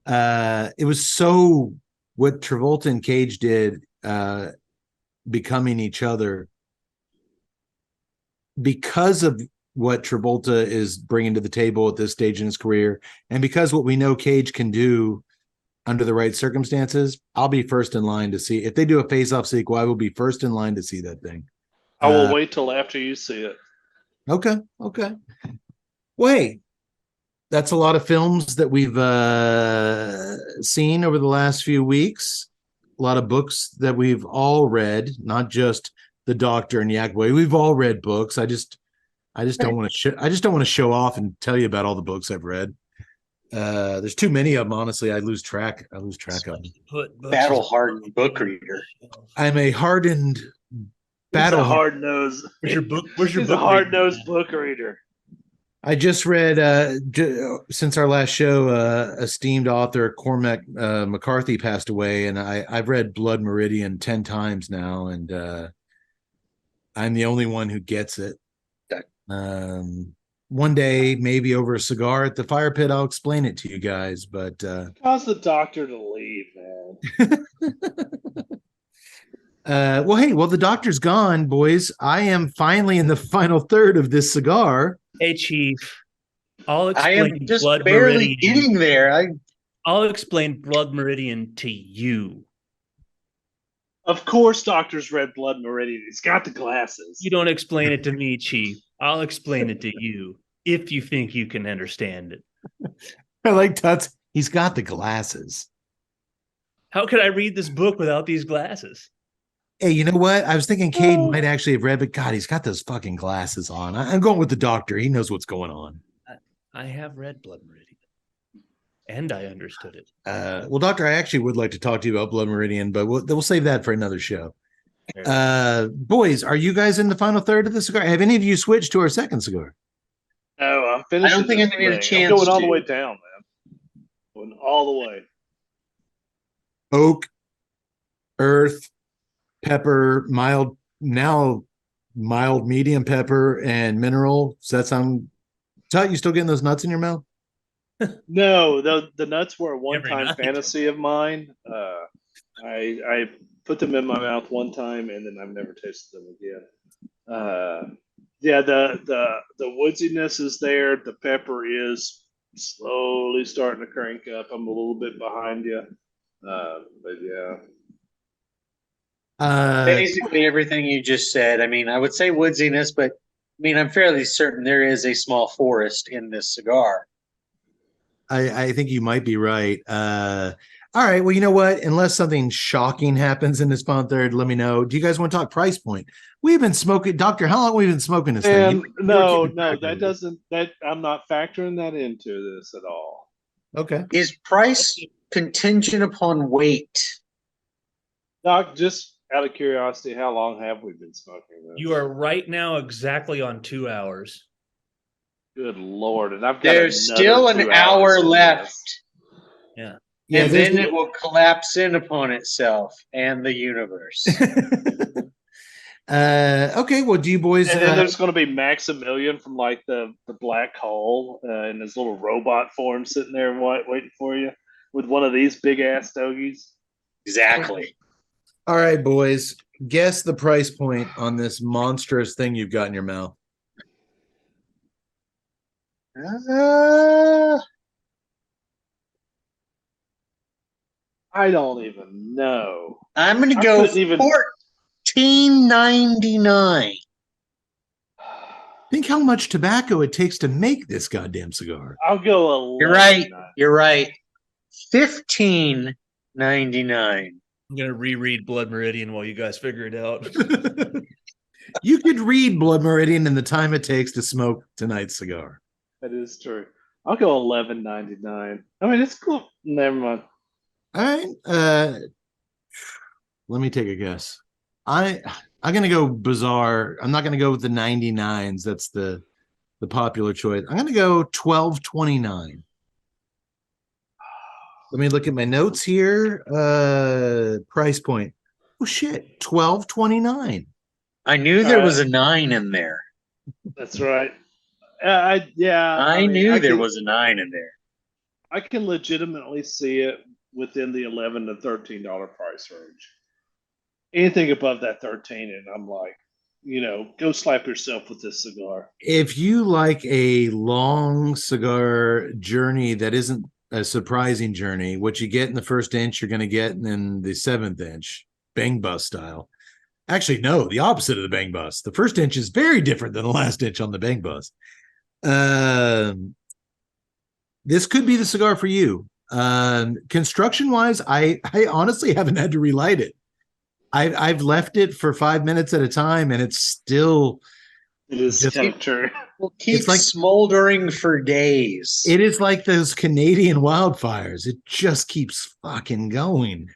It was so what Travolta and Cage did, becoming each other because of what Travolta is bringing to the table at this stage in his career, and because what we know Cage can do under the right circumstances. I'll be first in line to see if they do a face-off sequel. I will be first in line to see that thing. I will wait till after you see it. Okay. Wait, that's a lot of films that we've seen over the last few weeks. A lot of books that we've all read, not just The Doctor and Yak Boy. We've all read books. I just don't want to. I just don't want to show off and tell you about all the books I've read. There's too many of them. Honestly, I lose track of them. Battle hardened book reader. I'm a hardened Battle battle. hard nosed. Where's your book? Where's your He's book? a hard nosed book reader. I just read since our last show, esteemed author Cormac McCarthy passed away, and I've read Blood Meridian 10 times now, and I'm the only one who gets it. One day, maybe over a cigar at the fire pit, I'll explain it to you guys. But Cause the doctor to leave, man. well, the doctor's gone, boys. I am finally in the final third of this cigar. Hey, Chief. I'll I explain am just Blood barely Meridian. getting there. I'll explain Blood Meridian to you. Of course, doctors read Blood Meridian. He's got the glasses. You don't explain it to me, Chief. I'll explain it to you if you think you can understand it. I like Tuts. He's got the glasses. How could I read this book without these glasses? Hey, you know what? I was thinking Caden might actually have read, but God, he's got those fucking glasses on. I'm going with the doctor. He knows what's going on. I have read Blood Meridian. And I understood it. Well, Doctor, I actually would like to talk to you about Blood Meridian, but we'll save that for another show. Boys, are you guys in the final third of the cigar? Have any of you switched to our second cigar? No, I'm finished. I don't think I'm going to get a chance. I'm going all the way down, man. Going all the way. Oak, earth, pepper, mild, medium pepper, and mineral. Does that sound? Tut, you still getting those nuts in your mouth? No, the nuts were a one-time fantasy of mine. I put them in my mouth one time, and then I've never tasted them again. Yeah, the woodsiness is there. The pepper is slowly starting to crank up. I'm a little bit behind you, but yeah. Basically everything you just said. I mean, I would say woodsiness, but I mean, I'm fairly certain there is a small forest in this cigar. I think you might be right. All right. Well, you know what? Unless something shocking happens in this final third, let me know. Do you guys want to talk price point? We've been smoking, Doctor. How long have we been smoking this thing? No, that I'm not factoring that into this at all. Okay. Is price contingent upon weight? Doc, just out of curiosity, how long have we been smoking this? You are right now exactly on 2 hours. Good Lord. And I've got There's still an hour left. Yeah. And then it will collapse in upon itself and the universe. Okay. Well, do you boys? And then there's going to be Maximilian from like the black hole in his little robot form sitting there waiting for you with one of these big ass stogies. Exactly. All right, boys. Guess the price point on this monstrous thing you've got in your mouth. I don't even know. I'm going to go $14.99. Think how much tobacco it takes to make this goddamn cigar. I'll go. You're right. You're right. $15.99. I'm going to reread Blood Meridian while you guys figure it out. You could read Blood Meridian in the time it takes to smoke tonight's cigar. That is true. I'll go $11.99. I mean, it's cool. Never mind. All right. Let me take a guess. I'm gonna go bizarre. I'm not gonna go with the 99s. That's the popular choice. I'm gonna go $12.29. Let me look at my notes here. Price point. Oh shit, $12.29. I knew there was a 9 in there. That's right. I knew there was a 9 in there. I can legitimately see it within the $11 to $13 price range. Anything above that 13, and I'm like, go slap yourself with this cigar. If you like a long cigar journey that isn't a surprising journey, what you get in the first inch, you're going to get in the 7th inch, bang bus style. Actually, no, the opposite of the bang bus. The first inch is very different than the last inch on the bang bus. This could be the cigar for you. Construction wise, I honestly haven't had to relight it. I've left it for 5 minutes at a time, and it's still. It is kind of true. Will keep smoldering for days. It is like those Canadian wildfires. It just keeps fucking going.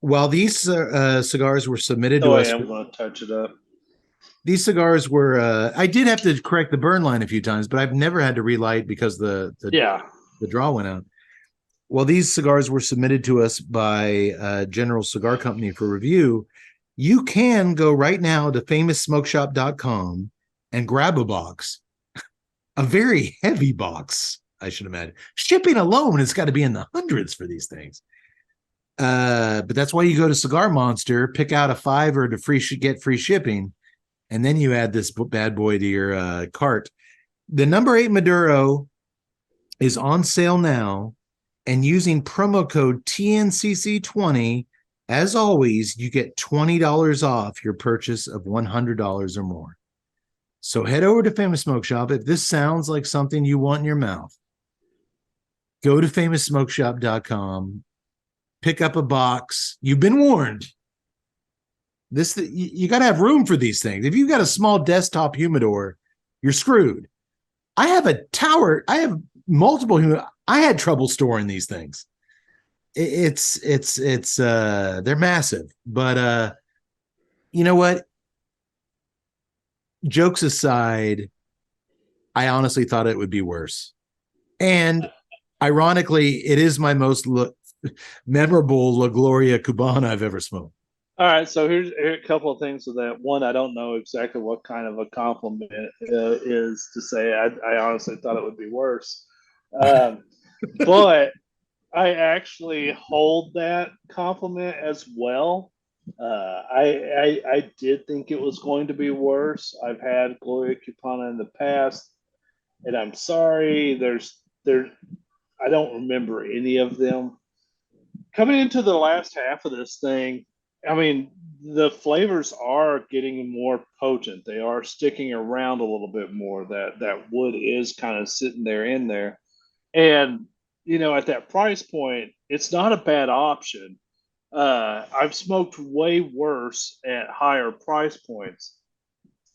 While these cigars were submitted to us, I'm going to touch it up. These cigars were. I did have to correct the burn line a few times, but I've never had to relight because the draw went out. Well, these cigars were submitted to us by General Cigar Company for review. You can go right now to famoussmokeshop.com and grab a box, a very heavy box, I should imagine. Shipping alone has got to be in the hundreds for these things. But that's why you go to Cigar Monster, pick out a $5 to get free shipping, and then you add this bad boy to your cart. The number 8 Maduro is on sale now, and using promo code TNCC20, As always, you get $20 off your purchase of $100 or more. So head over to Famous Smoke Shop. If this sounds like something you want in your mouth, go to famoussmokeshop.com, pick up a box. You've been warned. You got to have room for these things. If you've got a small desktop humidor, you're screwed. I have a tower. I have multiple humidor. I had trouble storing these things. It's they're massive, but you know what? Jokes aside, I honestly thought it would be worse. And ironically, it is my most memorable La Gloria Cubana I've ever smoked. All right, so here's a couple of things with that. One, I don't know exactly what kind of a compliment is to say. I honestly thought it would be worse, but I actually hold that compliment as well. I did think it was going to be worse. I've had Gloria Cubana in the past, and I'm sorry. I don't remember any of them. Coming into the last half of this thing, I mean, the flavors are getting more potent. They are sticking around a little bit more. That wood is kind of sitting there in there. And, at that price point, it's not a bad option. I've smoked way worse at higher price points.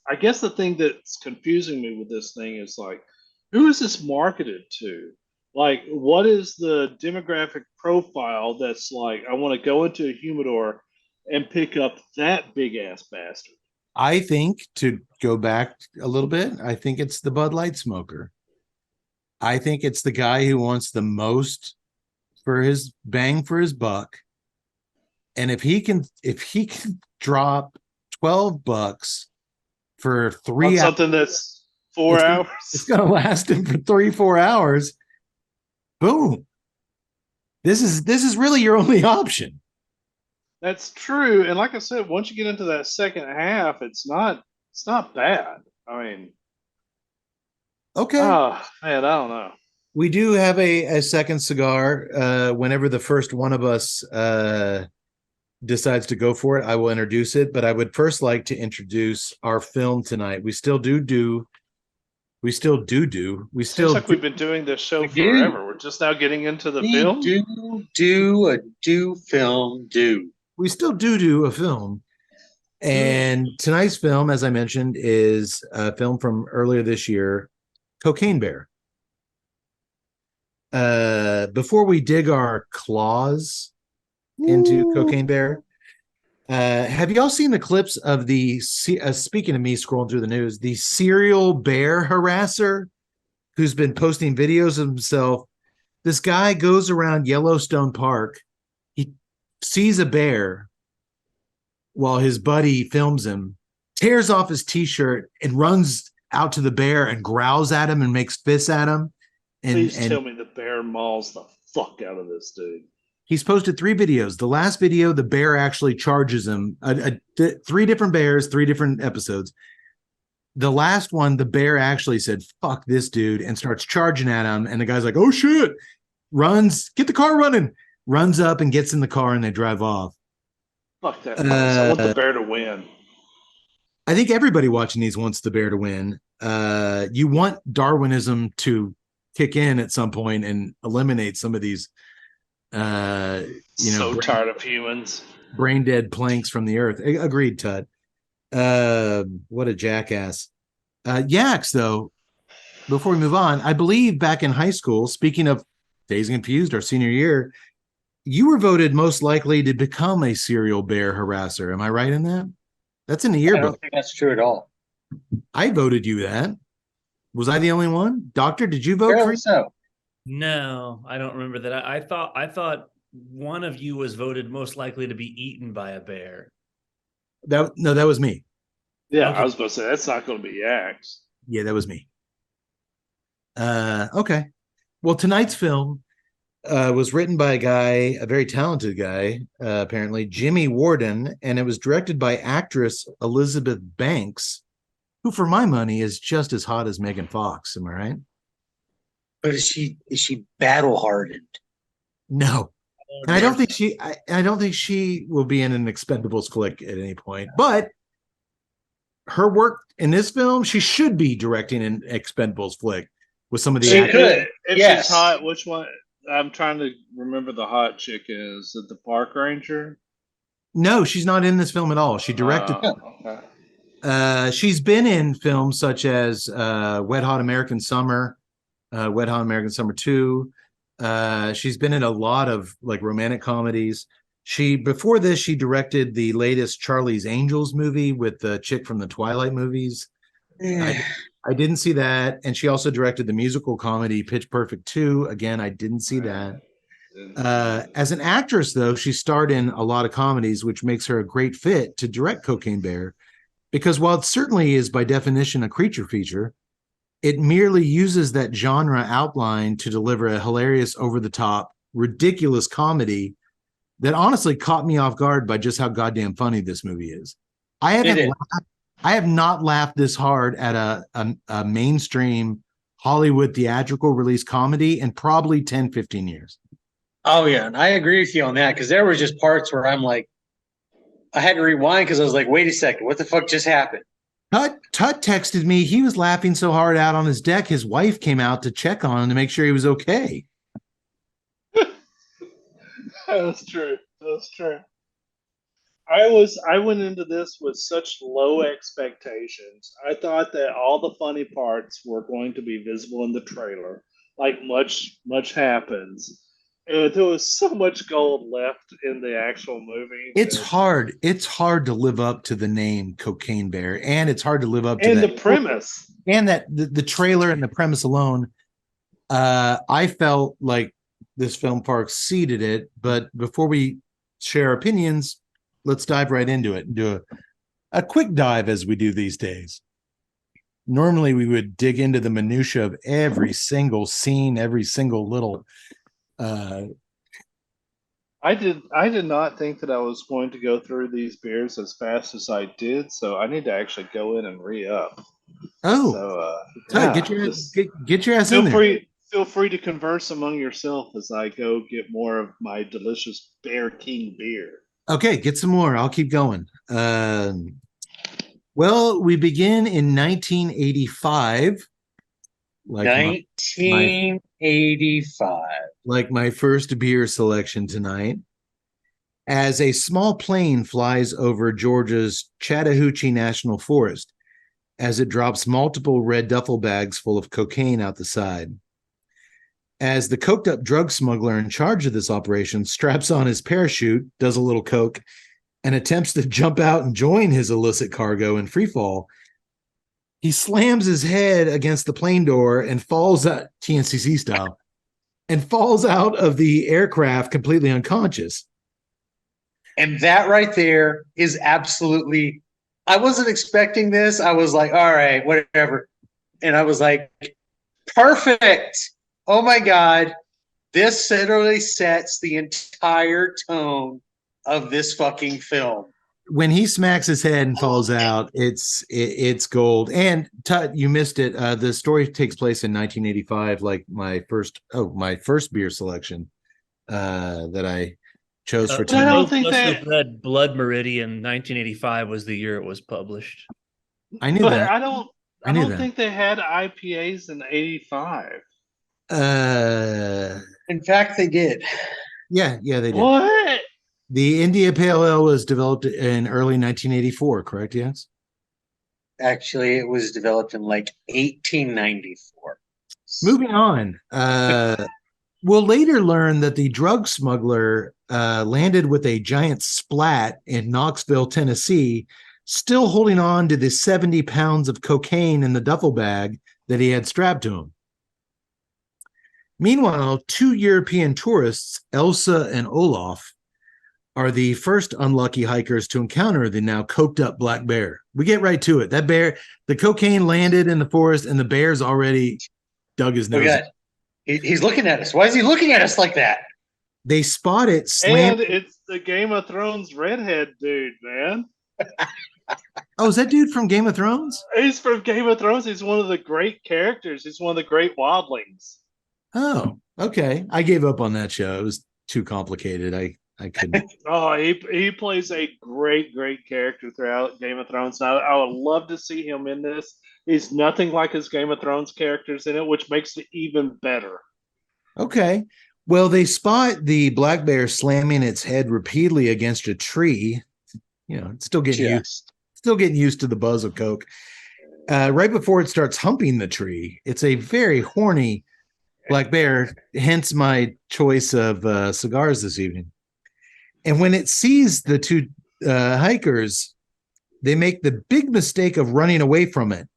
I guess the thing that's confusing me with this thing is like, who is this marketed to? Like, what is the demographic profile that's like, I want to go into a humidor and pick up that big ass bastard? I think, to go back a little bit, I think it's the Bud Light smoker. I think it's the guy who wants the most for his bang for his buck. And if he can drop $12 for 3 hours, something that's 4 hours, it's going to last him for 3-4 hours. Boom. This is really your only option. That's true. And like I said, once you get into that second half, it's not bad. I mean, okay. Oh man, I don't know. We do have a second cigar. Whenever the first one of us decides to go for it, I will introduce it. But I would first like to introduce our film tonight. We still do. Seems like we've been doing this show forever. We're just now getting into the film. We still do a film. And tonight's film, as I mentioned, is a film from earlier this year, Cocaine Bear. Before we dig our claws into Cocaine Bear, have y'all seen the clips of the, speaking of me scrolling through the news, the serial bear harasser who's been posting videos of himself? This guy goes around Yellowstone Park. He sees a bear while his buddy films him, tears off his t-shirt and runs out to the bear and growls at him and makes fists at him. Please tell me the bear mauls the fuck out of this dude. He's posted 3 videos. The last video, the bear actually charges him. 3 different bears, 3 different episodes. The last one, the bear actually said, fuck this dude, and starts charging at him. And the guy's like, oh shit, runs, get the car running, runs up and gets in the car and they drive off. Fuck that. I want the bear to win. I think everybody watching these wants the bear to win. You want Darwinism to kick in at some point and eliminate some of these tired of humans, brain dead planks from the earth. Agreed, Tut. What a jackass. Yaks, though, before we move on, I believe back in high school, speaking of Dazed and Confused, our senior year, you were voted most likely to become a serial bear harasser. Am I right in that? That's in the yearbook. I don't think that's true at all. I voted you that. Was I the only one? Doctor, did you vote for so? No, I don't remember that. I thought one of you was voted most likely to be eaten by a bear. That was me. Yeah, Okay. I was going to say that's not going to be Yaks. Yeah, that was me. Okay. Well, tonight's film was written by a very talented guy, apparently, Jimmy Warden, and it was directed by actress Elizabeth Banks, who, for my money, is just as hot as Megan Fox. Am I right? But is she battle hardened? No. And I don't think she will be in an Expendables flick at any point. But her work in this film, she should be directing an Expendables flick with some of the She actors. could. If Yes. she's hot, which one? I'm trying to remember the hot chick is. Is it the park ranger? No, she's not in this film at all. She directed. Okay. She's been in films such as Wet Hot American Summer, Wet Hot American Summer 2. She's been in a lot of like romantic comedies. Before this, she directed the latest Charlie's Angels movie with the chick from the Twilight movies. I didn't see that. And she also directed the musical comedy Pitch Perfect 2. Again, I didn't see that. As an actress, though, she starred in a lot of comedies, which makes her a great fit to direct Cocaine Bear, because while it certainly is by definition a creature feature, it merely uses that genre outline to deliver a hilarious, over-the-top, ridiculous comedy that honestly caught me off guard by just how goddamn funny this movie is. I have not laughed this hard at a mainstream Hollywood theatrical release comedy in probably 10, 15 years. Oh yeah, and I agree with you on that, because there were just parts where I'm like, I had to rewind because I was like, wait a second, what the fuck just happened? Tut texted me. He was laughing so hard out on his deck, his wife came out to check on him to make sure he was okay. That's true. That's true. I went into this with such low expectations. I thought that all the funny parts were going to be visible in the trailer, like much happens. And there was so much gold left in the actual movie. It's hard. It's hard to live up to the name Cocaine Bear, and it's hard to live up to and that the premise. And that the trailer and the premise alone. I felt like this film park seeded it, but before we share opinions, let's dive right into it and do a quick dive as we do these days. Normally, we would dig into the minutia of every single scene, every single little. I did not think that I was going to go through these beers as fast as I did, so I need to actually go in and re-up. Oh, so yeah, get your ass in there. Feel free to converse among yourself as I go get more of my delicious Bear King beer. Okay, get some more. I'll keep going. Well, we begin in 1985. Like 1985. Like my first beer selection tonight. As a small plane flies over Georgia's Chattahoochee National Forest, as it drops multiple red duffel bags full of cocaine out the side. As the coked up drug smuggler in charge of this operation straps on his parachute, does a little coke, and attempts to jump out and join his illicit cargo in free fall, he slams his head against the plane door and falls out, TNCC style, and falls out of the aircraft completely unconscious. And that right there is absolutely, I wasn't expecting this. I was like, all right, whatever. And I was like, perfect. Oh my God. This literally sets the entire tone of this fucking film. When he smacks his head and falls out, it's gold. And Tut, you missed it. The story takes place in 1985, like my first beer selection that I chose for tonight. I don't think that read Blood Meridian 1985 was the year it was published. I knew that. I don't think they had IPAs in 85. In fact, they did. Yeah, they did. What? The India Pale Ale was developed in early 1984, correct? Yes. Actually, it was developed in like 1894. Moving on. We'll later learn that the drug smuggler landed with a giant splat in Knoxville, Tennessee, still holding on to the 70 pounds of cocaine in the duffel bag that he had strapped to him. Meanwhile, two European tourists, Elsa and Olaf, are the first unlucky hikers to encounter the now coked up black bear. We get right to it. That bear, the cocaine landed in the forest and the bear's already dug his nose. He's looking at us. Why is he looking at us like that? They spot it. And it's the Game of Thrones redhead dude, man. Oh, is that dude from Game of Thrones? He's from Game of Thrones. He's one of the great characters. He's one of the great wildlings. Oh, okay. I gave up on that show. It was too complicated. I couldn't. Oh, he plays a great character throughout Game of Thrones. I would love to see him in this. He's nothing like his Game of Thrones characters in it, which makes it even better. Okay. Well, they spot the black bear slamming its head repeatedly against a tree. It's still getting used to the buzz of coke. Right before it starts humping the tree, it's a very horny black bear. Hence my choice of cigars this evening. And when it sees the two hikers, they make the big mistake of running away from it.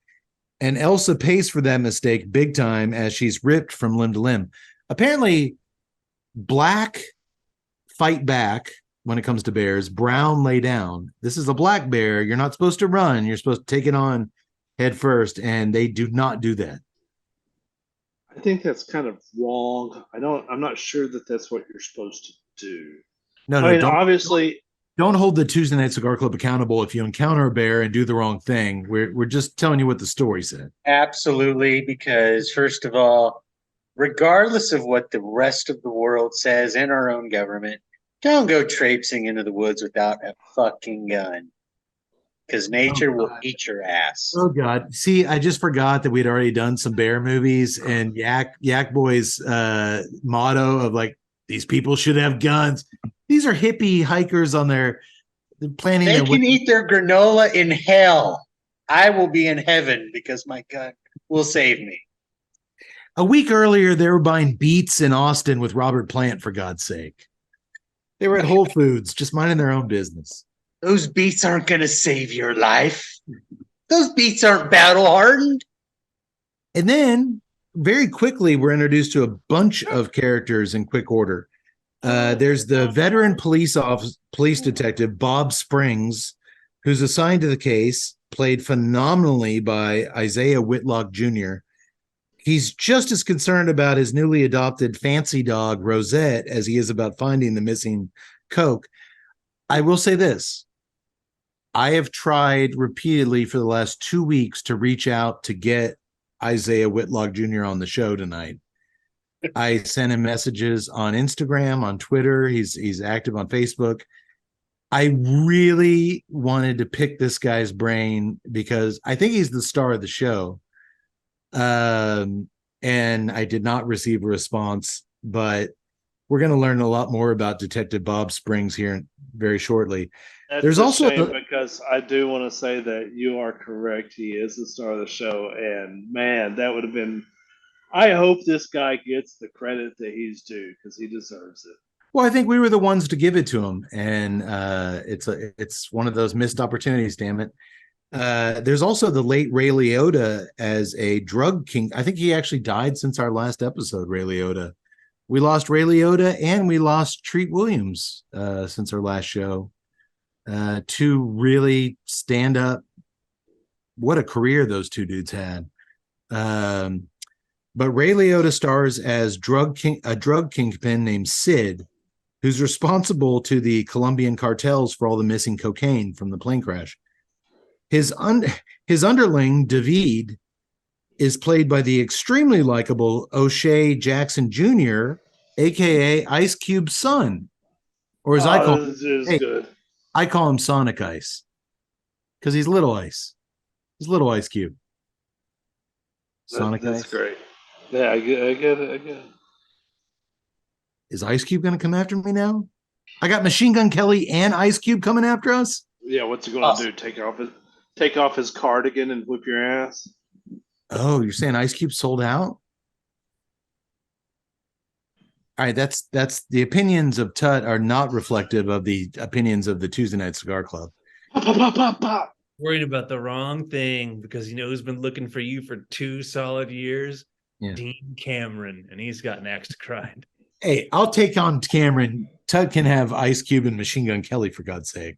And Elsa pays for that mistake big time as she's ripped from limb to limb. Apparently, black fight back when it comes to bears. Brown lay down. This is a black bear. You're not supposed to run. You're supposed to take it on head first. And they do not do that. I think that's kind of wrong. I'm not sure that that's what you're supposed to do. No, I mean, obviously, don't hold the Tuesday Night Cigar Club accountable if you encounter a bear and do the wrong thing. We're just telling you what the story said. Absolutely, because first of all, regardless of what the rest of the world says and our own government, don't go traipsing into the woods without a fucking gun. Because nature will eat your ass. Oh God! See, I just forgot that we'd already done some bear movies, and Yak Boy's motto of like, these people should have guns. These are hippie hikers on they're planning. They can eat their granola in hell. I will be in heaven because my gun will save me. A week earlier, they were buying beets in Austin with Robert Plant, for God's sake. They were at Whole Foods, just minding their own business. Those beets aren't going to save your life. Those beets aren't battle hardened. And then, very quickly, we're introduced to a bunch of characters in quick order. There's the veteran police detective, Bob Springs, who's assigned to the case, played phenomenally by Isaiah Whitlock Jr. He's just as concerned about his newly adopted fancy dog, Rosette, as he is about finding the missing coke. I will say this. I have tried repeatedly for the last 2 weeks to reach out to get Isaiah Whitlock Jr. on the show tonight. I sent him messages on Instagram, on Twitter. He's active on Facebook. I really wanted to pick this guy's brain because I think he's the star of the show. And I did not receive a response, but we're going to learn a lot more about Detective Bob Springs here very shortly. There's also because I do want to say that you are correct. He is the star of the show, and man, that would have been. I hope this guy gets the credit that he's due because he deserves it. Well, I think we were the ones to give it to him, and it's one of those missed opportunities. Damn it! There's also the late Ray Liotta as a drug king. I think he actually died since our last episode. Ray Liotta. We lost Ray Liotta, and we lost Treat Williams since our last show. Two really stand up. What a career those two dudes had. But Ray Liotta stars as a drug kingpin named Sid, who's responsible to the Colombian cartels for all the missing cocaine from the plane crash. His underling, David, is played by the extremely likable O'Shea Jackson Jr., a.k.a. Ice Cube's son. Or as I call him, good. I call him Sonic Ice because he's little ice. He's little Ice Cube. Sonic That's Ice. great. Yeah, I get it. Is Ice Cube going to come after me now? I got Machine Gun Kelly and Ice Cube coming after us? Yeah, what's he going to do? Take off his cardigan and whip your ass? Oh, you're saying Ice Cube sold out? All right, that's the opinions of Tut are not reflective of the opinions of the Tuesday Night Cigar Club. Worried about the wrong thing because you know who's been looking for you for 2 solid years? Yeah. Dean Cameron, and he's got an axe to grind. Hey, I'll take on Cameron. Tut can have Ice Cube and Machine Gun Kelly, for God's sake.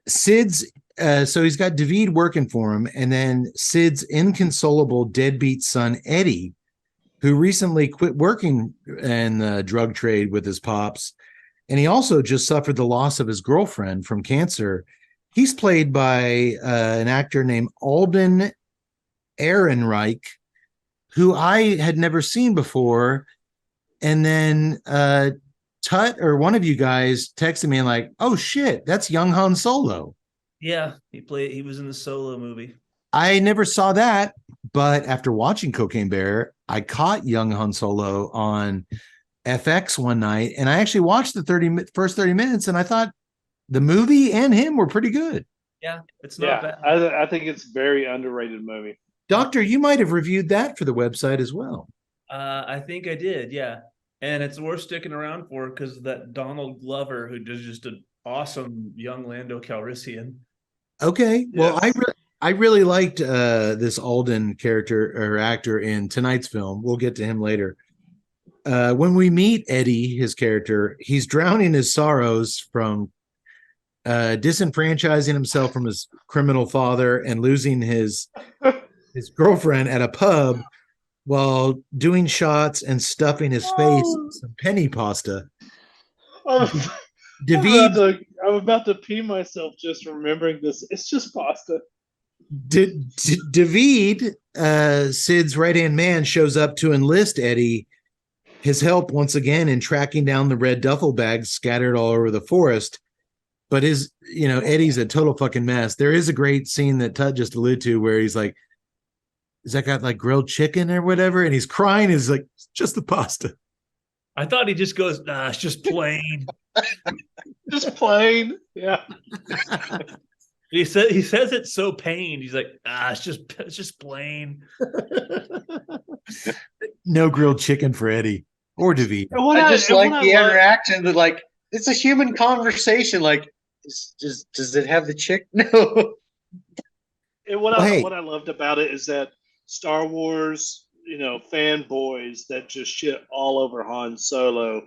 Sid's so he's got David working for him, and then Sid's inconsolable deadbeat son Eddie, who recently quit working in the drug trade with his pops, and he also just suffered the loss of his girlfriend from cancer. He's played by an actor named Alden Ehrenreich, who I had never seen before, And then Tut or one of you guys texted me and like, oh shit, that's young Han Solo. Yeah, he was in the Solo movie. I never saw that, but after watching Cocaine Bear, I caught young Han Solo on FX one night, and I actually watched the first 30 minutes, and I thought the movie and him were pretty good. Yeah, it's not Yeah, bad. I think it's a very underrated movie. Doctor, you might have reviewed that for the website as well. I think I did, yeah. And it's worth sticking around for because that Donald Glover, who does just an awesome young Lando Calrissian. Okay, well, Yes. I really liked this Alden character or actor in tonight's film. We'll get to him later. When we meet Eddie, his character, he's drowning his sorrows from disenfranchising himself from his criminal father and losing his girlfriend at a pub while doing shots and stuffing his face with some penny pasta. David I'm about to pee myself just remembering this. It's just pasta. David, Sid's right-hand man, shows up to enlist Eddie, his help once again in tracking down the red duffel bags scattered all over the forest. But Eddie's a total fucking mess. There is a great scene that Tut just alluded to where he's like, "Is that got like grilled chicken or whatever?" And he's crying. He's like, "Just the pasta." I thought he just goes, nah, it's just plain. Just plain. Yeah. He says it's so pained. He's like, it's just plain. No grilled chicken for Eddie or David. I just like the interaction that, like, it's a human conversation. Like, does it have the chick? No. And what I loved about it is that Star Wars, fanboys that just shit all over Han Solo.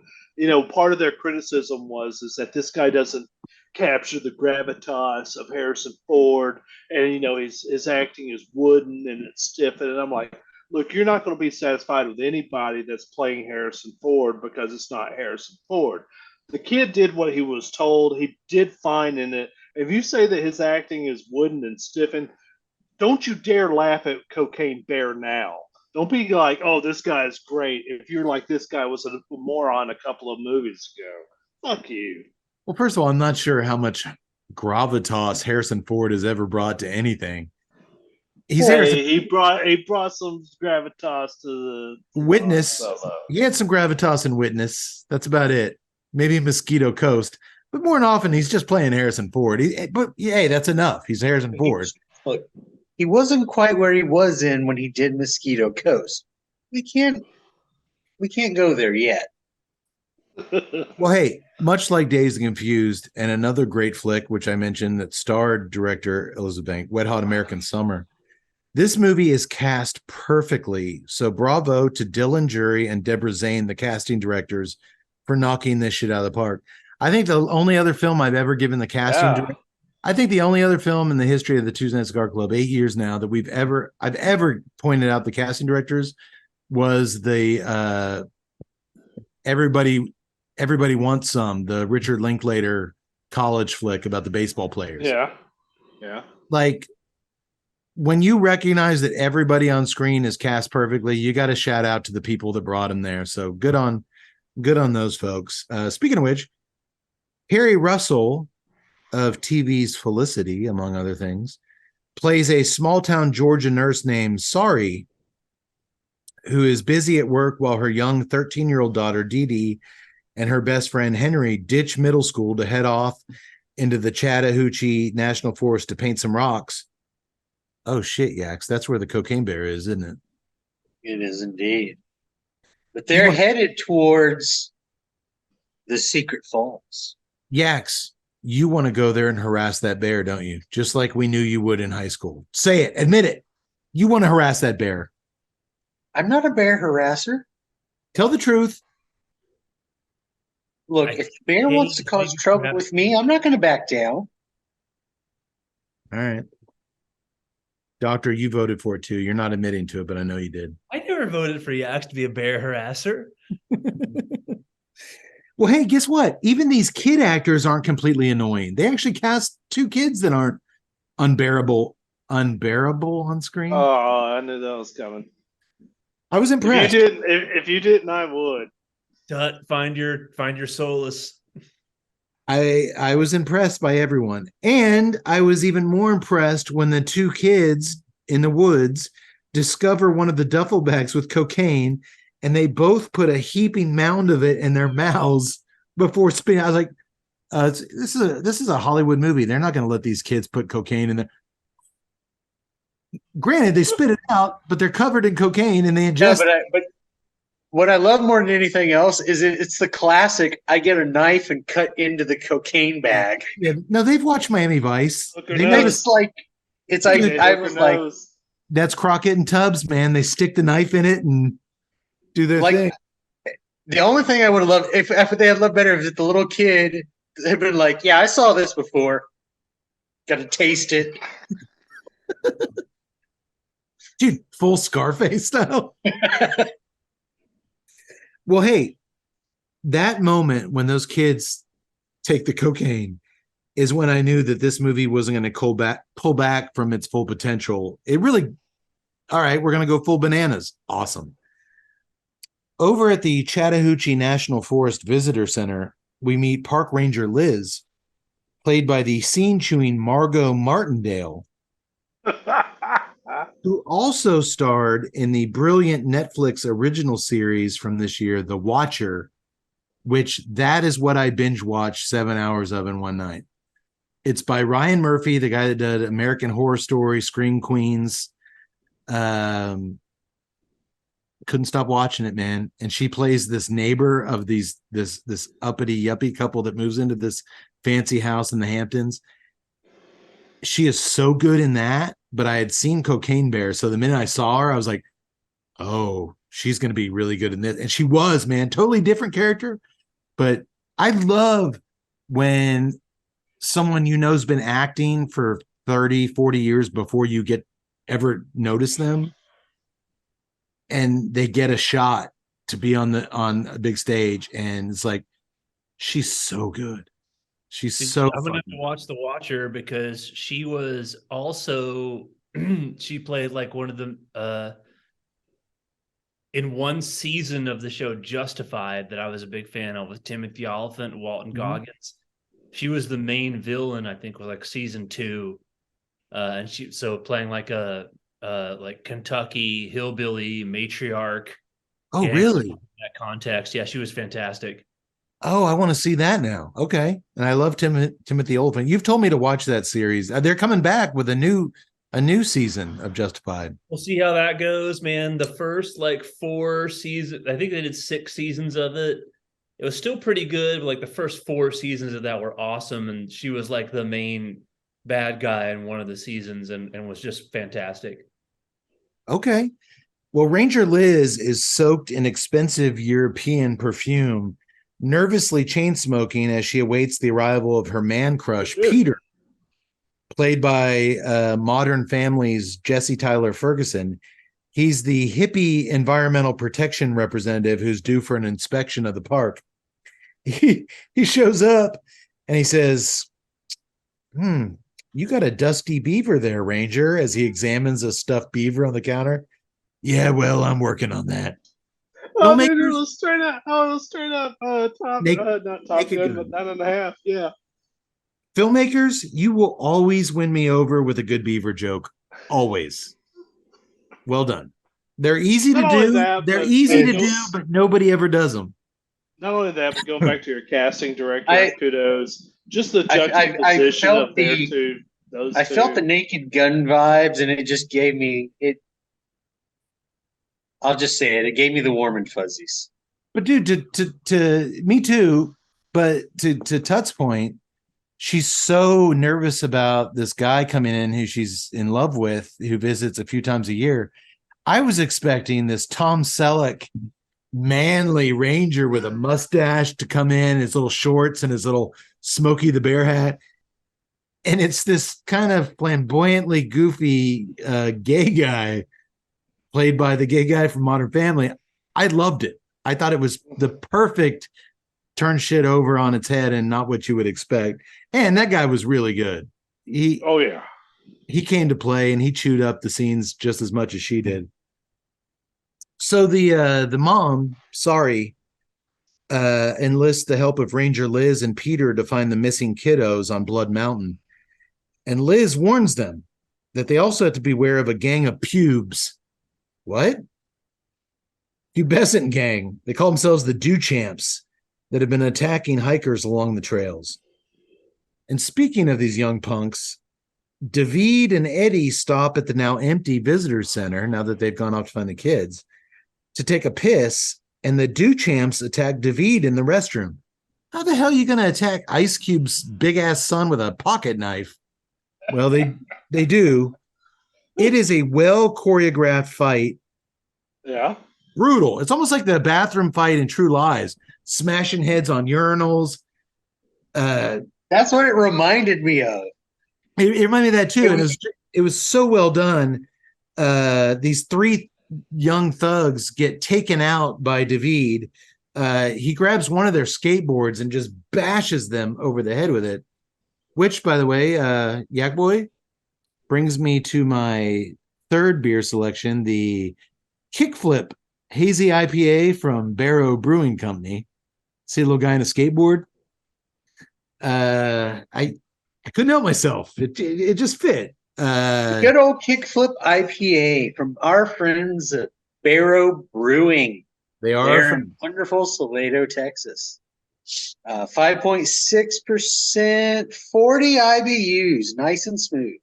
Part of their criticism is that this guy doesn't capture the gravitas of Harrison Ford, and his acting is wooden and it's stiff. And I'm like, look, you're not going to be satisfied with anybody that's playing Harrison Ford because it's not Harrison Ford. The kid did what he was told. He did fine in it. If you say that his acting is wooden and stiffened, don't you dare laugh at Cocaine Bear now. Don't be like, oh, this guy is great. If you're like, this guy was a moron a couple of movies ago. Fuck you. Well, first of all, I'm not sure how much gravitas Harrison Ford has ever brought to anything. He brought some gravitas to the Witness. He had some gravitas in Witness. That's about it. Maybe Mosquito Coast, but more than often he's just playing Harrison Ford. But hey, that's enough. He's Harrison Ford. Look, he wasn't quite where he was when he did Mosquito Coast. We can't go there yet. Well, hey, much like Dazed and Confused and another great flick, which I mentioned that starred director Elizabeth Banks, Wet Hot American Summer, this movie is cast perfectly. So bravo to Dylan Jury and Deborah Zane, the casting directors, for knocking this shit out of the park. I think the only other film I've ever given the casting I think the only other film in the history of the Tuesday Night Cigar Club, 8 years now, that I've ever pointed out the casting directors was the Everybody Wants Some, the Richard Linklater college flick about the baseball players. Yeah. Like, when you recognize that everybody on screen is cast perfectly, you got to shout out to the people that brought them there. So good on those folks. Speaking of which, Harry Russell of TV's Felicity, among other things, plays a small town Georgia nurse named Sari, who is busy at work while her young 13-year-old daughter, Dee Dee, and her best friend, Henry, ditch middle school to head off into the Chattahoochee National Forest to paint some rocks. Oh, shit, Yax. That's where the Cocaine Bear is, isn't it? It is indeed. But they're headed towards the Secret Falls. Yax, you want to go there and harass that bear, don't you? Just like we knew you would in high school. Say it. Admit it. You want to harass that bear. I'm not a bear harasser. Tell the truth. Look, if the bear wants to cause trouble with me, I'm not going to back down. All right. Doctor, you voted for it too. You're not admitting to it, but I know you did. I never voted for Yax to be a bear harasser. Well, hey, guess what? Even these kid actors aren't completely annoying. They actually cast 2 kids that aren't unbearable on screen. Oh, I knew that was coming. I was impressed. If you didn't, I would. Tut, find your solace. I was impressed by everyone. And I was even more impressed when the two kids in the woods discover one of the duffel bags with cocaine, and they both put a heaping mound of it in their mouths before spitting. I was like, this is a Hollywood movie. They're not going to let these kids put cocaine in there. Granted, they spit it out, but they're covered in cocaine and they ingest. Yeah, but what I love more than anything else is it's the classic. I get a knife and cut into the cocaine bag. Yeah, no, they've watched Miami Vice. They It's like I was like, that's Crockett and Tubbs, man. They stick the knife in it and do their thing. The only thing I would have loved if they had loved better if the little kid had been like, "Yeah, I saw this before. Got to taste it." Dude, full Scarface style. Well, hey, that moment when those kids take the cocaine is when I knew that this movie wasn't going to pull back from its full potential. It really, all right, we're going to go full bananas. Awesome. Over at the Chattahoochee National Forest Visitor Center, we meet Park Ranger Liz, played by the scene-chewing Margot Martindale, who also starred in the brilliant Netflix original series from this year, The Watcher, which that is what I binge watched 7 hours of in one night. It's by Ryan Murphy, the guy that did American Horror Story, Scream Queens. Couldn't stop watching it, man. And she plays this neighbor of this uppity yuppie couple that moves into this fancy house in the Hamptons. She is so good in that, but I had seen Cocaine Bear. So the minute I saw her, I was like, oh, she's going to be really good in this. And she was, man, totally different character. But I love when someone you know has been acting for 30, 40 years before you ever notice them. And they get a shot to be on a big stage. And it's like, she's so good. She's so I'm gonna have to watch The Watcher because she was also she played like one of the in one season of the show Justified that I was a big fan of with Timothy Olyphant and Walton Goggins. She was the main villain, I think, was like season 2. And she playing like a like Kentucky hillbilly matriarch. Oh, really? In that context. Yeah, she was fantastic. Oh, I want to see that now. Okay. And I love Timothy Olyphant. You've told me to watch that series. They're coming back with a new season of Justified. We'll see how that goes, man. The first like 4 seasons, I think they did 6 seasons of it. It was still pretty good, but like the first 4 seasons of that were awesome. And she was like the main bad guy in one of the seasons and was just fantastic. Okay. Well, Ranger Liz is soaked in expensive European perfume, nervously chain smoking as she awaits the arrival of her man crush, Peter, played by Modern Family's Jesse Tyler Ferguson. He's the hippie environmental protection representative who's due for an inspection of the park. He shows up and he says, you got a dusty beaver there, Ranger, as he examines a stuffed beaver on the counter. Yeah, well, I'm working on that. Oh, dude, it was straight up. Top, not top good, but 9.5. Yeah. Filmmakers, you will always win me over with a good beaver joke. Always. Well done. They're easy to do. But nobody ever does them. Not only that, but going back to your casting director, kudos. Just the juxtaposition of their two. I felt the Naked Gun vibes, and it just gave me it. I'll just say it. It gave me the warm and fuzzies. But dude, to me too. But to Tut's point, she's so nervous about this guy coming in who she's in love with, who visits a few times a year. I was expecting this Tom Selleck manly ranger with a mustache to come in, his little shorts and his little Smokey the Bear hat. And it's this kind of flamboyantly goofy gay guy played by the gay guy from Modern Family. I loved it. I thought it was the perfect turn shit over on its head and not what you would expect. And that guy was really good. He came to play and he chewed up the scenes just as much as she did. So the mom, sorry, enlists the help of Ranger Liz and Peter to find the missing kiddos on Blood Mountain. And Liz warns them that they also have to beware of a gang of pubes. What? Pubescent gang. They call themselves the Dew Champs that have been attacking hikers along the trails. And speaking of these young punks, David and Eddie stop at the now empty visitor center, now that they've gone off to find the kids, to take a piss, and the Dew Champs attack David in the restroom. How the hell are you going to attack Ice Cube's big-ass son with a pocket knife? Well, they do. It is a well-choreographed fight. Yeah. Brutal. It's almost like the bathroom fight in True Lies, smashing heads on urinals. That's what it reminded me of. It reminded me of that too. It was so well done. These three young thugs get taken out by David. He grabs one of their skateboards and just bashes them over the head with it. Which, by the way, Yak Boy, brings me to my third beer selection, the Kickflip Hazy IPA from Barrow Brewing Company. See a little guy on a skateboard? I couldn't help myself. It just fit. Good old Kickflip IPA from our friends at Barrow Brewing. They're in wonderful Salado, Texas. 5.6%, 40 IBUs, nice and smooth.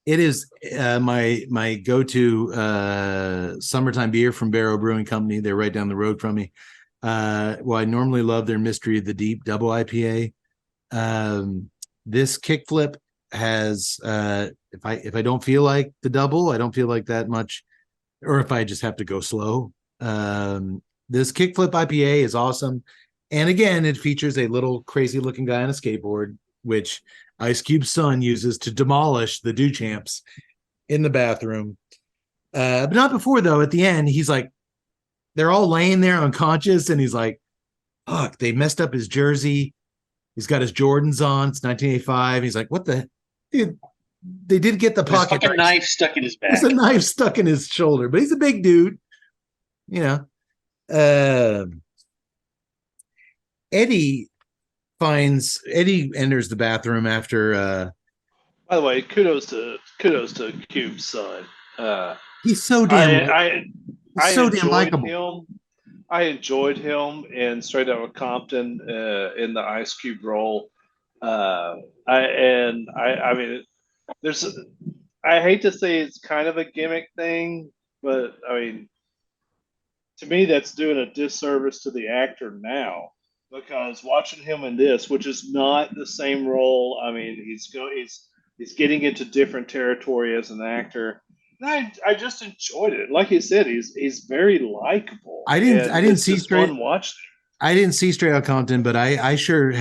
It is my go-to summertime beer from Barrow Brewing Company. They're right down the road from me. Well, I normally love their Mystery of the Deep double IPA. This Kickflip has if I don't feel like the double, I don't feel like that much, or if I just have to go slow. This Kickflip IPA is awesome. And again, it features a little crazy looking guy on a skateboard, which Ice Cube's son uses to demolish the Dew Champs in the bathroom. But not before, though. At the end, he's like, they're all laying there unconscious, and he's like, fuck, they messed up his jersey. He's got his Jordans on. It's 1985. He's like, what the? Dude, they did get the pocket knife stuck in his back. There's a knife stuck in his shoulder, but he's a big dude. You know. Eddie enters the bathroom after by the way, kudos to Cube's son. He's so damn likable. I enjoyed him in Straight Outta Compton in the Ice Cube role. I mean, I hate to say it's kind of a gimmick thing, but I mean, to me, that's doing a disservice to the actor now, because watching him in this, which is not the same role. I mean, he's getting into different territory as an actor. And I just enjoyed it. Like you said, he's very likable. I didn't see Straight Outta Compton, but I sure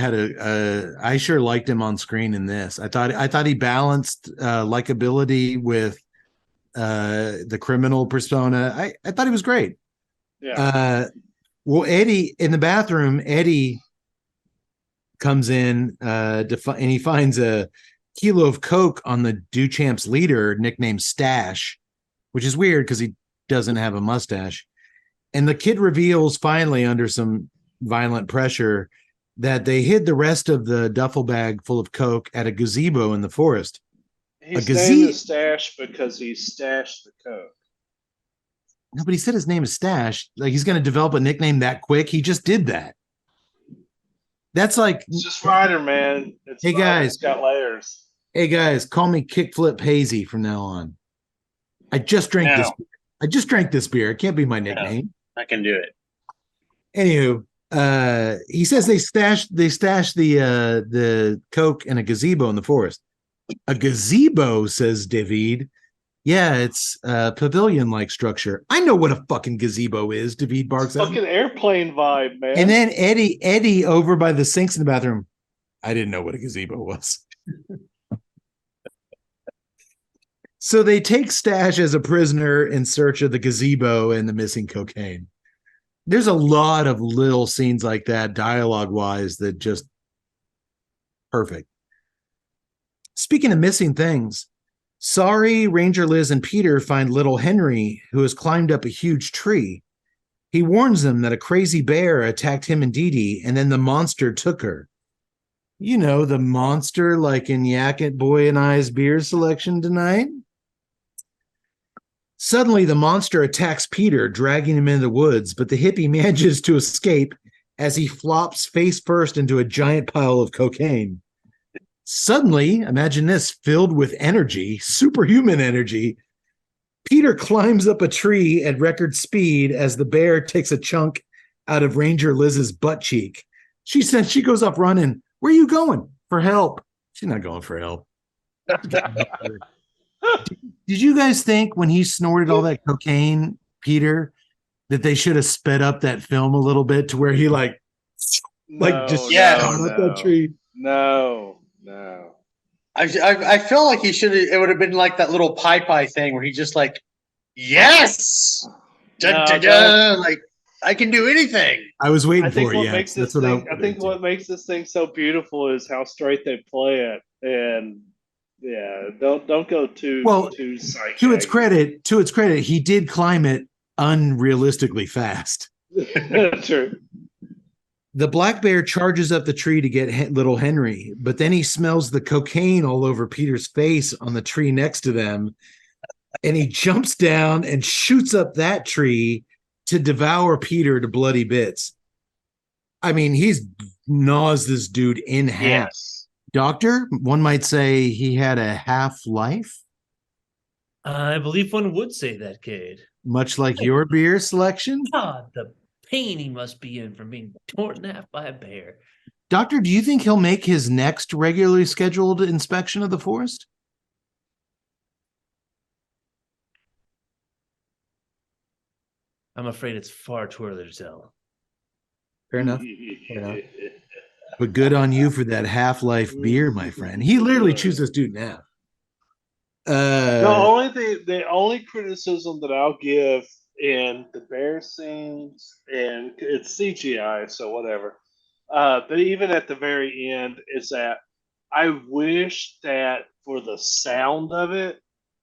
I sure liked him on screen in this. I thought he balanced likability with the criminal persona. I thought he was great. Yeah. Well, Eddie in the bathroom, Eddie comes in and he finds a kilo of coke on the Dew Champs leader, nicknamed Stash, which is weird because he doesn't have a mustache. And the kid reveals finally, under some violent pressure, that they hid the rest of the duffel bag full of coke at a gazebo in the forest. He's named the Stash because he stashed the coke. No, but he said his name is Stash. Like, he's going to develop a nickname that quick. He just did that. That's like, it's just Ryder, man. Hey guys, it's got layers. Hey guys, call me Kickflip Hazy from now on. I just drank this beer. It can't be my nickname. I can do it. Anywho, he says they stashed the coke in a gazebo in the forest. A gazebo, says David. Yeah, it's a pavilion-like structure. I know what a fucking gazebo is, David barks out. Fucking airplane vibe, man. And then Eddie over by the sinks in the bathroom. I didn't know what a gazebo was. So they take Stash as a prisoner in search of the gazebo and the missing cocaine. There's a lot of little scenes like that, dialogue-wise, that just perfect. Speaking of missing things, Sorry, Ranger Liz and Peter find little Henry, who has climbed up a huge tree. He warns them that a crazy bear attacked him and Dee Dee, and then the monster took her. You know, the monster like in Yak It Boy and I's beer selection tonight. Suddenly, the monster attacks Peter, dragging him into the woods, but the hippie manages to escape as he flops face first into a giant pile of cocaine. Suddenly, imagine this, filled with energy, superhuman energy, Peter climbs up a tree at record speed as the bear takes a chunk out of Ranger Liz's butt cheek. She says she goes off running. Where are you going? For help. She's not going for help. Did you guys think when he snorted all that cocaine, Peter, that they should have sped up that film a little bit to where he just shot up that tree? No. I feel like he should have. It would have been like that little pie thing where he just like, yes, like I can do anything. I was waiting for what you. Makes this thing, I think what makes this thing so beautiful is how straight they play it, and don't go too psychic. To its credit, he did climb it unrealistically fast. True. The black bear charges up the tree to get little Henry, but then he smells the cocaine all over Peter's face on the tree next to them, and he jumps down and shoots up that tree to devour Peter to bloody bits. I mean, he's gnaws this dude in half. Yes. Doctor, one might say he had a half-life? I believe one would say that, Cade. Much like your beer selection? God, the pain he must be in from being torn in half by a bear. Doctor, do you think he'll make his next regularly scheduled inspection of the forest? I'm afraid it's far too early to tell. Fair enough. But good on you for that half-life beer, my friend. He literally chews this dude now. The only criticism that I'll give in the bear scenes, and it's CGI, so whatever. But even at the very end, is that I wish that for the sound of it,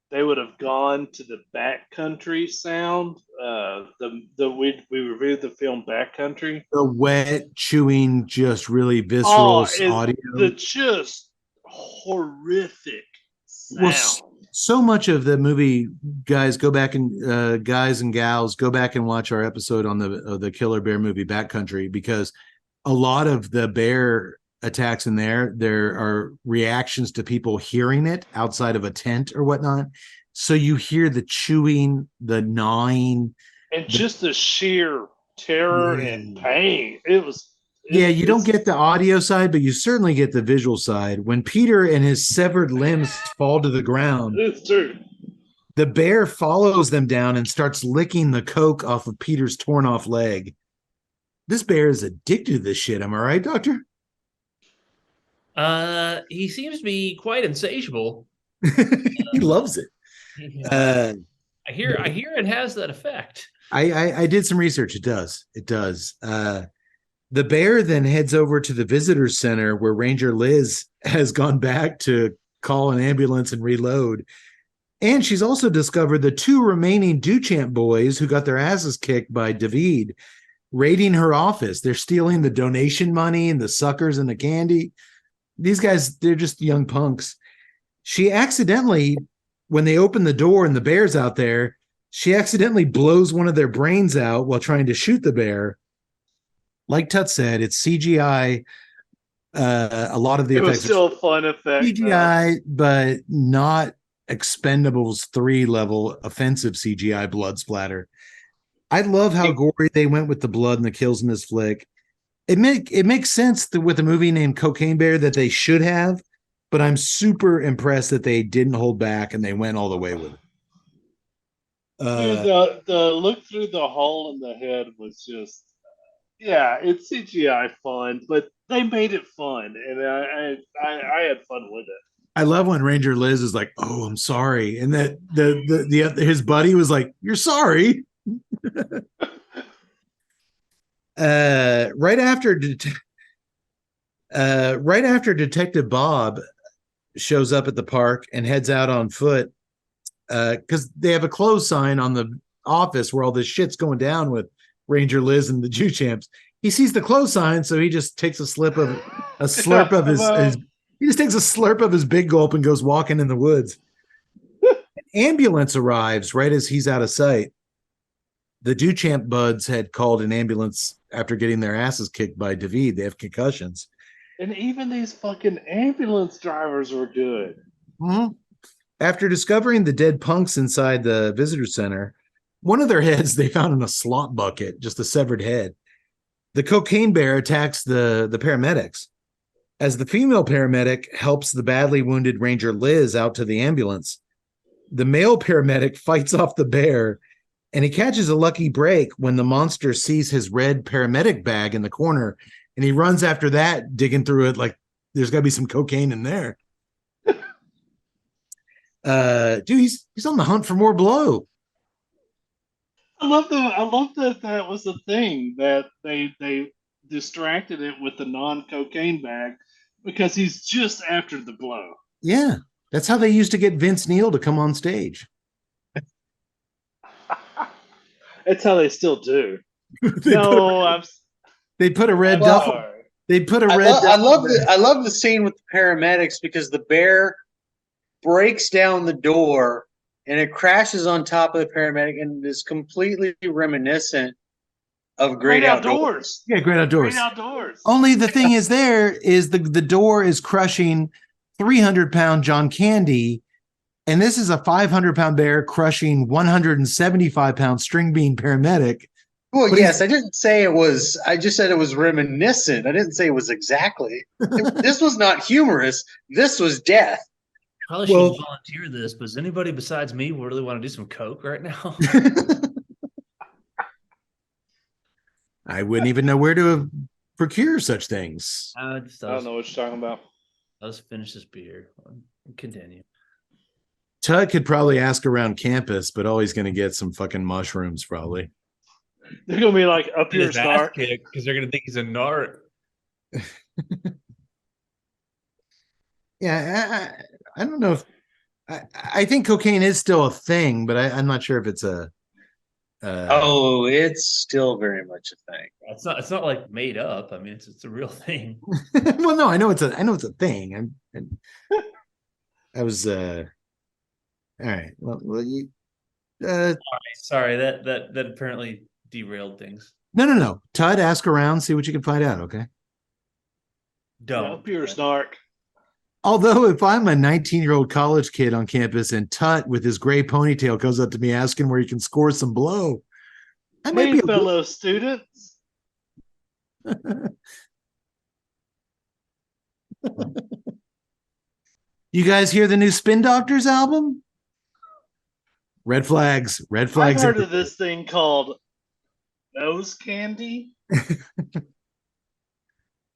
they would have gone to the backcountry sound. We reviewed the film Backcountry. The wet, chewing, just really visceral audio. The just horrific sound. Well, so much of the movie, guys and gals, go back and watch our episode on the Killer Bear movie Backcountry, because a lot of the bear attacks in there are reactions to people hearing it outside of a tent or whatnot. So you hear the chewing, the gnawing, and just the sheer terror and pain. You don't get the audio side, but you certainly get the visual side. When Peter and his severed limbs fall to the ground, it's true. The bear follows them down and starts licking the coke off of Peter's torn off leg. This bear is addicted to this shit. Am I right, Doctor? He seems to be quite insatiable. He loves it. I hear it has that effect. I did some research. It does. The bear then heads over to the visitors center where Ranger Liz has gone back to call an ambulance and reload. And she's also discovered the two remaining Duchamp boys who got their asses kicked by David raiding her office. They're stealing the donation money and the suckers and the candy. These guys, they're just young punks. She accidentally, when they open the door and the bear's out there, she accidentally blows one of their brains out while trying to shoot the bear. Like Tut said, it's CGI. A lot of the effects was still a fun effect. CGI, but not Expendables 3 level offensive CGI blood splatter. I love how gory they went with the blood and the kills in this flick. It makes sense with a movie named Cocaine Bear that they should have, but I'm super impressed that they didn't hold back and they went all the way with it. The look through the hole in the head was just, it's CGI fun, but they made it fun, and I had fun with it. I love when Ranger Liz is like, "Oh, I'm sorry," and that the his buddy was like, "You're sorry." Right after Detective Bob shows up at the park and heads out on foot, because they have a close sign on the office where all this shit's going down with Ranger Liz and the Jew Champs. He sees the close sign, so he just takes a slurp of his he just takes a slurp of his big gulp and goes walking in the woods. An ambulance arrives right as he's out of sight. The Jew Champ buds had called an ambulance after getting their asses kicked by David. They have concussions. And even these fucking ambulance drivers were good. Mm-hmm. After discovering the dead punks inside the visitor center, one of their heads they found in a slop bucket, just a severed head. The cocaine bear attacks the paramedics. As the female paramedic helps the badly wounded Ranger Liz out to the ambulance, the male paramedic fights off the bear, and he catches a lucky break when the monster sees his red paramedic bag in the corner, and he runs after that, digging through it like there's got to be some cocaine in there. Dude, he's on the hunt for more blow. I love that was the thing that they distracted it with the non-cocaine bag because he's just after the blow. Yeah, that's how they used to get Vince Neil to come on stage. That's how they still do. They put a red duffel. They put a red. I love the scene with the paramedics because the bear breaks down the door and it crashes on top of the paramedic and is completely reminiscent of Great Outdoors. Yeah, Great Outdoors. Great Outdoors. Only the thing is the door is crushing 300-pound John Candy, and this is a 500-pound bear crushing 175-pound string bean paramedic. Well, yes, I didn't say it was. I just said it was reminiscent. I didn't say it was exactly. This was not humorous. This was death. Probably should volunteer this, but does anybody besides me really want to do some coke right now? I wouldn't even know where to procure such things. I don't know what you're talking about. Let's finish this beer. Continue. Tug could probably ask around campus, but always going to get some fucking mushrooms probably. They're going to be like up here, snark, because they're going to think he's a narc. Yeah, I don't know if I think cocaine is still a thing, but I'm not sure if it's a. It's still very much a thing. It's not like made up. I mean, it's a real thing. Well, no, I know it's a thing. I was all right. Well, you. Sorry, that apparently derailed things. No. Todd, ask around, see what you can find out. Okay. Don't. Pure snark. Although, if I'm a 19-year-old college kid on campus and Tut with his gray ponytail comes up to me asking where he can score some blow, I might be fellow students. You guys hear the new Spin Doctors album? Red flags. Red flags. I've heard of this thing called nose candy.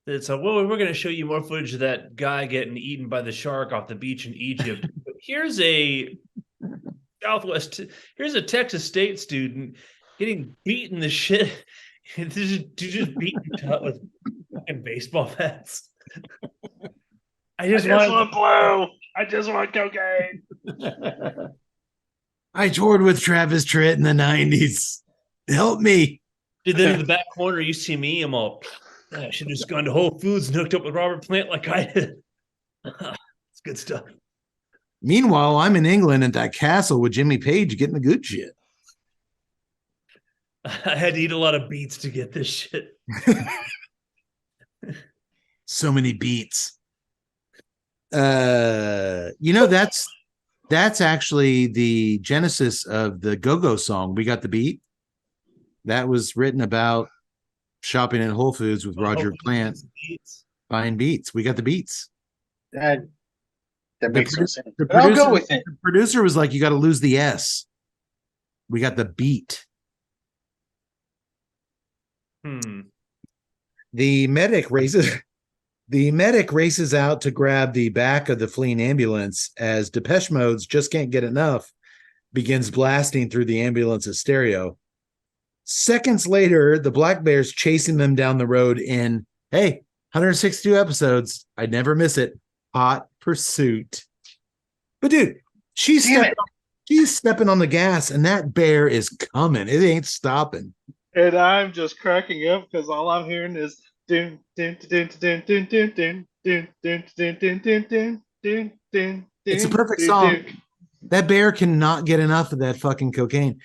We're going to show you more footage of that guy getting eaten by the shark off the beach in Egypt. But here's a Texas State student getting beaten the shit. just beaten with fucking baseball bats. I just want blow. I just want cocaine. I toured with Travis Tritt in the 90s. Help me. Dude, then in the back corner, you see me. I'm all, I should have just gone to Whole Foods and hooked up with Robert Plant like I did. It's good stuff. Meanwhile, I'm in England at that castle with Jimmy Page getting the good shit. I had to eat a lot of beets to get this shit. So many beets. That's actually the genesis of the Go-Go song, We Got the Beat. That was written about shopping at Whole Foods with Roger Plant. Buying beets. We got the beets. That makes no sense. But I'll go with it. The producer was like, you got to lose the S. We got the beat. The medic races out to grab the back of the fleeing ambulance as Depeche Mode's Just Can't Get Enough begins blasting through the ambulance's stereo. Seconds later, the Black Bear's chasing them down the road in, 162 episodes. I'd never miss it. Hot Pursuit. But dude, she's stepping on the gas and that bear is coming. It ain't stopping. And I'm just cracking up because all I'm hearing is dun dun dun dun dun dun dun dun dun dun dun dun dun dun dun It's a dun perfect dun song. dun. That bear cannot get enough of that fucking cocaine.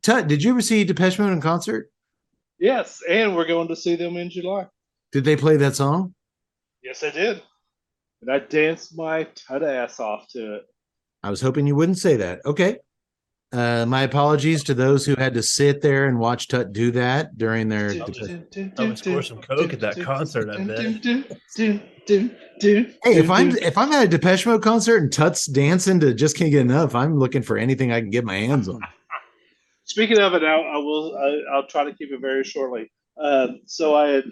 Tut, did you ever see Depeche Mode in concert? Yes, and we're going to see them in July. Did they play that song? Yes, I did. And I danced my tut ass off to it. I was hoping you wouldn't say that. Okay. My apologies to those who had to sit there and watch Tut do that during their. Probably score some coke at that concert, I bet. Hey, if I'm at a Depeche Mode concert and Tut's dancing to "Just Can't Get Enough," I'm looking for anything I can get my hands on. Speaking of it, I'll try to keep it very shortly. So I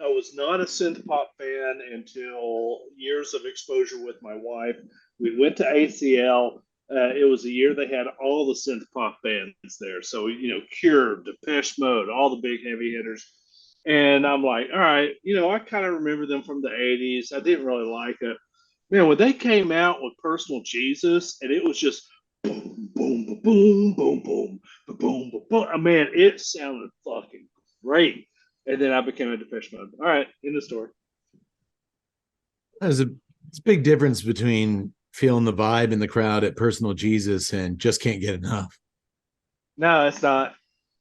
was not a synth pop fan until years of exposure with my wife. We went to ACL. It was a year they had all the synth pop bands there. So Cure, Depeche Mode, all the big heavy hitters. And I'm like, all right, I kind of remember them from the '80s. I didn't really like it. Man, when they came out with Personal Jesus, and it was just boom, boom, boom, boom, boom, boom, boom, boom, boom. Man, it sounded fucking great. And then I became a Depeche Mode. All right, in the story. There's a big difference between feeling the vibe in the crowd at Personal Jesus and Just Can't Get Enough. No, it's not.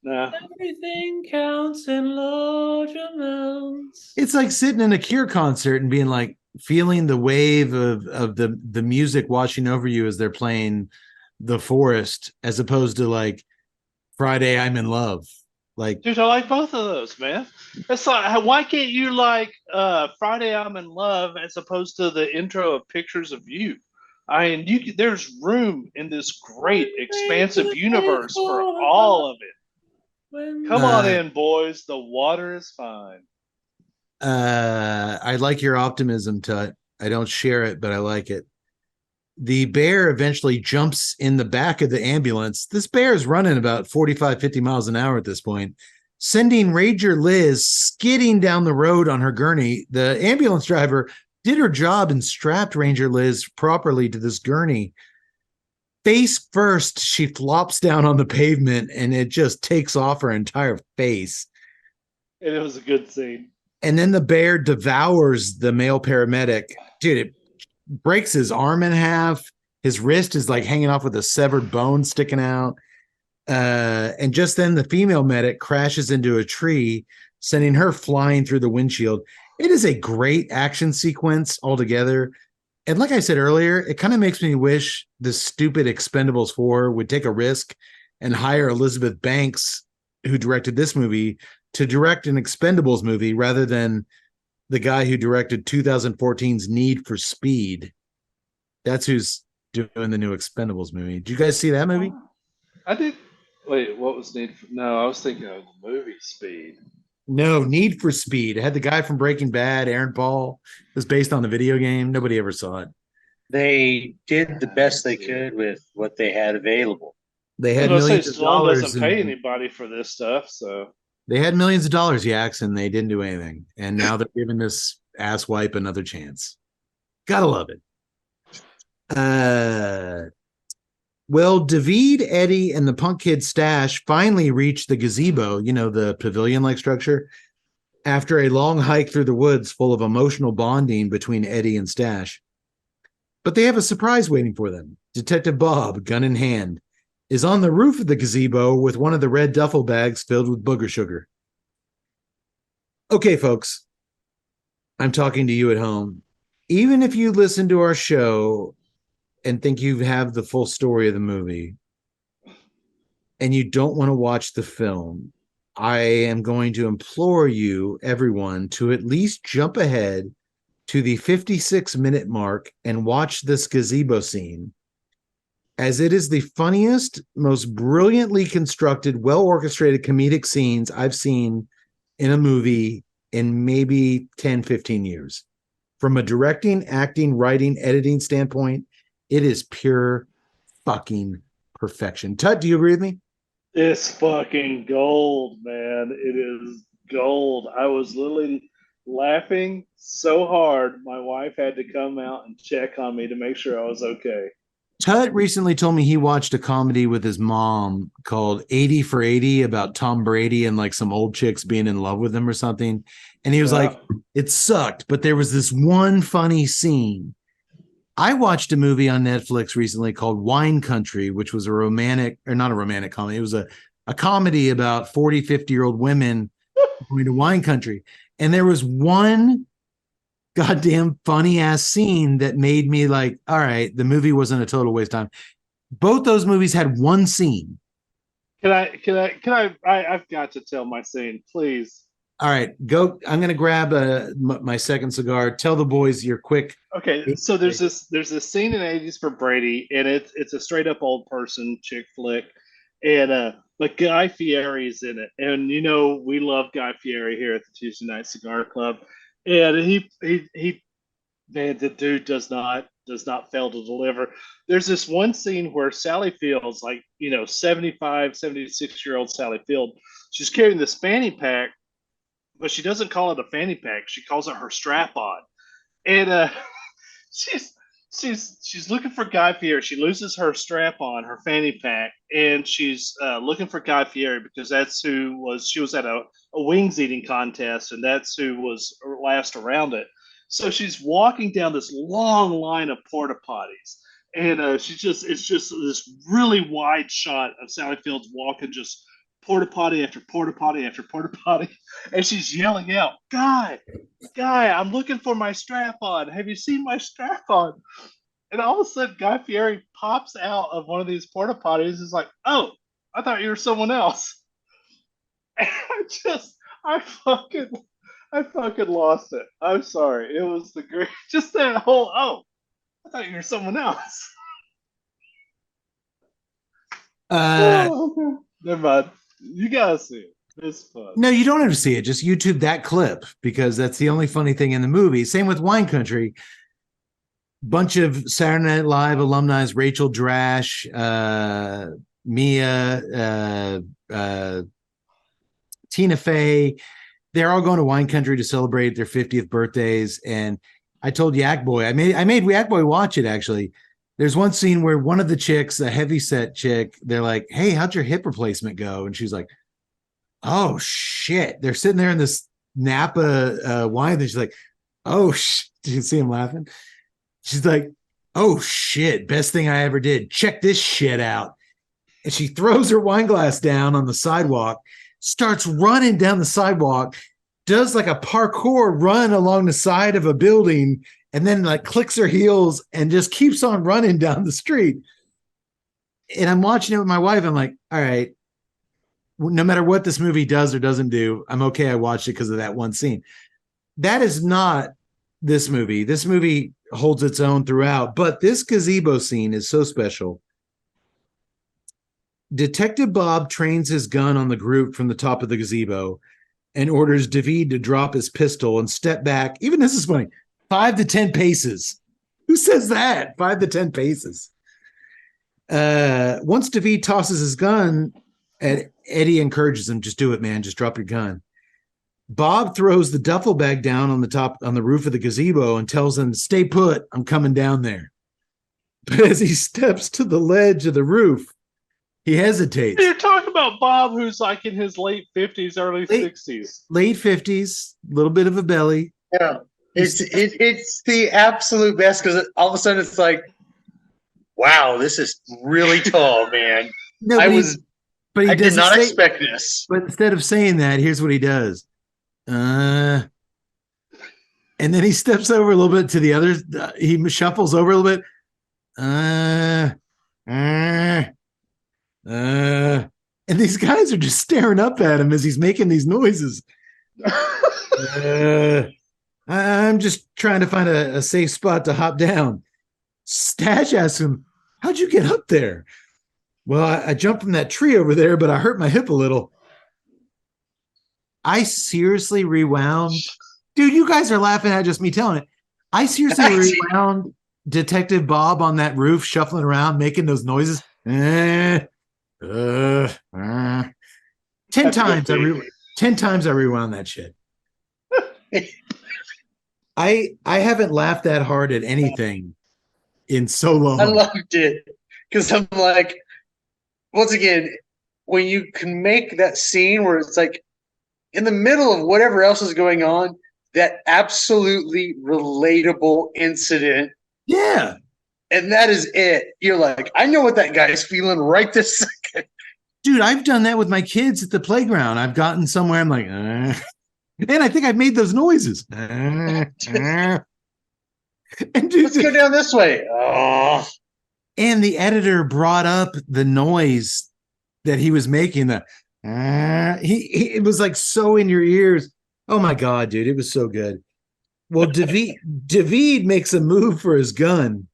No. Everything counts in large amounts. It's like sitting in a Cure concert and being like feeling the wave of the music washing over you as they're playing The Forest, as opposed to like Friday I'm in Love. Like, Dude, I like both of those, man. It's like, why can't you like Friday I'm in Love as opposed to the intro of Pictures of You? I mean, there's room in this great expansive universe for all of it. Come on in, boys. The water is fine. I like your optimism, Tut. I don't share it, but I like it. The bear eventually jumps in the back of the ambulance. This bear is running about 45, 50 miles an hour at this point, sending Ranger Liz skidding down the road on her gurney. The ambulance driver did her job and strapped Ranger Liz properly to this gurney. Face first, she flops down on the pavement and it just takes off her entire face. And it was a good scene. And then the bear devours the male paramedic. Dude, it breaks his arm in half. His wrist is like hanging off with a severed bone sticking out. And just then the female medic crashes into a tree, sending her flying through the windshield. It is a great action sequence altogether. And like I said earlier, it kind of makes me wish the stupid Expendables 4 would take a risk and hire Elizabeth Banks, who directed this movie, to direct an Expendables movie rather than the guy who directed 2014's Need for Speed. That's who's doing the new Expendables movie. Did you guys see that movie? I did. Wait, what was Need for? No, I was thinking of the movie Speed. No, Need for Speed. It had the guy from Breaking Bad, Aaron Paul. It was based on the video game. Nobody ever saw it. They did the best they could with what they had available. They had millions of dollars. Doesn't pay anybody for this stuff, so they had millions of dollars, Yaks, and they didn't do anything. And now they're giving this asswipe another chance. Gotta love it. Well, David, Eddie, and the punk kid Stash finally reach the gazebo, the pavilion-like structure, after a long hike through the woods full of emotional bonding between Eddie and Stash. But they have a surprise waiting for them. Detective Bob, gun in hand, is on the roof of the gazebo with one of the red duffel bags filled with booger sugar. Okay, folks, I'm talking to you at home. Even if you listen to our show and think you have the full story of the movie and you don't want to watch the film, I am going to implore you, everyone, to at least jump ahead to the 56-minute mark and watch this gazebo scene, as it is the funniest, most brilliantly constructed, well-orchestrated comedic scenes I've seen in a movie in maybe 10, 15 years. From a directing, acting, writing, editing standpoint, it is pure fucking perfection. Tut, do you agree with me? it's fucking gold, man. It is gold. I was literally laughing so hard, my wife had to come out and check on me to make sure I was okay. Tut recently told me he watched a comedy with his mom called 80 for 80 about Tom Brady and like some old chicks being in love with him or something. And he was like, it sucked, but there was this one funny scene. I watched a movie on Netflix recently called Wine Country, which was a romantic, or not a romantic comedy. It was a comedy about 40, 50-year-old women going to wine country. And there was one goddamn funny ass scene that made me like, all right, the movie wasn't a total waste of time. Both those movies had one scene. I've got to tell my scene, please. All right, go. I'm going to grab my second cigar. Tell the boys your quick. Okay, so there's this scene in '80s for Brady, and it's a straight up old person chick flick, and but Guy Fieri's in it, and you know we love Guy Fieri here at the Tuesday Night Cigar Club, and he man, the dude does not fail to deliver. There's this one scene where Sally Fields, like 75, 76-year-old Sally Field, she's carrying this fanny pack, but she doesn't call it a fanny pack. She calls it her strap on. And she's looking for Guy Fieri. She loses her strap on, her fanny pack, and she's looking for Guy Fieri because that's she was at a wings eating contest, and that's who was last around it. So she's walking down this long line of porta potties, and it's just this really wide shot of Sally Fields walking just porta potty after porta potty after porta potty, and she's yelling out, Guy, I'm looking for my strap on. Have you seen my strap on? And all of a sudden, Guy Fieri pops out of one of these porta potties. Is like, oh, I thought you were someone else. And I fucking lost it. I'm sorry. It was the great, just that whole, oh, I thought you were someone else. Never mind. You gotta see it. It's fun. No, you don't have to see it. Just YouTube that clip because that's the only funny thing in the movie. Same with Wine Country. Bunch of Saturday Night Live alumni, Rachel Drash, Mia, Tina Fey. They're all going to Wine Country to celebrate their 50th birthdays. And I told Yak Boy, I made Yak Boy watch it actually. There's one scene where one of the chicks, a heavyset chick, they're like, hey, how'd your hip replacement go? And she's like, oh, shit. They're sitting there in this Napa wine. And she's like, oh, did you see him laughing? She's like, oh, shit. Best thing I ever did. Check this shit out. And she throws her wine glass down on the sidewalk, starts running down the sidewalk, does like a parkour run along the side of a building, and then like clicks her heels and just keeps on running down the street. And I'm watching it with my wife. I'm like, all right, no matter what this movie does or doesn't do, I'm okay. I watched it because of that one scene. That is not this movie. This movie holds its own throughout, but this gazebo scene is so special. Detective Bob trains his gun on the group from the top of the gazebo and orders David to drop his pistol and step back. Even this is funny. 5 to 10 paces. Who says that? 5 to 10 paces. Once David tosses his gun, Eddie encourages him, just do it, man. Just drop your gun. Bob throws the duffel bag down on the roof of the gazebo and tells him, stay put. I'm coming down there. But as he steps to the ledge of the roof, he hesitates. You're talking about Bob, who's like in his late 50s, early 60s. Late 50s, a little bit of a belly. Yeah. It's the absolute best because all of a sudden it's like, wow, this is really tall, man. No, I did not expect this. But instead of saying that, here's what he does. And then he steps over a little bit to the other. He shuffles over a little bit. And these guys are just staring up at him as he's making these noises. I'm just trying to find a safe spot to hop down. Stash asks him, how'd you get up there? Well, I jumped from that tree over there, but I hurt my hip a little. I seriously rewound. Dude, you guys are laughing at just me telling it. I seriously rewound Detective Bob on that roof, shuffling around, making those noises. 10 times I rewound that shit. I haven't laughed that hard at anything in so long. I loved it because I'm like, once again, when you can make that scene where it's like in the middle of whatever else is going on, that absolutely relatable incident. Yeah. And that is it. You're like, I know what that guy's feeling right this second. Dude, I've done that with my kids at the playground. I've gotten somewhere, I'm like, and I think I've made those noises. And dude, Let's go down this way. Oh. and the editor brought up the noise that he was making. It was like so in your ears. Oh my God, dude, it was so good. Well, David makes a move for his gun,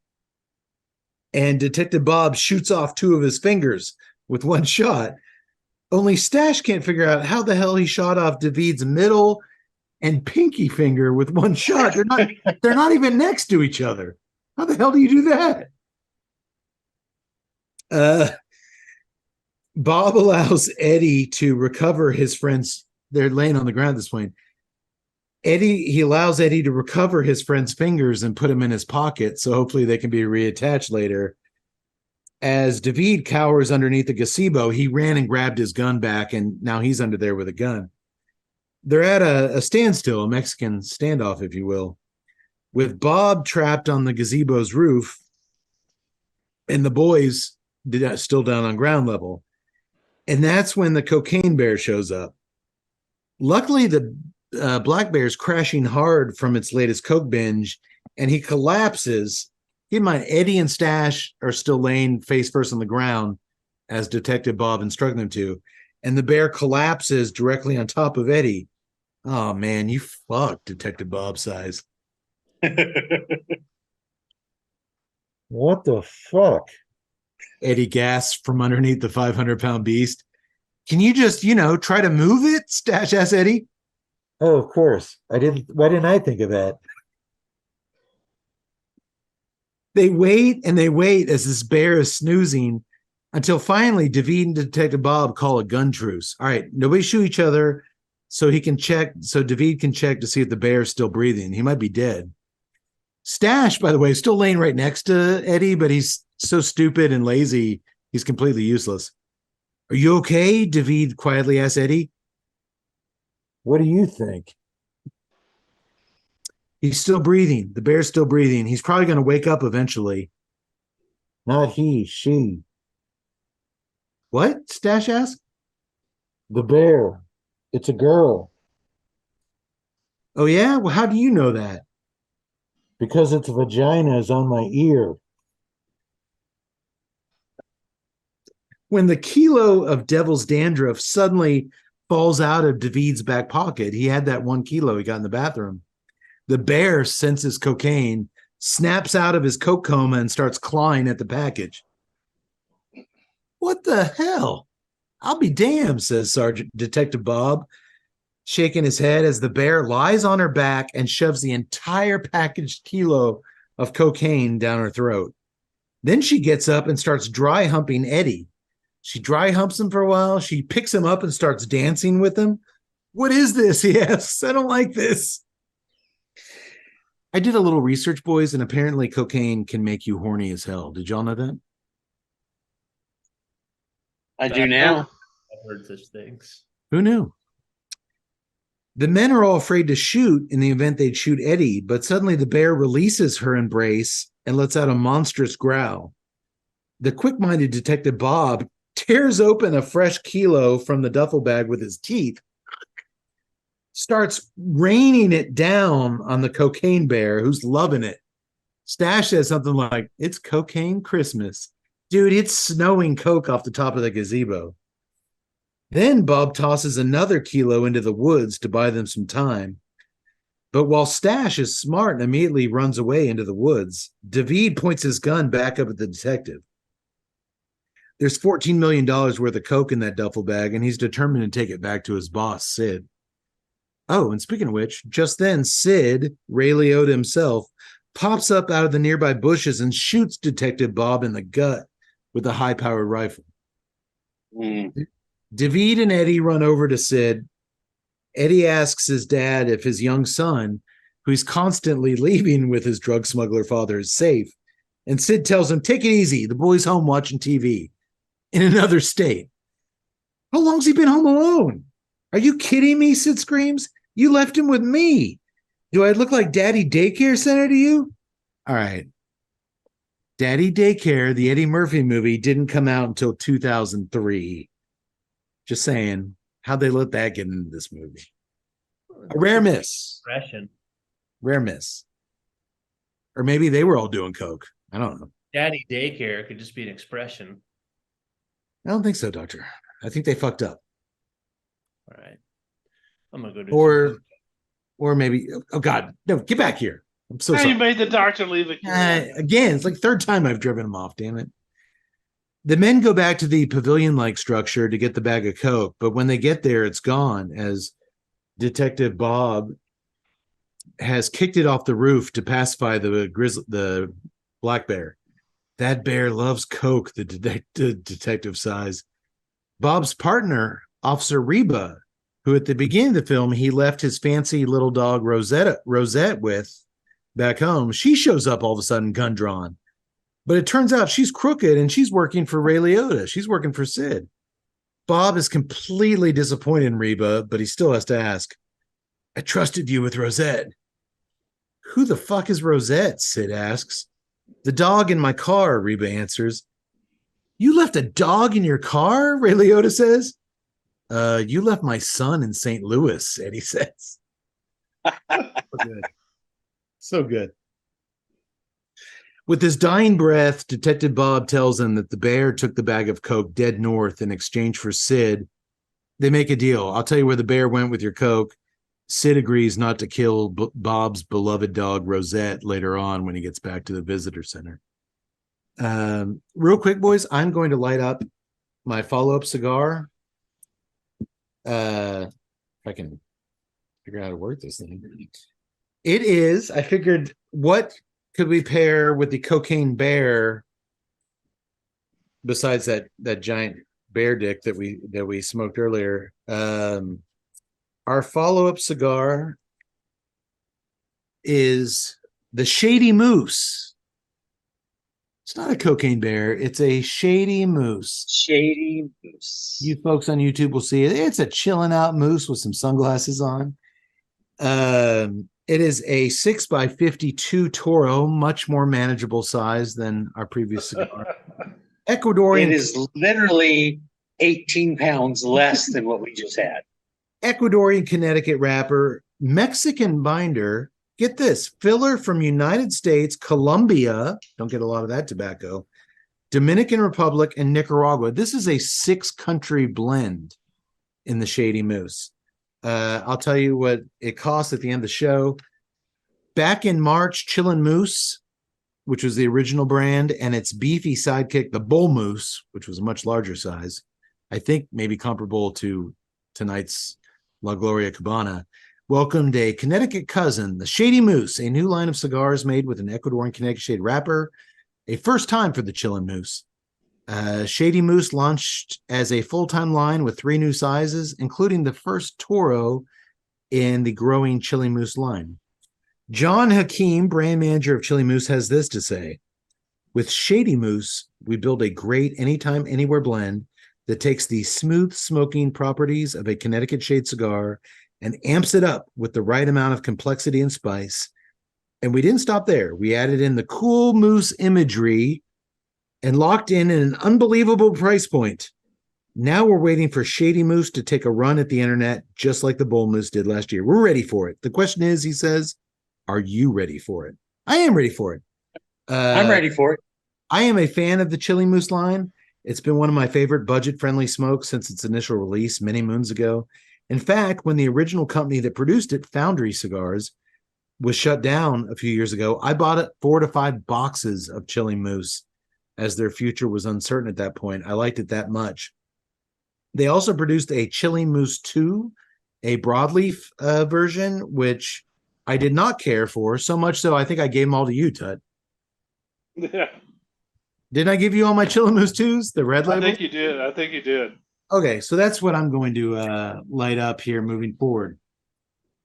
and Detective Bob shoots off 2 of his fingers with one shot. Only Stash can't figure out how the hell he shot off David's middle and pinky finger with one shot. They're not even next to each other. How the hell do you do that? Bob allows Eddie to recover his friend's. They're laying on the ground at this point. He allows Eddie to recover his friend's fingers and put them in his pocket, so hopefully they can be reattached later. As David cowers underneath the gazebo, he ran and grabbed his gun back, and now he's under there with a gun. They're at a standstill, a Mexican standoff, if you will, with Bob trapped on the gazebo's roof and the boys still down on ground level. And that's when the cocaine bear shows up. Luckily, the black bear's crashing hard from its latest coke binge, and he collapses. Keep in mind, Eddie and Stash are still laying face first on the ground as Detective Bob instructed them to, and the bear collapses directly on top of Eddie. Oh, man, you fucked Detective Bob size. What the fuck? Eddie gasps from underneath the 500-pound beast. Can you just, try to move it? Stash asked Eddie. Oh, of course. Why didn't I think of that? They wait and they wait as this bear is snoozing until finally David and Detective Bob call a gun truce. All right, nobody shoot each other so David can check to see if the bear is still breathing. He might be dead. Stash, by the way, is still laying right next to Eddie, but he's so stupid and lazy, he's completely useless. Are you okay? David quietly asked Eddie. What do you think? He's still breathing. The bear's still breathing. He's probably going to wake up eventually. Not he, she. What? Stash asked. The bear. It's a girl. Oh, yeah? Well, how do you know that? Because its vagina is on my ear. When the kilo of devil's dandruff suddenly falls out of David's back pocket, he had that 1 kilo he got in the bathroom. The bear senses cocaine, snaps out of his coke coma, and starts clawing at the package. What the hell? I'll be damned, says Sergeant Detective Bob, shaking his head as the bear lies on her back and shoves the entire packaged kilo of cocaine down her throat. Then she gets up and starts dry humping Eddie. She dry humps him for a while. She picks him up and starts dancing with him. What is this? He asks. I don't like this. I did a little research, boys, and apparently cocaine can make you horny as hell. Did y'all know that? I do now. I've heard such things. Who knew? The men are all afraid to shoot in the event they'd shoot Eddie, but suddenly the bear releases her embrace and lets out a monstrous growl. The quick-minded Detective Bob tears open a fresh kilo from the duffel bag with his teeth, starts raining it down on the cocaine bear, who's loving it. Stash says something like, "It's cocaine Christmas." Dude, it's snowing coke off the top of the gazebo. Then Bob tosses another kilo into the woods to buy them some time. But while Stash is smart and immediately runs away into the woods, David points his gun back up at the detective. There's $14 million worth of coke in that duffel bag, and he's determined to take it back to his boss, Sid. Oh, and speaking of which, just then Sid, Ray Liotta himself, pops up out of the nearby bushes and shoots Detective Bob in the gut with a high-powered rifle. David and Eddie run over to Sid. Eddie asks his dad if his young son, who he's constantly leaving with his drug smuggler father, is safe. And Sid tells him, take it easy. The boy's home watching TV in another state. How long's he been home alone? Are you kidding me? Sid screams. You left him with me. Do I look like Daddy Daycare Center to you? All right. Daddy Daycare, the Eddie Murphy movie, didn't come out until 2003. Just saying, how'd they let that get into this movie? A rare miss. Expression. Rare miss. Or maybe they were all doing coke. I don't know. Daddy daycare could just be an expression. I don't think so, Doctor. I think they fucked up. All right. I'm going to go do or maybe, oh God, no, get back here. I'm so Now sorry. you made the doctor leave again. Again, it's like third time I've driven him off, damn it. The men go back to the pavilion-like structure to get the bag of coke, but when they get there, it's gone as Detective Bob has kicked it off the roof to pacify the black bear. That bear loves coke, the detective sighs. Bob's partner, Officer Reba, who at the beginning of the film he left his fancy little dog Rosette with back home, she shows up all of a sudden, gun drawn. But it turns out she's crooked and she's working for Ray Liotta. She's working for Sid. Bob is completely disappointed in Reba, but he still has to ask, I trusted you with Rosette. Who the fuck is Rosette? Sid asks. The dog in my car, Reba answers. You left a dog in your car? Ray Liotta says. You left my son in St. Louis, Eddie says. So good. So good. With his dying breath, Detective Bob tells him that the bear took the bag of coke dead north in exchange for Sid. They make a deal. I'll tell you where the bear went with your coke. Sid agrees not to kill Bob's beloved dog, Rosette, later on when he gets back to the visitor center. Real quick, boys, I'm going to light up my follow-up cigar. If I can figure out how to work this thing. It is, I figured, what could we pair with the cocaine bear besides that giant bear dick that we smoked earlier? Our follow-up cigar is the Shady Moose. It's not a cocaine bear. It's a Shady Moose. Shady Moose. You folks on YouTube will see it. It's a chilling out moose with some sunglasses on. It is a 6x52 Toro, much more manageable size than our previous cigar. Ecuadorian. It is literally 18 pounds less than what we just had. Ecuadorian Connecticut wrapper, Mexican binder. Get this, filler from United States, Colombia. Don't get a lot of that tobacco. Dominican Republic and Nicaragua. This is a 6-country blend in the Shady Moose. I'll tell you what it costs at the end of the show. Back in March, Chillin' Moose, which was the original brand, and its beefy sidekick, the Bull Moose, which was a much larger size. I think maybe comparable to tonight's La Gloria Cubana, welcomed a Connecticut cousin, the Shady Moose, a new line of cigars made with an Ecuadorian Connecticut shade wrapper, a first time for the Chillin' Moose. Shady Moose launched as a full-time line with 3 new sizes, including the first Toro in the growing Chili Moose line. John Hakeem, brand manager of Chili Moose, has this to say. With Shady Moose, we build a great anytime, anywhere blend that takes the smooth smoking properties of a Connecticut shade cigar and amps it up with the right amount of complexity and spice. And we didn't stop there. We added in the cool moose imagery and locked in an unbelievable price point. Now we're waiting for Shady Moose to take a run at the internet, just like the Bull Moose did last year. We're ready for it. The question is, he says, are you ready for it? I am ready for it. I'm ready for it. I am a fan of the Chili Moose line. It's been one of my favorite budget-friendly smokes since its initial release many moons ago. In fact, when the original company that produced it, Foundry Cigars, was shut down a few years ago, I bought 4 to 5 boxes of Chili Moose as their future was uncertain at that point. I liked it that much. They also produced a Chili Moose 2, a broadleaf version, which I did not care for, so much so I think I gave them all to you, Tut. Yeah. Didn't I give you all my Chili Moose 2s, the red label? I think you did. Okay, so that's what I'm going to light up here moving forward.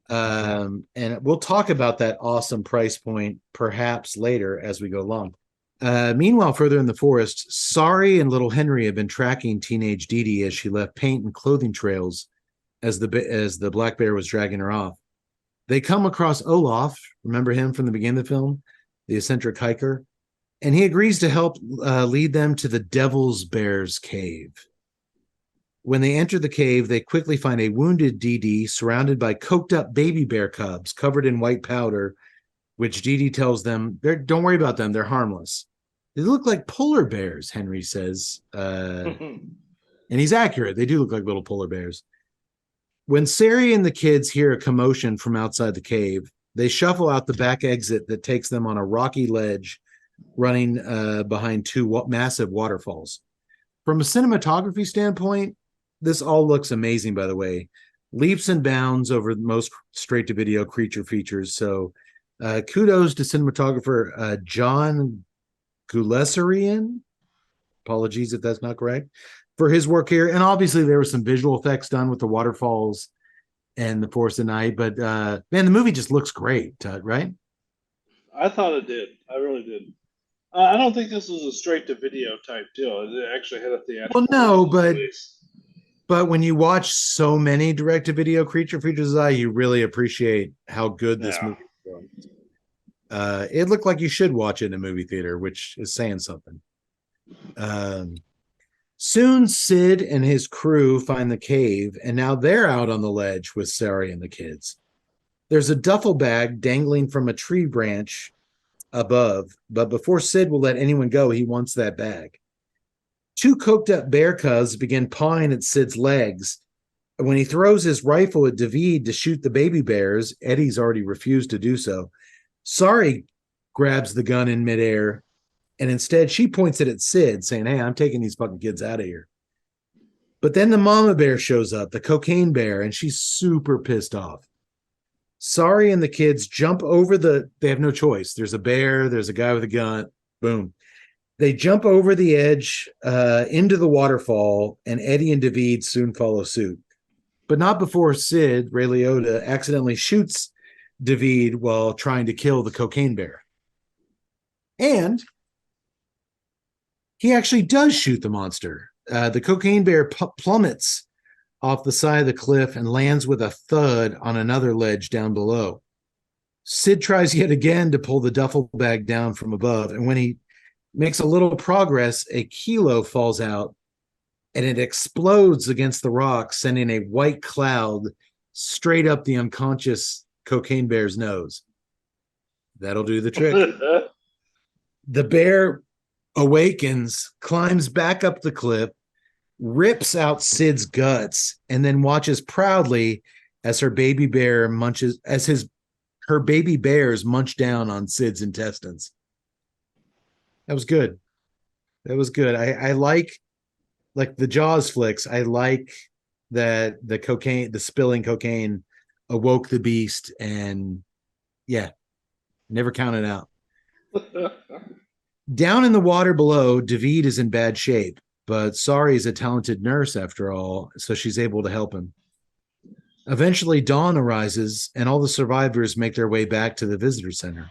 And we'll talk about that awesome price point perhaps later as we go along. Meanwhile, further in the forest, Sari and little Henry have been tracking teenage Dee Dee as she left paint and clothing trails as the black bear was dragging her off. They come across Olaf, remember him from the beginning of the film, the eccentric hiker, and he agrees to help lead them to the Devil's Bear's cave. When they enter the cave, they quickly find a wounded Dee Dee surrounded by coked up baby bear cubs covered in white powder, which Dee Dee tells them, don't worry about them, they're harmless. They look like polar bears, Henry says. And he's accurate. They do look like little polar bears. When Serie and the kids hear a commotion from outside the cave, they shuffle out the back exit that takes them on a rocky ledge running behind two massive waterfalls. From a cinematography standpoint, this all looks amazing, by the way. Leaps and bounds over most straight-to-video creature features. So kudos to cinematographer John Guleserian. Apologies if that's not correct. For his work here. And obviously there were some visual effects done with the waterfalls and the forest at night. But man, the movie just looks great, right? I thought it did. I really did. I don't think this was a straight to video type deal. It actually had a theatrical. Well, no, release. but when you watch so many direct to video creature features, you really appreciate how good this movie is. It looked like you should watch it in a movie theater, which is saying something. Soon Sid and his crew find the cave, and now they're out on the ledge with Sari and the kids. There's a duffel bag dangling from a tree branch above, but before Sid will let anyone go, he wants that bag. Two coked up bear cubs begin pawing at Sid's legs. When he throws his rifle at David to shoot the baby bears, Eddie's already refused to do so. Sari grabs the gun in midair, and instead she points it at Sid, saying, hey, I'm taking these fucking kids out of here. But then the mama bear shows up, the cocaine bear, and she's super pissed off. Sari and the kids jump over they have no choice. There's a bear, there's a guy with a gun, boom. They jump over the edge into the waterfall, and Eddie and David soon follow suit. But not before Sid, Ray Liotta, accidentally shoots David while trying to kill the cocaine bear. And he actually does shoot the monster. The cocaine bear plummets off the side of the cliff and lands with a thud on another ledge down below. Sid tries yet again to pull the duffel bag down from above, and when he makes a little progress, a kilo falls out and it explodes against the rock, sending a white cloud straight up the unconscious cocaine bear's nose. That'll do the trick. The bear awakens, climbs back up the cliff, rips out Sid's guts, and then watches proudly as her baby bears munch down on Sid's intestines. That was good. I like the Jaws flicks. I like that the spilling cocaine awoke the beast, and never count it out. Down in the water below, David is in bad shape, but Sari is a talented nurse after all, so she's able to help him. Eventually, dawn arises, and all the survivors make their way back to the visitor center.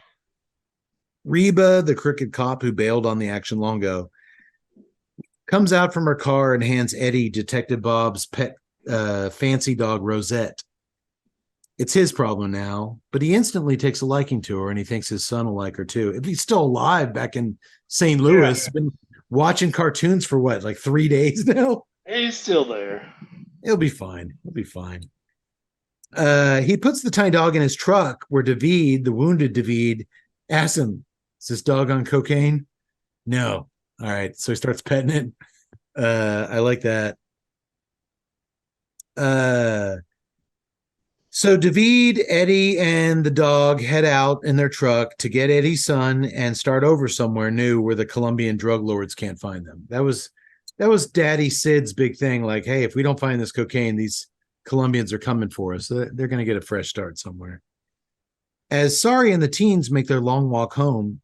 Reba, the crooked cop who bailed on the action long ago, comes out from her car and hands Eddie Detective Bob's pet fancy dog, Rosette. It's his problem now, but he instantly takes a liking to her, and he thinks his son will like her too. If he's still alive back in St. Louis, been watching cartoons for 3 days now? He's still there. He'll be fine. He puts the tiny dog in his truck where David, the wounded David, asks him, is this dog on cocaine? No. All right. So he starts petting it. I like that. So David, Eddie, and the dog head out in their truck to get Eddie's son and start over somewhere new where the Colombian drug lords can't find them. That was Daddy Sid's big thing. Like, hey, if we don't find this cocaine, these Colombians are coming for us. So they're going to get a fresh start somewhere. As Sari and the teens make their long walk home,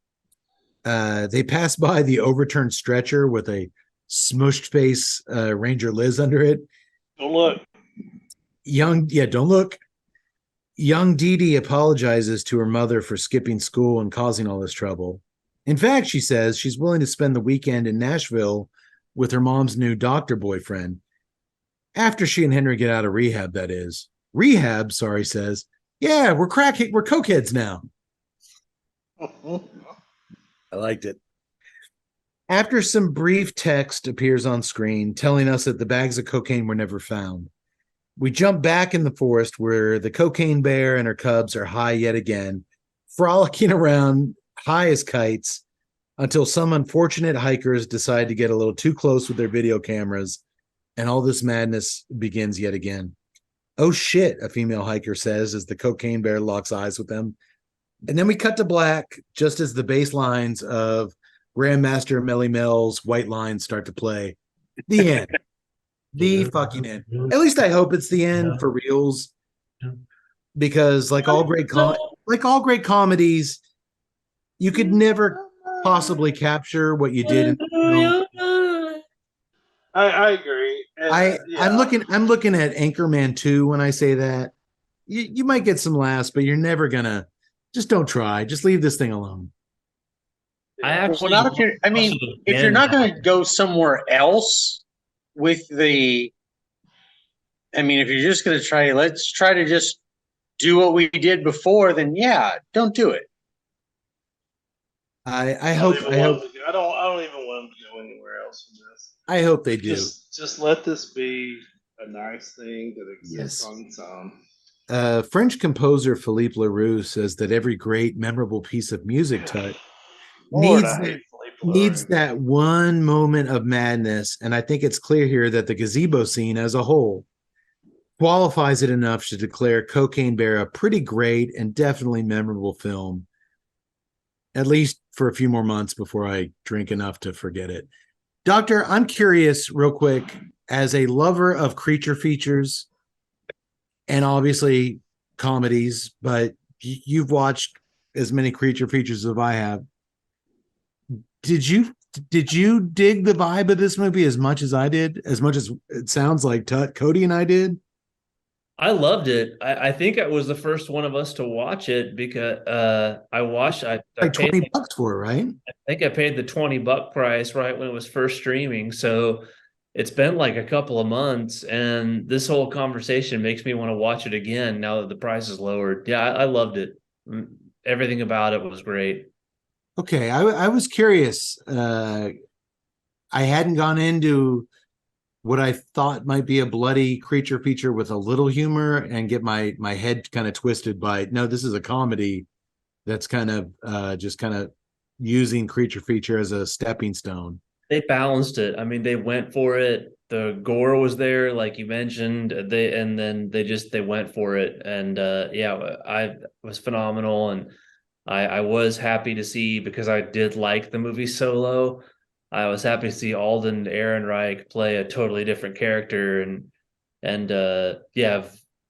they pass by the overturned stretcher with a smushed face Ranger Liz under it. Don't look. Don't look. Young Dee Dee apologizes to her mother for skipping school and causing all this trouble. In fact, she says she's willing to spend the weekend in Nashville with her mom's new doctor boyfriend. After she and Henry get out of rehab, that is. Rehab, Sorry says, yeah, we're cokeheads now. I liked it. After some brief text appears on screen telling us that the bags of cocaine were never found, we jump back in the forest where the cocaine bear and her cubs are high yet again, frolicking around high as kites until some unfortunate hikers decide to get a little too close with their video cameras, and all this madness begins yet again. Oh shit, a female hiker says as the cocaine bear locks eyes with them. And then we cut to black just as the bass lines of Grandmaster Melly Mel's White Lines start to play. The end. The fucking end. At least I hope it's the end for reals. Because like all great comedies, you could never possibly capture what you did in the film. I agree. And, I'm looking at Anchorman 2 when I say that. You might get some laughs, but you're never gonna. Just don't try. Just leave this thing alone. I actually, well, not if you're. I mean, if you're not going to go somewhere else with the. I mean, if you're just going to try, let's try to just do what we did before. Then yeah, don't do it. I hope. I don't even want them to go anywhere else in this. I hope they do. Just let this be a nice thing that exists on its own. French composer Philippe Leroux says that every great, memorable piece of music needs that one moment of madness, and I think it's clear here that the gazebo scene as a whole qualifies it enough to declare Cocaine Bear a pretty great and definitely memorable film, at least for a few more months before I drink enough to forget it. Doctor, I'm curious real quick, as a lover of creature features and obviously comedies, but you've watched as many creature features as I have. Did you dig the vibe of this movie as much as I did? As much as it sounds like Cody and I did? I loved it. I think I was the first one of us to watch it because I like paid $20 for it, right? I think I paid the $20 price right when it was first streaming. So it's been like a couple of months, and this whole conversation makes me want to watch it again now that the price is lowered. Yeah, I loved it. Everything about it was great. Okay, I was curious. I hadn't gone into what I thought might be a bloody creature feature with a little humor and get my head kind of twisted by, no, this is a comedy that's kind of just kind of using creature feature as a stepping stone. They balanced it. I mean, they went for it. The gore was there, like you mentioned. They went for it, and it was phenomenal. And I was happy to see, because I did like the movie Solo. I was happy to see Alden Ehrenreich play a totally different character, and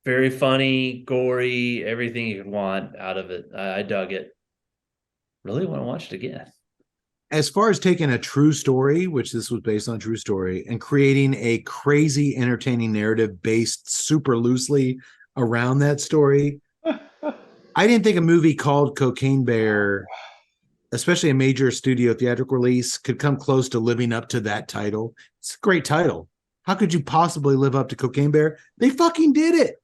very funny, gory, everything you could want out of it. I dug it. Really want to watch it again. As far as taking a true story, which this was based on a true story, and creating a crazy, entertaining narrative based super loosely around that story, I didn't think a movie called Cocaine Bear, especially a major studio theatrical release, could come close to living up to that title. It's a great title. How could you possibly live up to Cocaine Bear? They fucking did it.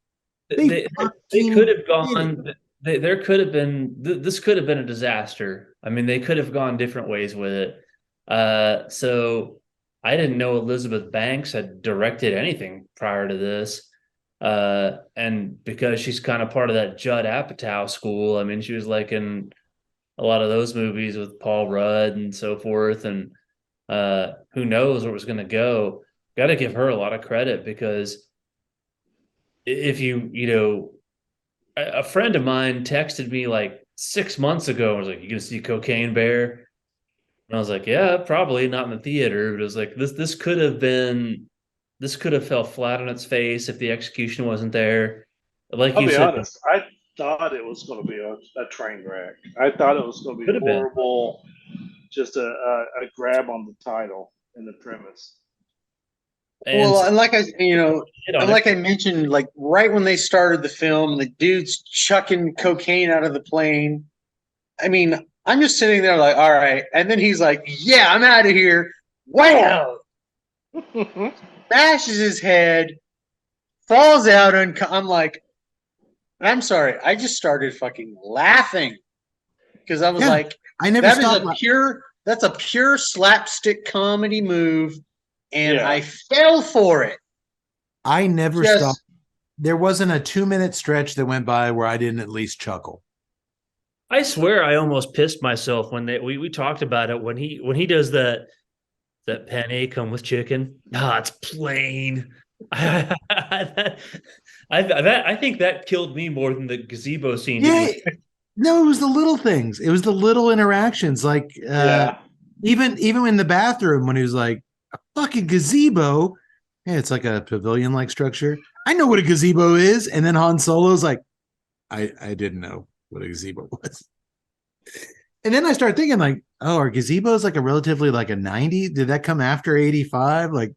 They could have gone. There could have been. This could have been a disaster. I mean, they could have gone different ways with it. So I didn't know Elizabeth Banks had directed anything prior to this. And because she's kind of part of that Judd Apatow school, I mean, she was like in a lot of those movies with Paul Rudd and so forth. And who knows where it was going to go. Got to give her a lot of credit, because if a friend of mine texted me like 6 months ago and was like, "You gonna see Cocaine Bear?" And I was like, "Yeah, probably not in the theater." But it was like, this could have fell flat on its face if the execution wasn't there. Like I'll you be said, honest, I thought it was going to be a train wreck. I thought it was going to be horrible, just a grab on the title and the premise. And like I mentioned, like right when they started the film, the dude's chucking cocaine out of the plane. I mean, I'm just sitting there like, all right. And then he's like, yeah, I'm out of here. Wow. Bashes his head, falls out, and I'm like, I'm sorry. I just started fucking laughing because I was like, I never stopped. That's a pure slapstick comedy move, and Yeah. I fell for it. I never Just- stopped. There wasn't a 2-minute stretch that went by where I didn't at least chuckle. I swear I almost pissed myself when we talked about it when he does that penne come with chicken. Ah, it's plain. I think that killed me more than the gazebo scene. Yeah. No, it was the little things. It was the little interactions. Like Yeah. even in the bathroom when he was like, a fucking gazebo. Yeah, it's like a pavilion-like structure. I know what a gazebo is. And then Han Solo's like, I didn't know what a gazebo was. And then I start thinking like, oh, are gazebos like a relatively like a 90? Did that come after 85? Like,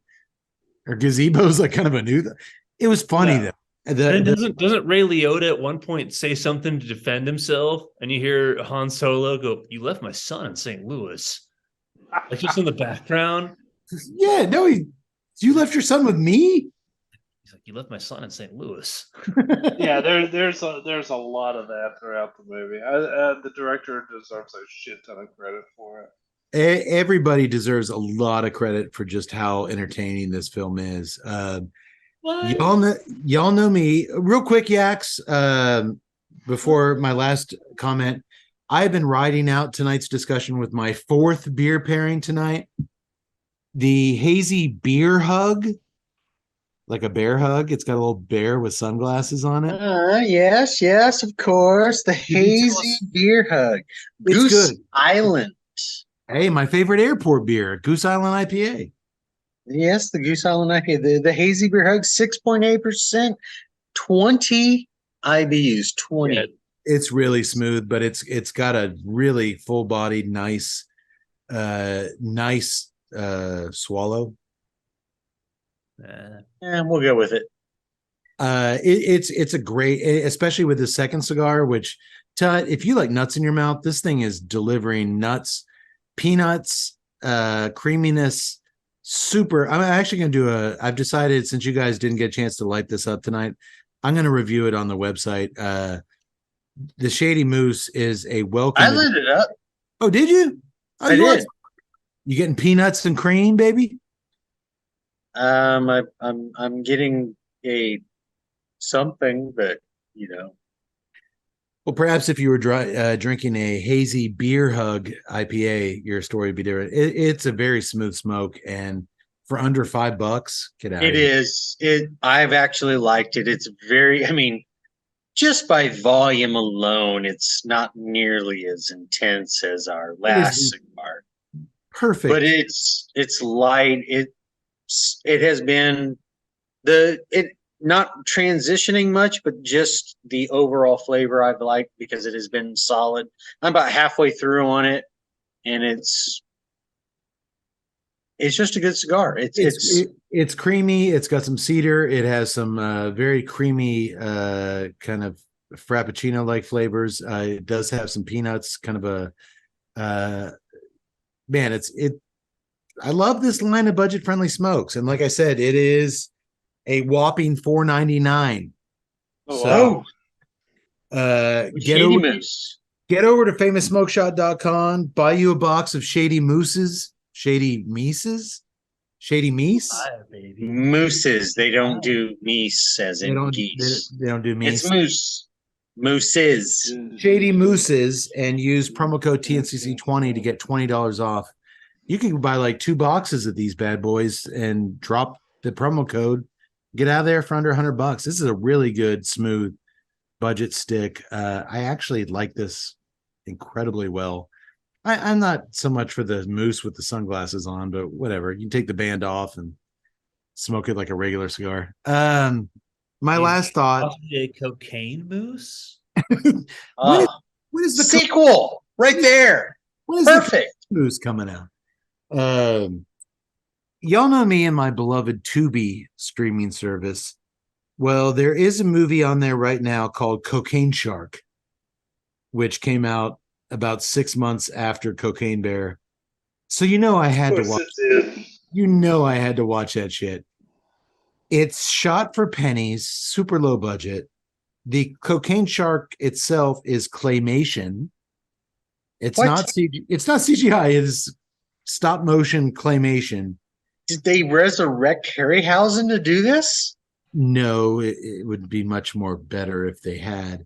are gazebos like kind of a new it was funny No. though. And doesn't Ray Liotta at one point say something to defend himself? And you hear Han Solo go, "You left my son in St. Louis," like just in the background. Yeah, no, you left your son with me. He's like, "You left my son in St. Louis." Yeah, there's a lot of that throughout the movie. The director deserves a shit ton of credit for it. Everybody deserves a lot of credit for just how entertaining this film is. Y'all know me. Real quick, Yaks. Before my last comment, I've been riding out tonight's discussion with my fourth beer pairing tonight. The hazy beer hug, like a bear hug. It's got a little bear with sunglasses on it. Yes, of course. The hazy beer hug. It's Goose good. Island. Hey, my favorite airport beer, Goose Island IPA. Yes, the Goose Island IPA. The hazy beer hug, 6.8%, 20 IBUs, 20. Yeah. It's really smooth, but it's got a really full-bodied, nice swallow. And we'll go with it. It's a great, especially with the second cigar, which if you like nuts in your mouth, this thing is delivering nuts, peanuts, creaminess. Super. I'm actually going to I've decided, since you guys didn't get a chance to light this up tonight, I'm going to review it on the website. The Shady Moose is a welcome. I lit it up. Oh, did you? Oh, I did. You getting peanuts and cream, baby? I'm getting a something, but you know. Well, perhaps if you were drinking a hazy beer hug IPA, your story would be different. It's a very smooth smoke, and for under $5, get out. It is. I've actually liked it. It's very. I mean, just by volume alone, it's not nearly as intense as our last cigar. Perfect. But it's light. It has been not transitioning much, but just the overall flavor I've liked because it has been solid. I'm about halfway through on it, and it's just a good cigar. It's creamy. It's got some cedar. It has some very creamy kind of frappuccino like flavors. It does have some peanuts. Kind of a man. I love this line of budget friendly smokes, and like I said, it is a whopping $4.99. Oh, wow. Shady Moose. Get over to famoussmokeshop.com, buy you a box of Shady Mooses. Shady Mooses? Mooses. They don't do meese as in geese. They don't do meese. It's moose. Mooses. Shady Mooses, and use promo code TNCC20 to get $20 off. You can buy like 2 boxes of these bad boys and drop the promo code. Get out of there for under $100. This is a really good, smooth budget stick. I actually like this incredibly well. I'm not so much for the moose with the sunglasses on, but whatever. You can take the band off and smoke it like a regular cigar. My last thought: a cocaine moose. What is the sequel right there? What is perfect the moose coming out? Y'all know me and my beloved Tubi streaming service. Well, there is a movie on there right now called Cocaine Shark, which came out about 6 months after Cocaine Bear. So I had to watch. I had to watch that shit. It's shot for pennies, super low budget. The cocaine shark itself is claymation. It's not CGI. It's stop motion claymation. Did they resurrect Harryhausen to do this? No, it would be much more better if they had.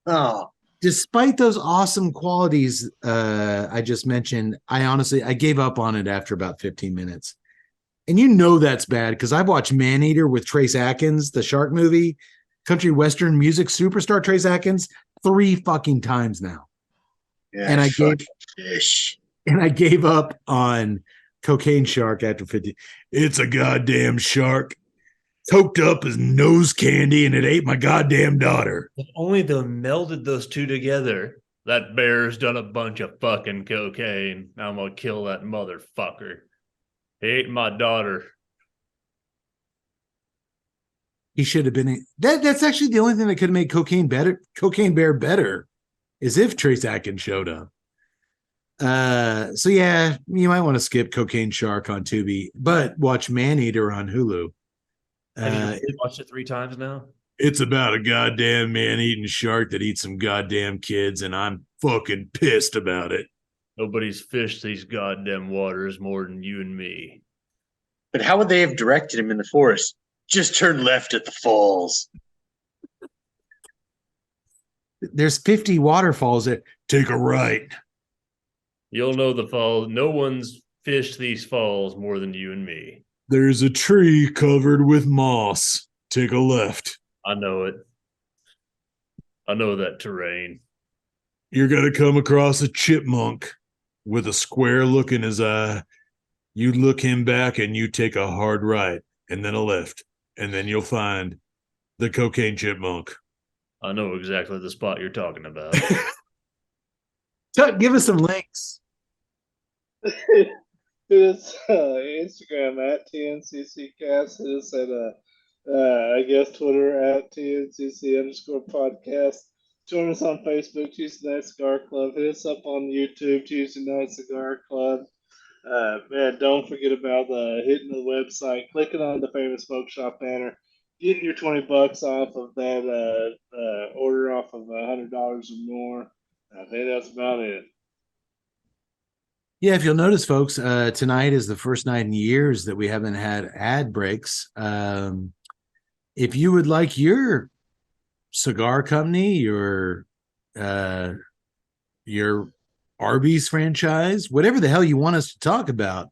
Oh, Despite those awesome qualities I just mentioned, I gave up on it after about 15 minutes. And that's bad because I've watched Maneater with Trace Atkins, the shark movie, country western music superstar Trace Atkins, 3 fucking times now. yeah, And I gave up on Cocaine Shark after 50. It's a goddamn shark. Coked up as nose candy and it ate my goddamn daughter. If only they melded those two together. That bear's done a bunch of fucking cocaine. I'm gonna kill that motherfucker. He ate my daughter. He should have been. That's actually the only thing that could have made Cocaine Bear better, is if Trace Atkins showed up. So yeah, you might want to skip Cocaine Shark on Tubi, but watch Maneater on Hulu. Have you watched it 3 times now? It's about a goddamn man-eating shark that eats some goddamn kids, and I'm fucking pissed about it. Nobody's fished these goddamn waters more than you and me. But how would they have directed him in the forest? Just turn left at the falls. There's 50 waterfalls there. Take a right. You'll know the falls. No one's fished these falls more than you and me. There's a tree covered with moss. Take a left. I know it. I know that terrain. You're going to come across a chipmunk with a square look in his eye. You look him back and you take a hard right and then a left. And then you'll find the cocaine chipmunk. I know exactly the spot you're talking about. Tuck, give us some links. It's Instagram at TNCCcast. Hit us at I guess Twitter at TNCC_podcast. Join us on Facebook, Tuesday Night Cigar Club. Hit us up on YouTube, Tuesday Night Cigar Club. Man, don't forget about hitting the website, clicking on the Famous Smoke Shop banner, getting your $20 off of that order off of $100 or more. I think that's about it. Yeah, if you'll notice, folks, tonight is the first night in years that we haven't had ad breaks. If you would like your cigar company, your Arby's franchise, whatever the hell you want us to talk about,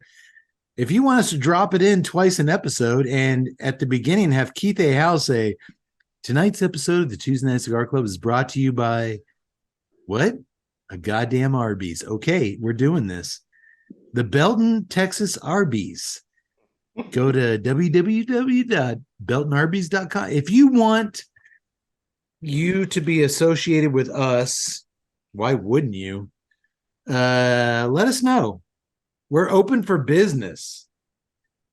if you want us to drop it in twice an episode and at the beginning have Keith A. Howe say, tonight's episode of the Tuesday Night Cigar Club is brought to you by what? A goddamn Arby's. Okay, we're doing this. The Belton, Texas Arby's. Go to www.beltonarby's.com. If you want you to be associated with us, why wouldn't you? Let us know. We're open for business.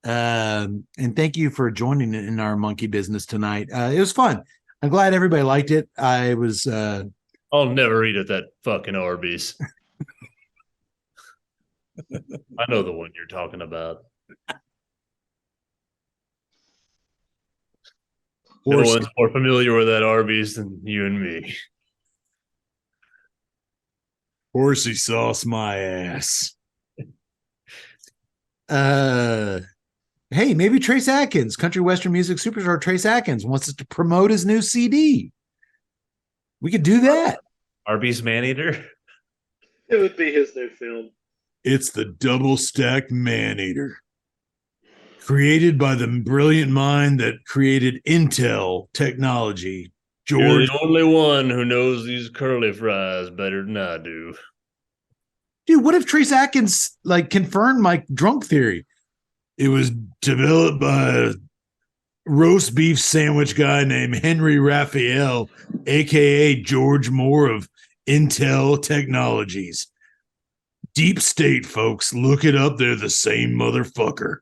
And thank you for joining in our monkey business tonight. It was fun. I'm glad everybody liked it. I'll never eat at that fucking Arby's. I know the one you're talking about. No one's more familiar with that Arby's than you and me. Horsey sauce my ass. Hey, maybe Trace Atkins, country western music superstar Trace Atkins, wants us to promote his new CD. We could do that. Arby's Maneater? It would be his new film. It's the double stacked Maneater. Created by the brilliant mind that created Intel technology. George. You're the only one who knows these curly fries better than I do. Dude, what if Trace Atkins confirmed my drunk theory? It was developed by a roast beef sandwich guy named Henry Raphael, aka George Moore of Intel Technologies. Deep state, folks. Look it up. They're the same motherfucker.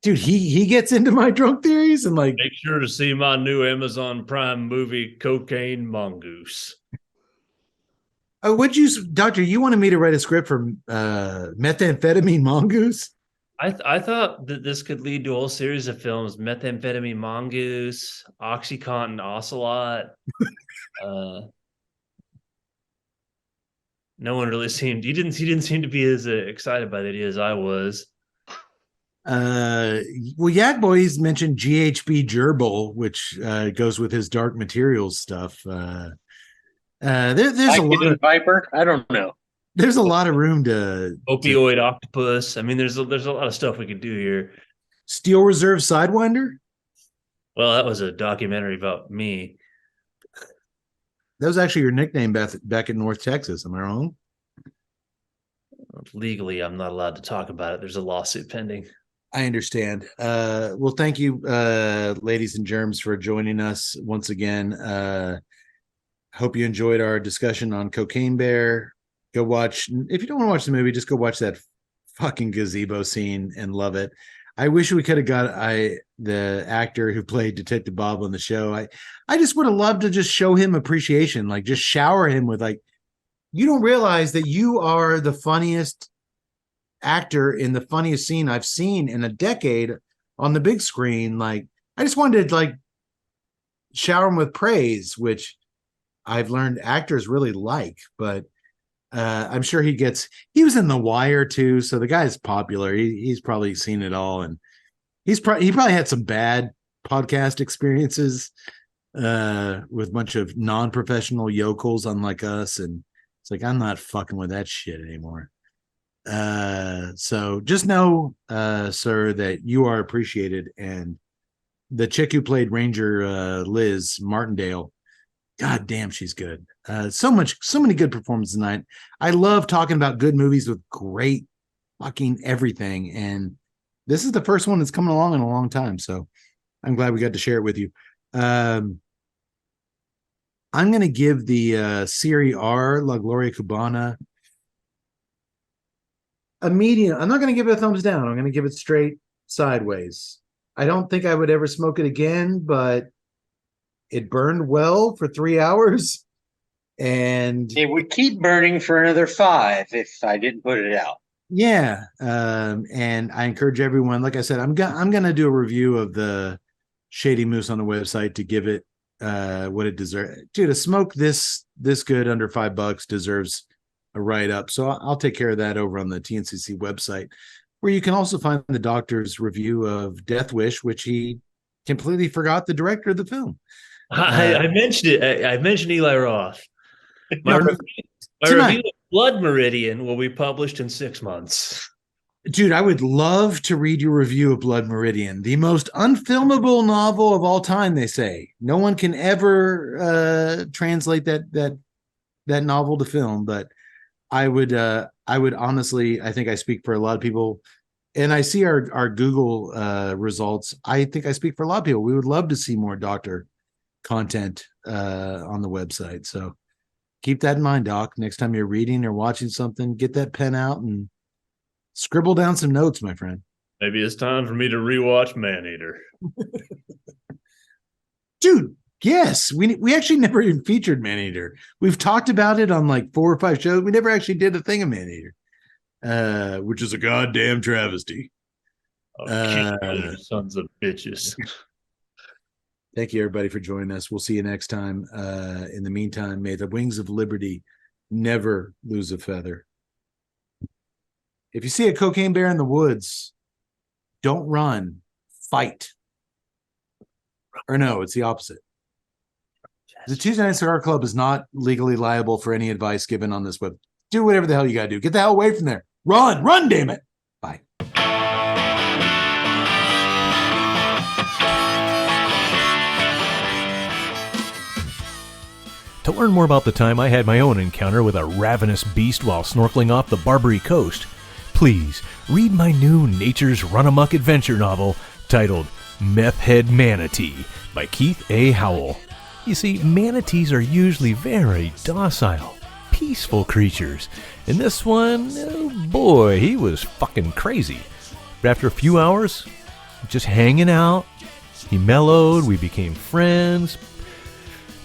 Dude, he gets into my drunk theories and make sure to see my new Amazon Prime movie, Cocaine Mongoose. Oh, Doctor, you wanted me to write a script for methamphetamine mongoose? I thought that this could lead to a whole series of films: Methamphetamine Mongoose, OxyContin Ocelot. No one really seemed. He didn't seem to be as excited by the idea as I was. Well, Yak Boys mentioned GHB Gerbil, which goes with his dark materials stuff. There's a lot of Viper. I don't know. There's a lot of room to Opioid octopus. I mean, there's a lot of stuff we could do here. Steel Reserve Sidewinder. Well, that was a documentary about me. That was actually your nickname back in North Texas. Am I wrong? Legally, I'm not allowed to talk about it. There's a lawsuit pending. I understand. Well, thank you, ladies and germs, for joining us once again. Hope you enjoyed our discussion on Cocaine Bear. Go watch. If you don't want to watch the movie, just go watch that fucking gazebo scene and love it. I wish we could have got the actor who played Detective Bob on the show. I just would have loved to just show him appreciation, like just shower him with like, you don't realize that you are the funniest actor in the funniest scene I've seen in a decade on the big screen. Like, I just wanted to like shower him with praise, which I've learned actors really like, but I'm sure he was in The Wire too. So the guy's popular. He's probably seen it all. And he probably had some bad podcast experiences with a bunch of non-professional yokels unlike us. And it's like, I'm not fucking with that shit anymore. So just know, sir, that you are appreciated. And the chick who played Ranger Liz Martindale, God damn, she's good. So many good performances tonight. I love talking about good movies with great fucking everything. And this is the first one that's coming along in a long time. So I'm glad we got to share it with you. I'm going to give the Serie R, La Gloria Cubana, a medium. I'm not going to give it a thumbs down. I'm going to give it straight sideways. I don't think I would ever smoke it again, but it burned well for 3 hours. And it would keep burning for another 5 if I didn't put it out. Yeah. And I encourage everyone, like I said, I'm going to do a review of the Shady Moose on the website to give it what it deserves. Dude, a smoke this good under $5 deserves a write-up. So I'll take care of that over on the TNCC website, where you can also find the doctor's review of Death Wish, which he completely forgot the director of the film. I mentioned it. I mentioned Eli Roth. My review of Blood Meridian will be published in 6 months. Dude, I would love to read your review of Blood Meridian, the most unfilmable novel of all time, they say. No one can ever translate that novel to film, but I would honestly, I think I speak for a lot of people, and I see our Google results. I think I speak for a lot of people. We would love to see more doctor content on the website. So keep that in mind, Doc. Next time you're reading or watching something, get that pen out and scribble down some notes, my friend. Maybe it's time for me to rewatch Maneater. Dude, yes. We actually never even featured Maneater. We've talked about it on like 4 or 5 shows. We never actually did a thing of Maneater, which is a goddamn travesty. Sons of bitches. Thank you, everybody, for joining us. We'll see you next time. In the meantime, may the wings of liberty never lose a feather. If you see a cocaine bear in the woods, don't run, fight. Or no, it's the opposite. The Tuesday Night Cigar Club is not legally liable for any advice given on this web. Do whatever the hell you got to do. Get the hell away from there. Run, damn it. Bye. To learn more about the time I had my own encounter with a ravenous beast while snorkeling off the Barbary Coast, please read my new Nature's Run-Amok adventure novel titled Meth Head Manatee by Keith A. Howell. You see, manatees are usually very docile, peaceful creatures, and this one, oh boy, he was fucking crazy. But after a few hours, just hanging out, he mellowed, we became friends.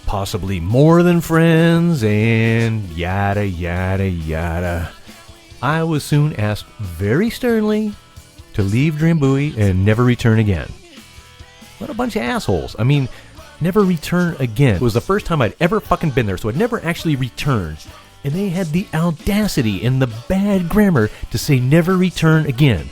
possibly more than friends, and yada yada yada. I was soon asked very sternly to leave Drambuie and never return again. What a bunch of assholes. I mean, never return again. It was the first time I'd ever fucking been there, so I'd never actually returned. And they had the audacity and the bad grammar to say never return again.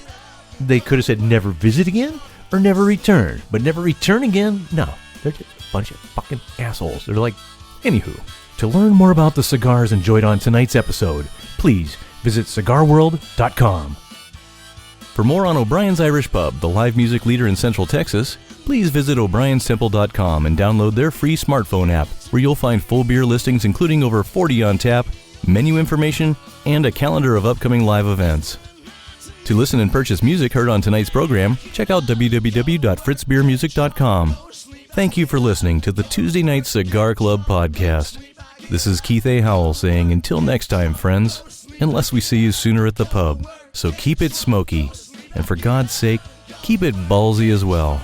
They could have said never visit again or never return. But never return again? No. They're just a bunch of fucking assholes. They're like, anywho. To learn more about the cigars enjoyed on tonight's episode, please visit cigarworld.com. For more on O'Brien's Irish Pub, the live music leader in Central Texas, please visit o'brienstemple.com and download their free smartphone app, where you'll find full beer listings including over 40 on tap, menu information, and a calendar of upcoming live events. To listen and purchase music heard on tonight's program, check out www.fritzbeermusic.com. Thank you for listening to the Tuesday Night Cigar Club podcast. This is Keith A. Howell saying until next time, friends, unless we see you sooner at the pub. So keep it smoky, and for God's sake, keep it ballsy as well.